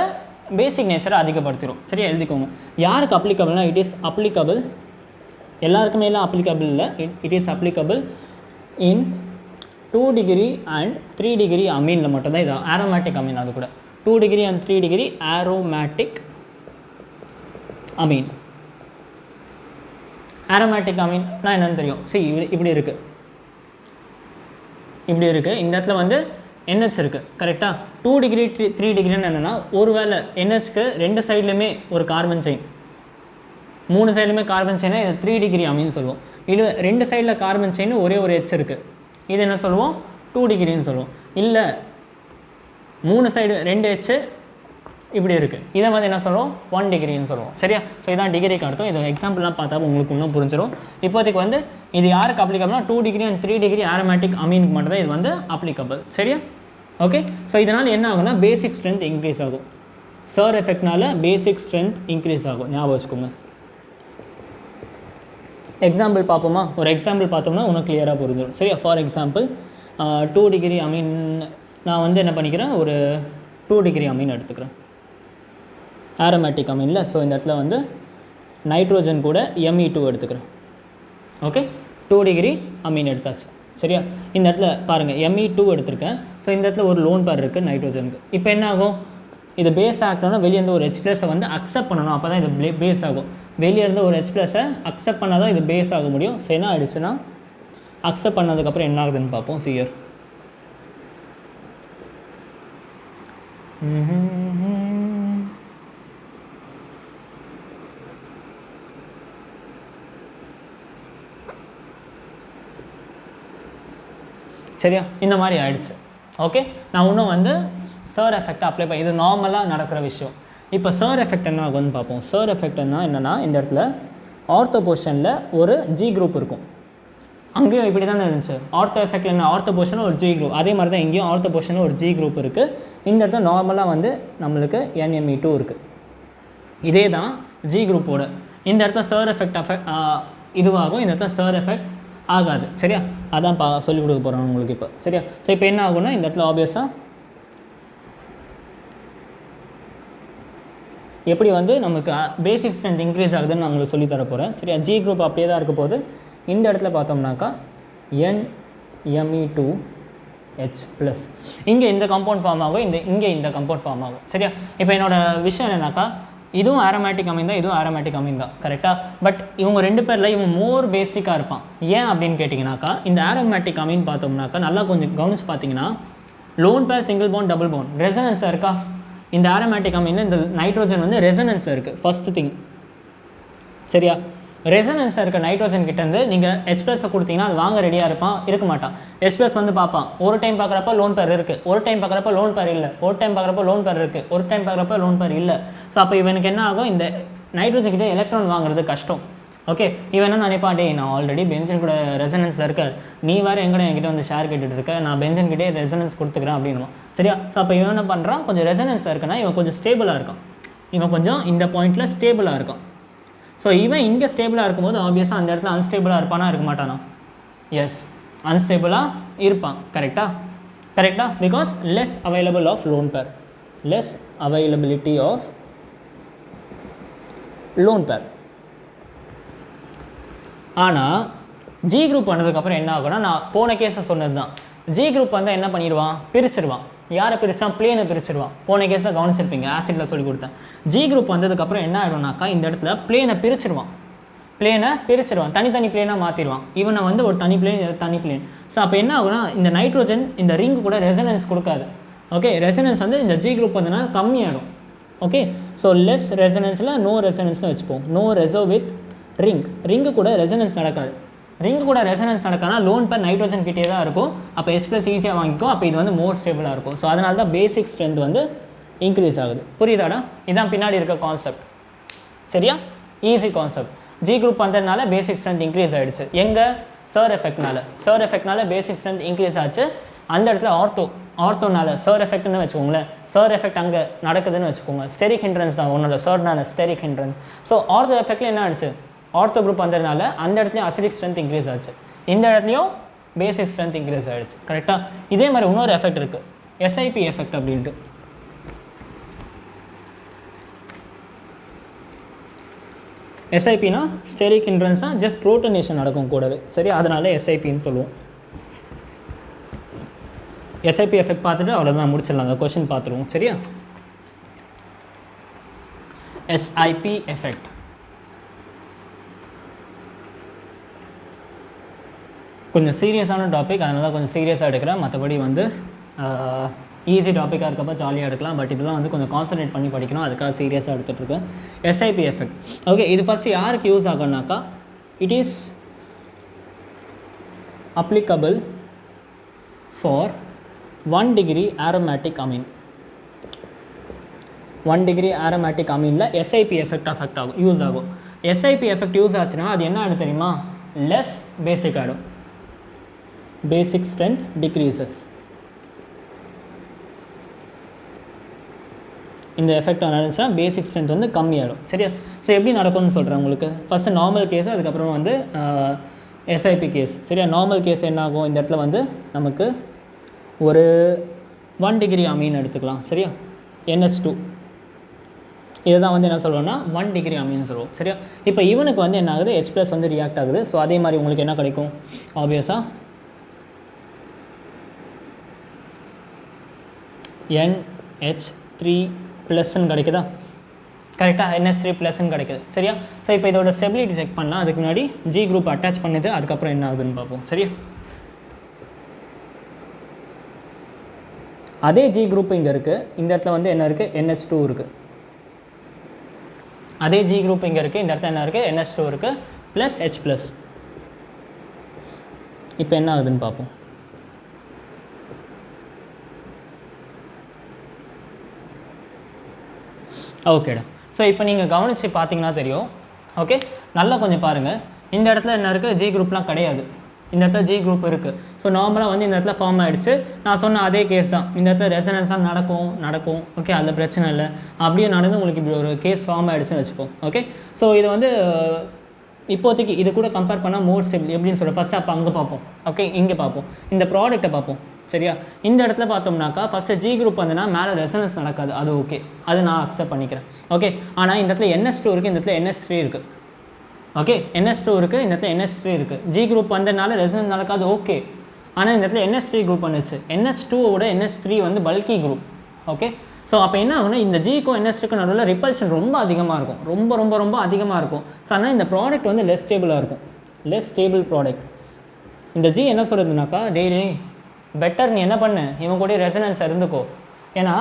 பேசிக் நேச்சரை அதிகப்படுத்திடும். சரியா? எழுதிக்கோங்க. யாருக்கு அப்ளிகபிள்னா, இட் இஸ் அப்ளிகபிள், எல்லாருக்குமே எல்லாம் அப்ளிகபிள் இல்லை, it is applicable in 2 degree and 3 degree அமீனில் மட்டும்தான். இது ஆரோமேட்டிக் அமீன், அது கூட 2 degree and 3 degree aromatic amine. Aromatic அமீன்னா என்னென்னு தெரியும்? இப்படி இருக்குது, இந்த இடத்துல வந்து NH இருக்குது கரெக்டாக. 2 டிகிரி 3 டிகிரின்னு என்னென்னா, ஒருவேளை NHக்கு 2 சைட்லையுமே ஒரு கார்பன் செயின், 3 சைட்லையுமே கார்பன் செயினை இதை 3 டிகிரி அமீன்னு சொல்லுவோம். இது 2 சைடில் கார்பன் செயின் ஒரே ஒரு H இருக்குது, இது என்ன சொல்லுவோம்? 2 டிகிரின்னு சொல்லுவோம். இல்லை 3 சைடு 2 H இப்படி இருக்குது, இதை வந்து என்ன சொல்லுவோம்? 1 டிகிரின்னு சொல்லுவோம். சரியா? ஸோ இதான் டிகிரிக்கு அர்த்தம். இது எக்ஸாம்பிள்லாம் பார்த்தா உங்களுக்கு இன்னும் புரிஞ்சிடும். இப்போதைக்கு வந்து இது யாருக்கு அப்ளிகபிள்னா, 2 டிகிரி அண்ட் 3 டிகிரி ஆரோமேட்டிக் அமீனுக்கு மட்டும் தான் இது வந்து அப்ளிகபிள். சரியா? ஓகே, ஸோ இதனால் என்ன ஆகும்னா, பேசிக் ஸ்ட்ரென்த் இன்க்ரீஸ் ஆகும். சர் எஃபெக்ட்னால பேசிக் ஸ்ட்ரென்த் இன்க்ரீஸ் ஆகும், ஞாபகம் வச்சுக்கோங்க. எக்ஸாம்பிள் பார்ப்போமா? ஒரு எக்ஸாம்பிள் பார்த்தோம்னா இன்னும் கிளியராக புரிஞ்சிடும். சரியா? ஃபார் எக்ஸாம்பிள் 2 டிகிரி அமீன் நான் வந்து என்ன பண்ணிக்கிறேன், ஒரு 2 டிகிரி அமீன் எடுத்துக்கிறேன், ஆரோமேட்டிக் அமீனில். ஸோ இந்த இடத்துல வந்து நைட்ரோஜன் கூட Me2 எடுத்துக்கிறேன். ஓகே, 2 டிகிரி அமீன் எடுத்தாச்சு. சரியா? இந்த இடத்துல பாருங்கள், Me2 எடுத்திருக்கேன். ஸோ இந்த இடத்துல ஒரு லோன் பேர் இருக்குது நைட்ரோஜனுக்கு. இப்போ என்ன ஆகும், இது பேஸ் ஆகணும்னா வெளியே இருந்து ஒரு H+ வந்து அக்செப்ட் பண்ணணும், அப்போ தான் இது பேஸ் ஆகும். வெளியே இருந்து ஒரு H+ அக்செப்ட் பண்ணால் தான் இது பேஸ் ஆக முடியும். ஸோ என்ன ஆகிடுச்சுன்னா, அக்செப்ட் பண்ணதுக்கப்புறம் என்ன ஆகுதுன்னு பார்ப்போம். சியர் சரியா? இந்த மாதிரி ஆயிடுச்சு. ஓகே, நான் இன்னும் வந்து சர் எஃபெக்ட் அப்ளை பண்ணி, இது நார்மலாக நடக்கிற விஷயம். இப்போ சர் எஃபெக்ட் என்ன ஆகும்னு பார்ப்போம். சர் எஃபெக்ட்னா என்னென்னா, இந்த இடத்துல ஆர்த்தோ பொசிஷனில் ஒரு G குரூப் இருக்கும். அங்கேயும் இப்படி தானே இருந்துச்சு. ஆர்த்தோ எஃபெக்டில் என்ன, ஆர்த்தோ பொசிஷனில் ஒரு G குரூப், அதே மாதிரி தான் இங்கேயும் ஆர்த்தோ பொசிஷனில் ஒரு G குரூப் இருக்குது. இந்த இடத்துல நார்மலாக வந்து நம்மளுக்கு NMe2 இருக்குது. இதே தான் G குரூப்போட. இந்த இடத்துல சர் எஃபெக்ட் இதுவாகும், இந்த இடத்துல சர் எஃபெக்ட் ஆகாது. சரியா, அதான் சொல்லிக் கொடுக்க போகிறோம் உங்களுக்கு இப்போ. சரியா, ஸோ இப்போ என்ன ஆகும்னா இந்த இடத்துல ஆப்வியஸாக எப்படி வந்து நமக்கு பேசிக் ஸ்ட்ரென்த் இன்க்ரீஸ் ஆகுதுன்னு நான் உங்களுக்கு சொல்லி தர போகிறேன். சரியா, ஜி குரூப் அப்படியே தான் இருக்க போது. இந்த இடத்துல பார்த்தோம்னாக்கா NMe2H+, இங்கே இந்த கம்பவுண்ட் ஃபார்ம் ஆகும், இங்கே இந்த கம்பவுண்ட் ஃபார்ம் ஆகும். சரியா, இப்போ என்னோட விஷயம் என்னன்னாக்கா இதுவும் ஆரோமேட்டிக் அமீன் தான், இதுவும் ஆரோமேட்டிக் அமீன் தான். கரெக்டாக, பட் இவங்க 2 பேரில் இவன் மோர் பேசிக்காக இருப்பான். ஏன் அப்படின்னு கேட்டிங்கனாக்கா இந்த ஆரோமேட்டிக் அமீன் பார்த்தோம்னாக்கா நல்லா கொஞ்சம் கவனிச்சு பார்த்தீங்கன்னா lone pair, single bond, double bond, ரெசனன்ஸாக இருக்கா. இந்த ஆரோமேட்டிக் அமீனில் இந்த நைட்ரோஜன் வந்து ரெசனன்ஸாக இருக்குது ஃபஸ்ட்டு திங். சரியா, ரெசனன்ஸாக இருக்க நைட்ரோஜன் கிட்டேருந்து நீங்கள் H+ கொடுத்தீங்கன்னா அது வாங்க ரெடியாக இருக்க மாட்டான். H+ வந்து பார்ப்பான், ஒரு டைம் பார்க்குறப்ப லோன் பேர் இருக்குது, ஒரு டைம் பார்க்குறப்ப லோன் பேர் இல்லை, ஒரு டைம் பார்க்குறப்ப லோன் பேர் இருக்குது, ஒரு டைம் பார்க்குறப்ப லோன் பேர் இல்லை. ஸோ அப்போ இவனுக்கு என்ன ஆகும், இந்த நைட்ரோஜன் கிட்டே எலக்ட்ரான் வாங்குறது கஷ்டம். ஓகே, இவன் என்ன நினைப்பான், டே நான் ஆல்ரெடி பென்சின் கூட ரெசனன்ஸில் இருக்க, நீ வேறு எங்கடா என்கிட்ட வந்து ஷேர் கேட்டுட்டு இருக்க, நான் பென்சின் கிட்டே ரெசனன்ஸ் கொடுத்துக்கிறேன் அப்படின்னு. சரியா, ஸோ அப்போ இவன் என்ன பண்ணுறான், கொஞ்சம் ரெசனன்ஸாக இருக்குன்னா இவன் கொஞ்சம் ஸ்டேபிளாக இருக்கான், இவன் கொஞ்சம் இந்த பாயிண்டில் ஸ்டேபிளாக இருக்கான். ஸோ இவன் இங்கே ஸ்டேபிளாக இருக்கும்போது ஆப்வியஸாக அந்த இடத்துல அன்ஸ்டேபிளாக இருப்பானா இருக்க மாட்டானா? எஸ், அன்ஸ்டேபிளாக இருப்பான். கரெக்டாக because less available of lone pair, less availability of lone pair. ஆனால் ஜி குரூப் பண்ணதுக்கப்புறம் என்ன ஆகும்னா, நான் போன கேஸை சொன்னது தான், ஜி குரூப் வந்து என்ன பண்ணிடுவான், பிரிச்சிருவான். யாரை பிரித்தான், பிளேனை பிரிச்சிருவான். போன கேஸில் கவனிச்சிருப்பீங்க, ஆசிட்டில் சொல்லி கொடுத்தேன். ஜி குரூப் வந்ததுக்கப்புறம் என்ன ஆகிடும்னாக்கா இந்த இடத்துல பிளேனை பிரிச்சிருவான், தனித்தனி பிளேனாக மாற்றிடுவான். இவனை வந்து ஒரு தனி பிளேன், தனி பிளேன். ஸோ அப்போ என்ன ஆகுனா இந்த நைட்ரோஜன் இந்த ரிங்கு கூட ரெசனன்ஸ் கொடுக்காது. ஓகே, ரெசனன்ஸ் வந்து இந்த ஜி குரூப் வந்ததுனால கம்மியாகிடும். ஓகே, ஸோ லெஸ் ரெசனன்ஸில் நோ ரெசனன்ஸ்னு வச்சுப்போம். நோ ரெசோ வித் ரிங்கு கூட ரெசனன்ஸ் நடக்காது. ரிங்கு கூட ரெசனன்ஸ் நடக்கானா லோன் பேர் நைட்ரோஜன் கிட்டே தான் இருக்கும். அப்போ H+ ஈஸியாக வாங்கிக்கும். அப்போ இது வந்து மோர் ஸ்டேபிளாக இருக்கும். ஸோ அதனால தான் பேசிக் ஸ்ட்ரென்த் வந்து இன்க்ரீஸ் ஆகுது. புரியுதாடா? இதுதான் பின்னாடி இருக்க கான்செப்ட். சரியா, ஈஸி கான்செப்ட். ஜி குரூப் வந்ததுனால பேசிக் ஸ்ட்ரென்த் இன்க்ரீஸ் ஆகிடுச்சு. எங்கே, சர் எஃபெக்ட்னால பேசிக் ஸ்ட்ரென்த் இன்க்ரீஸ் ஆச்சு. அந்த இடத்துல ஆர்த்தோனால சர் எஃபெக்ட்னு வச்சுக்கோங்களேன், சர் எஃபெக்ட் அங்கே நடக்குதுன்னு வச்சுக்கோங்க. ஸ்டெரிக் ஹிண்ட்ரன்ஸ் தான் ஒன்றும் இல்லை, சர்னால ஸ்டெரிக் ஹிண்ட்ரன்ஸ். ஸோ ஆர்த்தோ எஃபெக்டில் என்ன ஆச்சு, ஆர்த்தோ குரூப் வந்ததுனால அந்த இடத்துலையும் அசிடிக் ஸ்ட்ரென்த் இன்க்ரீஸ் ஆச்சு, இந்த இடத்துலையும் பேசிக் ஸ்ட்ரென்த் இன்க்ரீஸ் ஆகிடுச்சு. கரெக்டாக, இதே மாதிரி இன்னொரு எஃபெக்ட் இருக்குது, SIP எஃபெக்ட் அப்படின்ட்டு. SIPனா ஸ்டெரிக் ஹிண்ட்ரன்ஸ் தான், ஜஸ்ட் ப்ரோட்டனேஷன் நடக்கும் கூடவே. சரி, அதனால SIPன்னு சொல்லுவோம். SIP எஃபெக்ட் பார்த்துட்டு அவ்வளோதான், முடிச்சிடலாம். அந்த கொஷின் பார்த்துருவோம். சரியா, SIP எஃபெக்ட் கொஞ்சம் சீரியஸான டாபிக், அதனால தான் கொஞ்சம் சீரியஸாக எடுக்கிறேன். மற்றபடி வந்து ஈஸி டாப்பிக்காக இருக்கப்போ ஜாலியாக எடுக்கலாம். பட் இதெல்லாம் வந்து கொஞ்சம் கான்சன்ட்ரேட் பண்ணி படிக்கணும், அதுக்காக சீரியஸாக எடுத்துகிட்ருக்கேன். SIP effect. ஓகே, இது ஃபஸ்ட்டு யாருக்கு யூஸ் ஆகும்னாக்கா, it is applicable for 1 degree aromatic amine. 1 degree aromatic amine SIP effect ஆகும், யூஸ் ஆகும். SIP எஃபெக்ட் யூஸ் ஆச்சுன்னா அது என்ன ஆகிடும் தெரியுமா, லெஸ் பேசிக் ஆகிடும், பேசிக் ஸ்ட்ரென்த் டிக்ரீசஸ். இந்த எஃபெக்ட் நடந்துச்சுன்னா பேசிக் ஸ்ட்ரென்த் வந்து கம்மியாகிடும். சரியா, ஸோ எப்படி நடக்கும்னு சொல்கிறேன் உங்களுக்கு. ஃபஸ்ட்டு நார்மல் கேஸ், அதுக்கப்புறம் வந்து SIP கேஸ். சரியா, நார்மல் கேஸ் என்ன ஆகும், இந்த இடத்துல வந்து நமக்கு ஒரு 1 degree அமீன் எடுத்துக்கலாம். சரியா, NH2, இதை தான் வந்து என்ன சொல்கிறோன்னா 1 degree அமீன் சொல்லுவோம். சரியா, இப்போ இவனுக்கு வந்து என்ன ஆகுது, H+ வந்து ரியாக்ட் ஆகுது. ஸோ அதே மாதிரி உங்களுக்கு என்ன கிடைக்கும், ஆப்வியஸாக NH3+ கிடைக்குதா, கரெக்டாக NH3+ கிடைக்குது. சரியா, ஸோ இப்போ இதோட ஸ்டெபிலிட்டி செக் பண்ணலாம். அதுக்கு முன்னாடி ஜி குரூப் அட்டாச் பண்ணுது, அதுக்கப்புறம் என்ன ஆகுதுன்னு பார்ப்போம். சரியா, அதே ஜி குரூப் இங்கே இருக்குது, இந்த இடத்துல வந்து என்ன இருக்குது, NH2 இருக்குது. அதே ஜி குரூப் இங்கே இருக்குது, இந்த இடத்துல என்ன இருக்குது, NH2 இருக்குது ப்ளஸ் H+. இப்போ என்ன ஆகுதுன்னு பார்ப்போம். ஓகேடா, ஸோ இப்போ நீங்கள் கவனித்து பார்த்தீங்கன்னா தெரியும். ஓகே, நல்லா கொஞ்சம் பாருங்கள். இந்த இடத்துல என்ன இருக்குது, ஜி குரூப்லாம் கிடையாது. இந்த இடத்துல ஜி குரூப் இருக்குது. ஸோ நார்மலாக வந்து இந்த இடத்துல ஃபார்ம் ஆகிடுச்சு. நான் சொன்ன அதே கேஸ் தான், இந்த இடத்துல ரெசனன்ஸாக நடக்கும். ஓகே, அதில் பிரச்சனை இல்லை. அப்படியே நடந்து உங்களுக்கு இப்படி ஒரு கேஸ் ஃபார்ம் ஆகிடுச்சுன்னு வச்சுப்போம். ஓகே, ஸோ இது வந்து இப்போதைக்கு இது கூட கம்பேர் பண்ணால் மோர் ஸ்டேபிள் எப்படின்னு சொல்கிறேன். ஃபஸ்ட்டு அப்போ அங்கே பார்ப்போம். ஓகே, இங்கே பார்ப்போம், இந்த ப்ராடக்ட்டை பார்ப்போம். சரியா, இந்த இடத்துல பார்த்தோம்னாக்கா ஃபஸ்ட்டு ஜி குரூப் வந்துன்னா மேலே ரெசனன்ஸ் நடக்காது, அது ஓகே, அது நான் அக்செப்ட் பண்ணிக்கிறேன். ஓகே, ஆனால் இந்த இடத்துல NS2 இருக்குது, இந்த இடத்துல NS3 இருக்குது. ஓகே, NS2 இருக்குது, இந்த இடத்துல NS3 இருக்குது. ஜி குரூப் வந்ததுனால ரெசனன்ஸ் நடக்காது, ஓகே. ஆனால் இந்த இடத்துல NS3 குரூப் வந்துச்சு. NH2ஓட NS3 வந்து பல்கி குரூப். ஓகே, ஸோ அப்போ என்ன ஆகுனா இந்த ஜிக்கும் NS3க்கும் நடுவில் ரிப்பல்ஷன் ரொம்ப அதிகமாக இருக்கும், ரொம்ப அதிகமாக இருக்கும். ஸோ அதனால் இந்த ப்ராடக்ட் வந்து லெஸ் ஸ்டேபிளாக இருக்கும், லெஸ் ஸ்டேபிள் ப்ராடக்ட். இந்த ஜி என்ன சொல்கிறதுனாக்கா, டெய்லி பெட்டர் நீ என்ன பண்ணு, இவன் கூட ரெசனன்ஸ் இருந்துக்கோ. ஏன்னா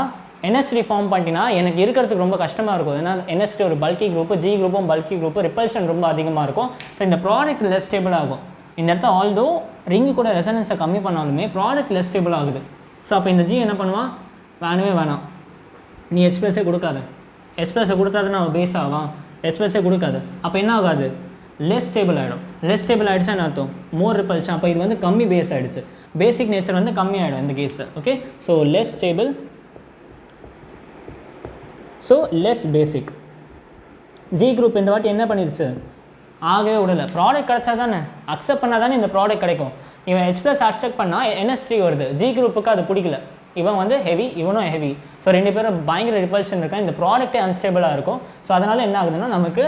NH3 ஃபார்ம் பண்ணிட்டீங்கன்னா எனக்கு இருக்கிறதுக்கு ரொம்ப கஷ்டமாக இருக்கும். ஏன்னா NH3 ஒரு பல்கி குரூப்பு, ஜி குரூப்பும் பல்கி குரூப்பு, ரிப்பல்ஷன் ரொம்ப அதிகமாக இருக்கும். ஸோ இந்த ப்ராடக்ட் லெஸ் ஸ்டேபிள் ஆகும். இந்த இடத்துல ஆல்தோ ரிங்கு கூட ரெசனன்ஸை கம்மி பண்ணாலுமே ப்ராடக்ட் லெஸ் ஸ்டேபிள் ஆகுது. ஸோ அப்போ இந்த ஜி என்ன பண்ணுவான், வேணாம் நீ H+ஏ கொடுக்காத, H+ஐ கொடுத்தாதுன்னா அவன் பேஸ் ஆவான், H+ஏ கொடுக்காது. அப்போ என்ன ஆகாது, லெஸ் ஸ்டேபிள் ஆகிடும். லெஸ் ஸ்டேபிள் ஆகிடுச்சா என்ன அர்த்தம், மோர் ரிப்பல்ஷன். அப்போ இது வந்து கம்மி பேஸ் ஆகிடுச்சு, பேசிக் நேச்சர் வந்து கம்மி ஆகிடும் இந்த கேஸில். Okay, so less stable, so less basic. G group இந்த வாட்டி என்ன பண்ணிடுச்சு, ஆகவே விடலை. ப்ராடக்ட் கிடச்சா தானே, அக்செப்ட் பண்ணால் தானே இந்த ப்ராடக்ட் கிடைக்கும். இவன் H+ அக்செப்ட் பண்ணால் NS3 வருது, ஜி குரூப்புக்கு அது பிடிக்கல. இவன் வந்து ஹெவி, இவனும் ஹெவி. ஸோ ரெண்டு பேரும் பயங்கர ரிப்பல்ஷன் இருக்கான், இந்த ப்ராடக்ட்டே அன்ஸ்டேபிளாக இருக்கும். ஸோ அதனால் என்ன ஆகுதுன்னா நமக்கு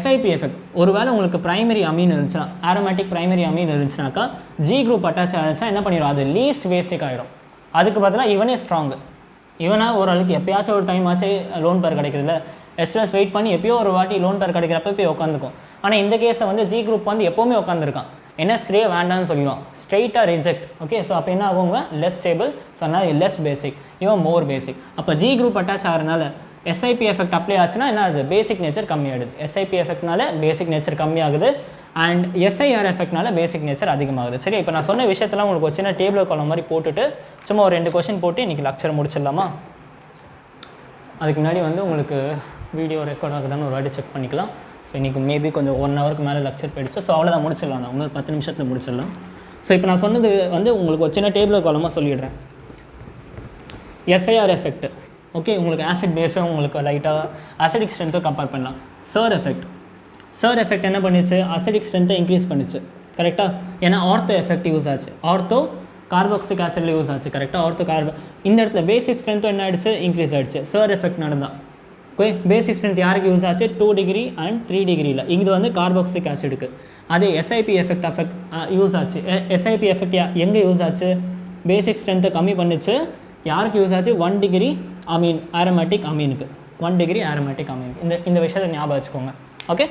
SIP எஃபெக்ட். ஒருவேளை உங்களுக்கு ப்ரைமரி அமீன் இருந்துச்சுன்னா, ஆரோமேட்டிக் ப்ரைமரி அமீன் இருந்துச்சுனாக்கா ஜி குரூப் அட்டாச் ஆகிடுச்சா என்ன பண்ணிடும், அது லீஸ்ட் வேஸ்டிக் ஆகிடும். அதுக்கு பதிலாக இவனே ஸ்ட்ராங்கு. இவனா ஓரளவுக்கு எப்பயாச்சும் ஒரு டைம் ஆச்சு லோன் பேர் கிடைக்குதுல்ல, H+ வெயிட் பண்ணி எப்பயோ ஒரு வாட்டி லோன் பேர் கிடைக்கிறப்ப போய் உட்காந்துக்கும். ஆனால் இந்த கேஸை வந்து ஜி குரூப் வந்து எப்போவுமே உட்காந்துருக்கான். NS3 வேண்டான்னு சொல்லிடுவான், ஸ்ட்ரெயிட்டாக ரிஜெக்ட். ஓகே, ஸோ அப்போ என்ன ஆகுங்க, லெஸ் ஸ்டேபிள். ஸோ அதனால் லெஸ் பேசிக், இவன் மோர் பேசிக். அப்போ ஜி குரூப் அட்டாச் ஆகிறதுனால SIP எஃபெக்ட் அப்ளை ஆச்சுன்னா என்ன ஆகுது, பேசிக் நேச்சர் கம்மியாகுது. SIP எஃபெக்ட்னால பேசிக் நேச்சர் கம்மியாகுது, அண்ட் SIR எஃபெக்ட்னால பேசிக் நேச்சர் அதிகமாகுது. சரி, இப்போ நான் சொன்ன விஷயத்தெல்லாம் உங்களுக்கு ஒரு சின்ன டேபிள் காலம் மாதிரி போட்டுட்டு சும்மா ஒரு 2 கொஷின் போட்டு இன்றைக்கி லெக்சர் முடிச்சிடலாமா? அதுக்கு முன்னாடி வந்து உங்களுக்கு வீடியோ ரெக்கார்ட் ஆகுதான்னு ஒரு வாட்டி செக் பண்ணிக்கலாம். ஸோ இன்றைக்கி மேபி கொஞ்சம் 1 ஹவருக்கு மேலே லெக்சர் போயிடுச்சு. ஸோ அவ்வளோதான், முடிச்சிடலாம். நான் இன்னொரு 10 நிமிஷத்தில் முடிச்சிடலாம். ஸோ இப்போ நான் சொன்னது வந்து உங்களுக்கு ஒரு சின்ன டேபிள் காலமாக சொல்லிடுறேன். SIR எஃபெக்ட், ஓகே, உங்களுக்கு ஆசிட் பேஸும் உங்களுக்கு லைட்டாக அசிடிக் ஸ்ட்ரென்த்தும் கம்பேர் பண்ணலாம். சர் எஃபெக்ட் என்ன பண்ணிச்சு, அசிடிக் ஸ்ட்ரென்த்தை இன்க்ரீஸ் பண்ணிச்சு. கரெக்டாக, ஏன்னா ஆர்த்தோ எஃபெக்ட் யூஸ் ஆச்சு, ஆர்த்தோ கார்பாக்சிக் ஆசிடில் யூஸ் ஆச்சு. கரெக்டாக, ஆர்த்தோ இந்த இடத்துல பேசிக் ஸ்ட்ரென்த்தும் என்ன ஆகிடுச்சு, இன்க்ரீஸ் ஆகிடுச்சு. சர் எஃபெக்ட் நடந்தால் ஓகே, பேசிக் ஸ்ட்ரென்த் யாருக்கு யூஸ் ஆச்சு, 2 டிகிரி அண்ட் 3 டிகிரியில். இது வந்து கார்பாக்சிக் ஆசிடுக்கு. அதே SIP எஃபெக்ட் யூஸ் ஆச்சு. SIP எஃபெக்ட் எங்கே யூஸ் ஆச்சு, பேசிக் ஸ்ட்ரென்த்தை கம்மி பண்ணிச்சு. யாருக்கு யூஸ் ஆச்சு, 1 டிகிரி அமீன், ஆரோமேட்டிக் அமீனுக்கு. 1 டிகிரி ஆரோமேட்டிக் அமீன். இந்த விஷயத்தை ஞாபகம் வச்சுக்கோங்க. ஓகே,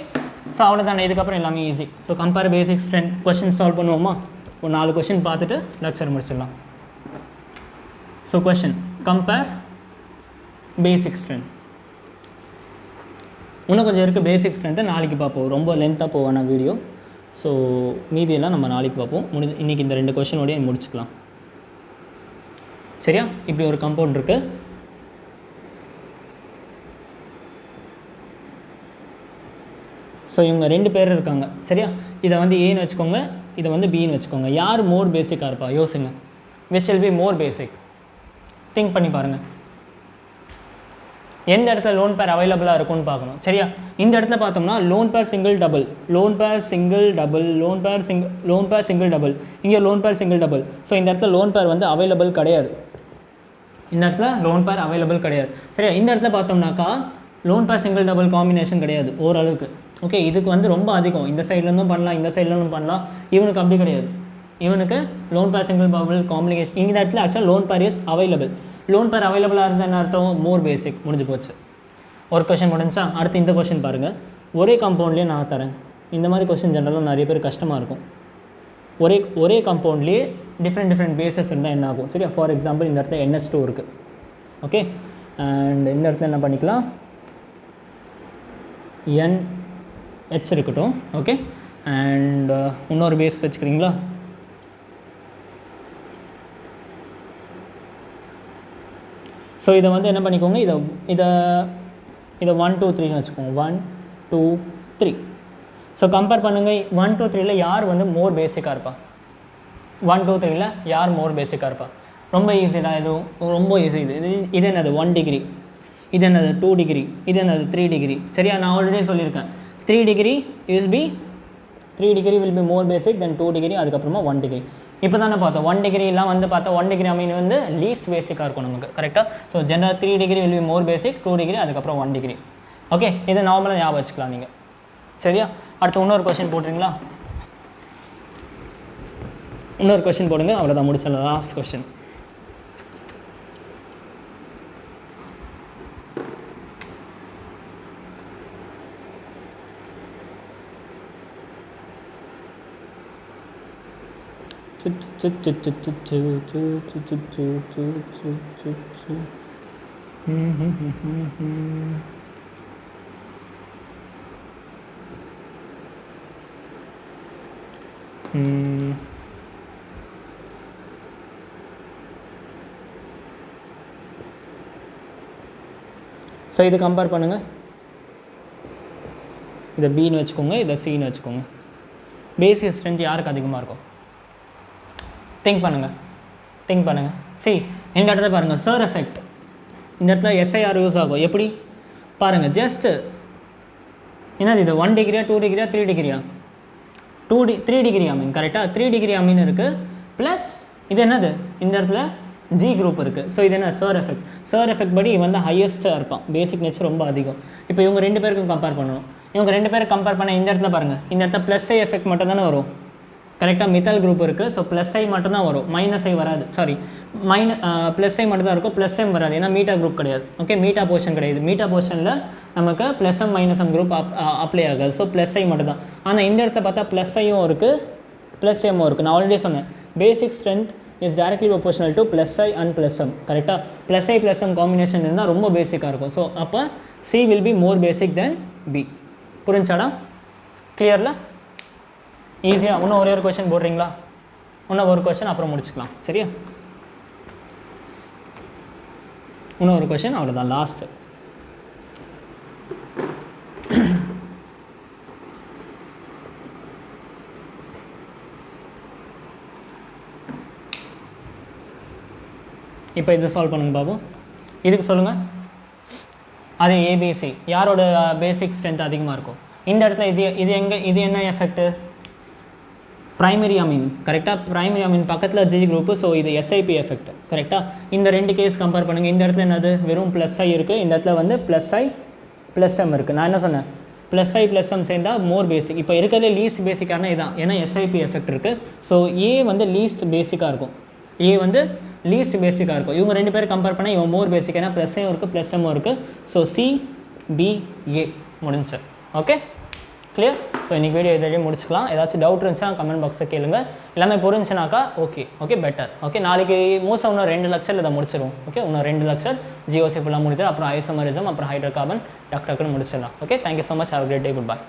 ஸோ அவ்வளோதானே, இதுக்கப்புறம் எல்லாமே easy. So compare basic strength question solve பண்ணுவோமா? ஒரு 4 கொஷின் பார்த்துட்டு லெக்சர் முடிச்சிடலாம். So question, compare basic strength. இன்னும் கொஞ்சம் இருக்குது பேசிக் ஸ்ட்ரென்த்தை, நாளைக்கு பார்ப்போம். ரொம்ப லென்த்தாக போவான வீடியோ. ஸோ மீதியெல்லாம் நம்ம நாளைக்கு பார்ப்போம். இன்றைக்கி இந்த 2 கொஷினோடய முடிச்சுக்கலாம். சரியா, இப்படி ஒரு கம்பவுண்ட் இருக்குது. ஸோ இவங்க 2 பேர் இருக்காங்க. சரியா, இதை வந்து ஏன்னு வச்சுக்கோங்க, இதை வந்து பின்னு வச்சுக்கோங்க. யார் மோர் பேசிக்காக இருப்பா, யோசிங்க. Which will be more basic, think பண்ணி பாருங்கள். எந்த இடத்துல லோன் பேர் அவைலபிளாக இருக்கும்னு பார்க்கணும். சரியா, இந்த இடத்துல பார்த்தோம்னா lone pair single double, lone pair single double, lone pair single double, இங்கே lone pair single double. So இந்த இடத்துல லோன் பேர் வந்து அவைலபிள் கிடையாது. இந்த இடத்துல லோன் பேர் அவைலபிள் கிடையாது. சரியா, இந்த இடத்துல பார்த்தோம்னாக்கா loan pair single double combination கிடையாது ஓரளவுக்கு. ஓகே, இதுக்கு வந்து ரொம்ப அதிகம். இந்த சைட்லேருந்தும் பண்ணலாம், இந்த சைட்லேருந்தும் பண்ணலாம். இவனுக்கு அப்படி கிடையாது. இவனுக்கு loan pair single double combination. இந்த இடத்துல ஆக்சுவலாக lone pair is available. Lone pair அவைலபிளாக இருந்தால் என்ன அர்த்தம், மோர் பேசிக். முடிஞ்சு போச்சு. ஒரு கொஷின் முடிஞ்சா, அடுத்து இந்த கொஷின் பாருங்கள். ஒரே காம்பவுண்ட்லேயே நான் தரேன். இந்த மாதிரி கொஷின் ஜென்ரலாக நிறைய பேர் கஷ்டமாக இருக்கும். ஒரே காம்பவுண்ட்லேயே டிஃப்ரெண்ட் பேசஸ் இருந்தால் என்ன ஆகும். சரியா, ஃபார் எக்ஸாம்பிள் இந்த இடத்துல NH2 இருக்குது. ஓகே, அண்ட் இந்த இடத்துல என்ன பண்ணிக்கலாம், NH இருக்கட்டும். ஓகே, அண்ட் இன்னொரு பேஸ் வச்சுக்கிறீங்களா. ஸோ இதை வந்து என்ன பண்ணிக்கோங்க, இதை 1 2 3ன்னு வச்சுக்கோங்க. 1 2 3. ஸோ கம்பேர் பண்ணுங்கள், 1 2 3ல் யார் வந்து மோர் பேசிக்காக இருப்பா, 1 2 3ல யார் மோர் பேசிக்காக இருப்பா? ரொம்ப ஈஸி தான், இதுவும் ரொம்ப ஈஸி. இது என்னது 1 டிகிரி, இது என்னது 2 டிகிரி, இது என்னது 3 டிகிரி. சரியா? நான் ஆல்ரெடி சொல்லியிருக்கேன் 3 degree will be more basic then 2 degree, அதுக்கப்புறமா 1 டிகிரி. இப்போ தானே பார்த்தோம் 1 டிகிரிலாம் வந்து பார்த்தா 1 டிகிரி அமீன் வந்து லீஸ்ட் பேசிக்காக இருக்கும் நமக்கு, கரெக்டாக? So general 3 degree will be more basic, 2 degree, அதுக்கப்புறம் 1 டிகிரி. ஓகே, இது நார்மலாக ஞாபகம் வச்சுக்கலாம் நீங்கள். சரியா? அடுத்து இன்னொரு கொஸ்டின் போட்டுறீங்களா? இன்னொரு கொஸ்டின் போடுங்க, அவ்வளோதான், முடிச்சிடலாம். Last question. ஸோ இது கம்பேர் பண்ணுங்கள். இதை பின்னு வச்சுக்கோங்க, இதை சின்னு வச்சுக்கோங்க. பேசிக் ஸ்ட்ரென்த் யாருக்கு அதிகமாக இருக்கும்? திங்க் பண்ணுங்கள். சி இந்த இடத்துல பாருங்கள், சர் எஃபெக்ட் இந்த இடத்துல எஸ்ஐஆர் யூஸ் ஆகும். எப்படி பாருங்கள், ஜஸ்ட்டு என்னது இது 1 டிகிரியா 2 டிகிரியா 3 டிகிரியா 3 டிகிரி அமீன், கரெக்டாக? 3 டிகிரி அமீன் இருக்குது. ப்ளஸ் இது என்னது, இந்த இடத்துல ஜி குரூப் இருக்குது. ஸோ இது என்ன, சர் எஃபெக்ட் படி இவன் வந்து ஹையஸ்ட்டாக இருப்பான், பேசிக் நேச்சர் ரொம்ப அதிகம். இப்போ இவங்க 2 பேருக்கும் கம்பேர் பண்ணணும். இவங்க 2 பேரும் கம்பேர் பண்ண இந்த இடத்துல பாருங்கள், இந்த இடத்துல ப்ளஸ் ஐ எஃபெக்ட் மட்டும் தானே வரும், கரெக்டாக? மித்தல் குரூப் இருக்குது. ஸோ ப்ளஸ் ஐ மட்டும் தான் வரும், மைனஸ் ஐ வராது. சாரி, ப்ளஸ் ஐ மட்டும் தான் இருக்கும், ப்ளஸ் எம் வராது. ஏன்னா மீட்டா குரூப் கிடையாது. ஓகே, மீட்டா போர்ஷன் கிடையாது. மீட்டா போர்ஷனில் நமக்கு plus M minus M group apply ஆகாது. ஸோ ப்ளஸ் ஐ மட்டும் தான். ஆனால் இந்த இடத்துல பார்த்தா ப்ளஸ் ஐயும் இருக்குது, ப்ளஸ் எம்மும் இருக்குது. நான் ஆல்ரெடி சொன்னேன், basic strength is directly proportional to plus I and plus M, கரெக்டாக? Plus I plus M combination இருந்தால் ரொம்ப பேசிக்காக இருக்கும். ஸோ அப்போ C will be more basic then B. புரிஞ்சாடா? கிளியரில்? ஈஸியாக. இன்னும் ஒரே ஒரு கொஸ்டின் போடுறீங்களா? இன்னும் ஒரு கொஸ்டின் அப்புறம் முடிச்சுக்கலாம். சரியா? இன்னும் ஒரு கொஸ்டின், அவ்வளோதான், லாஸ்ட்டு. இப்போ இது சால்வ் பண்ணுங்க பாபு. இதுக்கு சொல்லுங்கள். அது ஏபிசி யாரோட பேசிக் ஸ்ட்ரென்த் அதிகமாக இருக்கும்? இந்த இடத்துல இது என்ன எஃபெக்ட்டு? பிரைமரி அமீன், கரெக்டாக? பிரைமரி அமீன் பக்கத்தில் ஜி குரூப்பு. ஸோ இது எஸ்ஐபி எஃபெக்ட், கரெக்டாக? இந்த 2 கேஸ் கம்பேர் பண்ணுங்கள். இந்த இடத்துல என்னது, வெறும் ப்ளஸ் ஐ இருக்குது. இந்த இடத்துல வந்து ப்ளஸ் ஐ ப்ளஸ் எம் இருக்குது. நான் என்ன சொன்னேன், ப்ளஸ் ஐ ப்ளஸ் எம் சேர்ந்தால் மோர் பேசிக். இப்போ இருக்கிறதே லீஸ்ட் பேசிக்கான இதான், ஏன்னா எஸ்ஐபி எஃபெக்ட் இருக்குது. ஸோ ஏ வந்து லீஸ்ட் பேசிக்காக இருக்கும், லீஸ்ட் பேசிக்காக இருக்கும். இவங்க 2 பேர் கம்பேர் பண்ணால் இவன் மோர் பேசிக், ஏன்னா ப்ளஸ் ஐயும் இருக்குது ப்ளஸ் எம்மும் இருக்குது. ஸோ சிபிஏ முடிஞ்சு. Okay, clear? ஸோ இன்றைக்கி வீடியோ இதே முடிச்சுக்கலாம். ஏதாச்சும் டவுட் இருந்துச்சுன்னா கமெண்ட் பாக்ஸில் கேளுங்க. எல்லாமே புரிஞ்சுனாக்கா ஓகே பெட்டர். ஓகே, நாளைக்கு மோஸ்ட்டாக இன்னும் 2 லெக்சர் இதை முடிச்சிடும். ஓகே, இன்னும் 2 லெக்சர் ஜிஓசி ஃபுல்லாக முடிச்சிடும். அப்புறம் ஐசோமரிசம், அப்புறம் ஹைட்ரோகார்பன் டக்குன்னு முடிச்சிடலாம். Okay, thank you so much. Have a great day. Good by.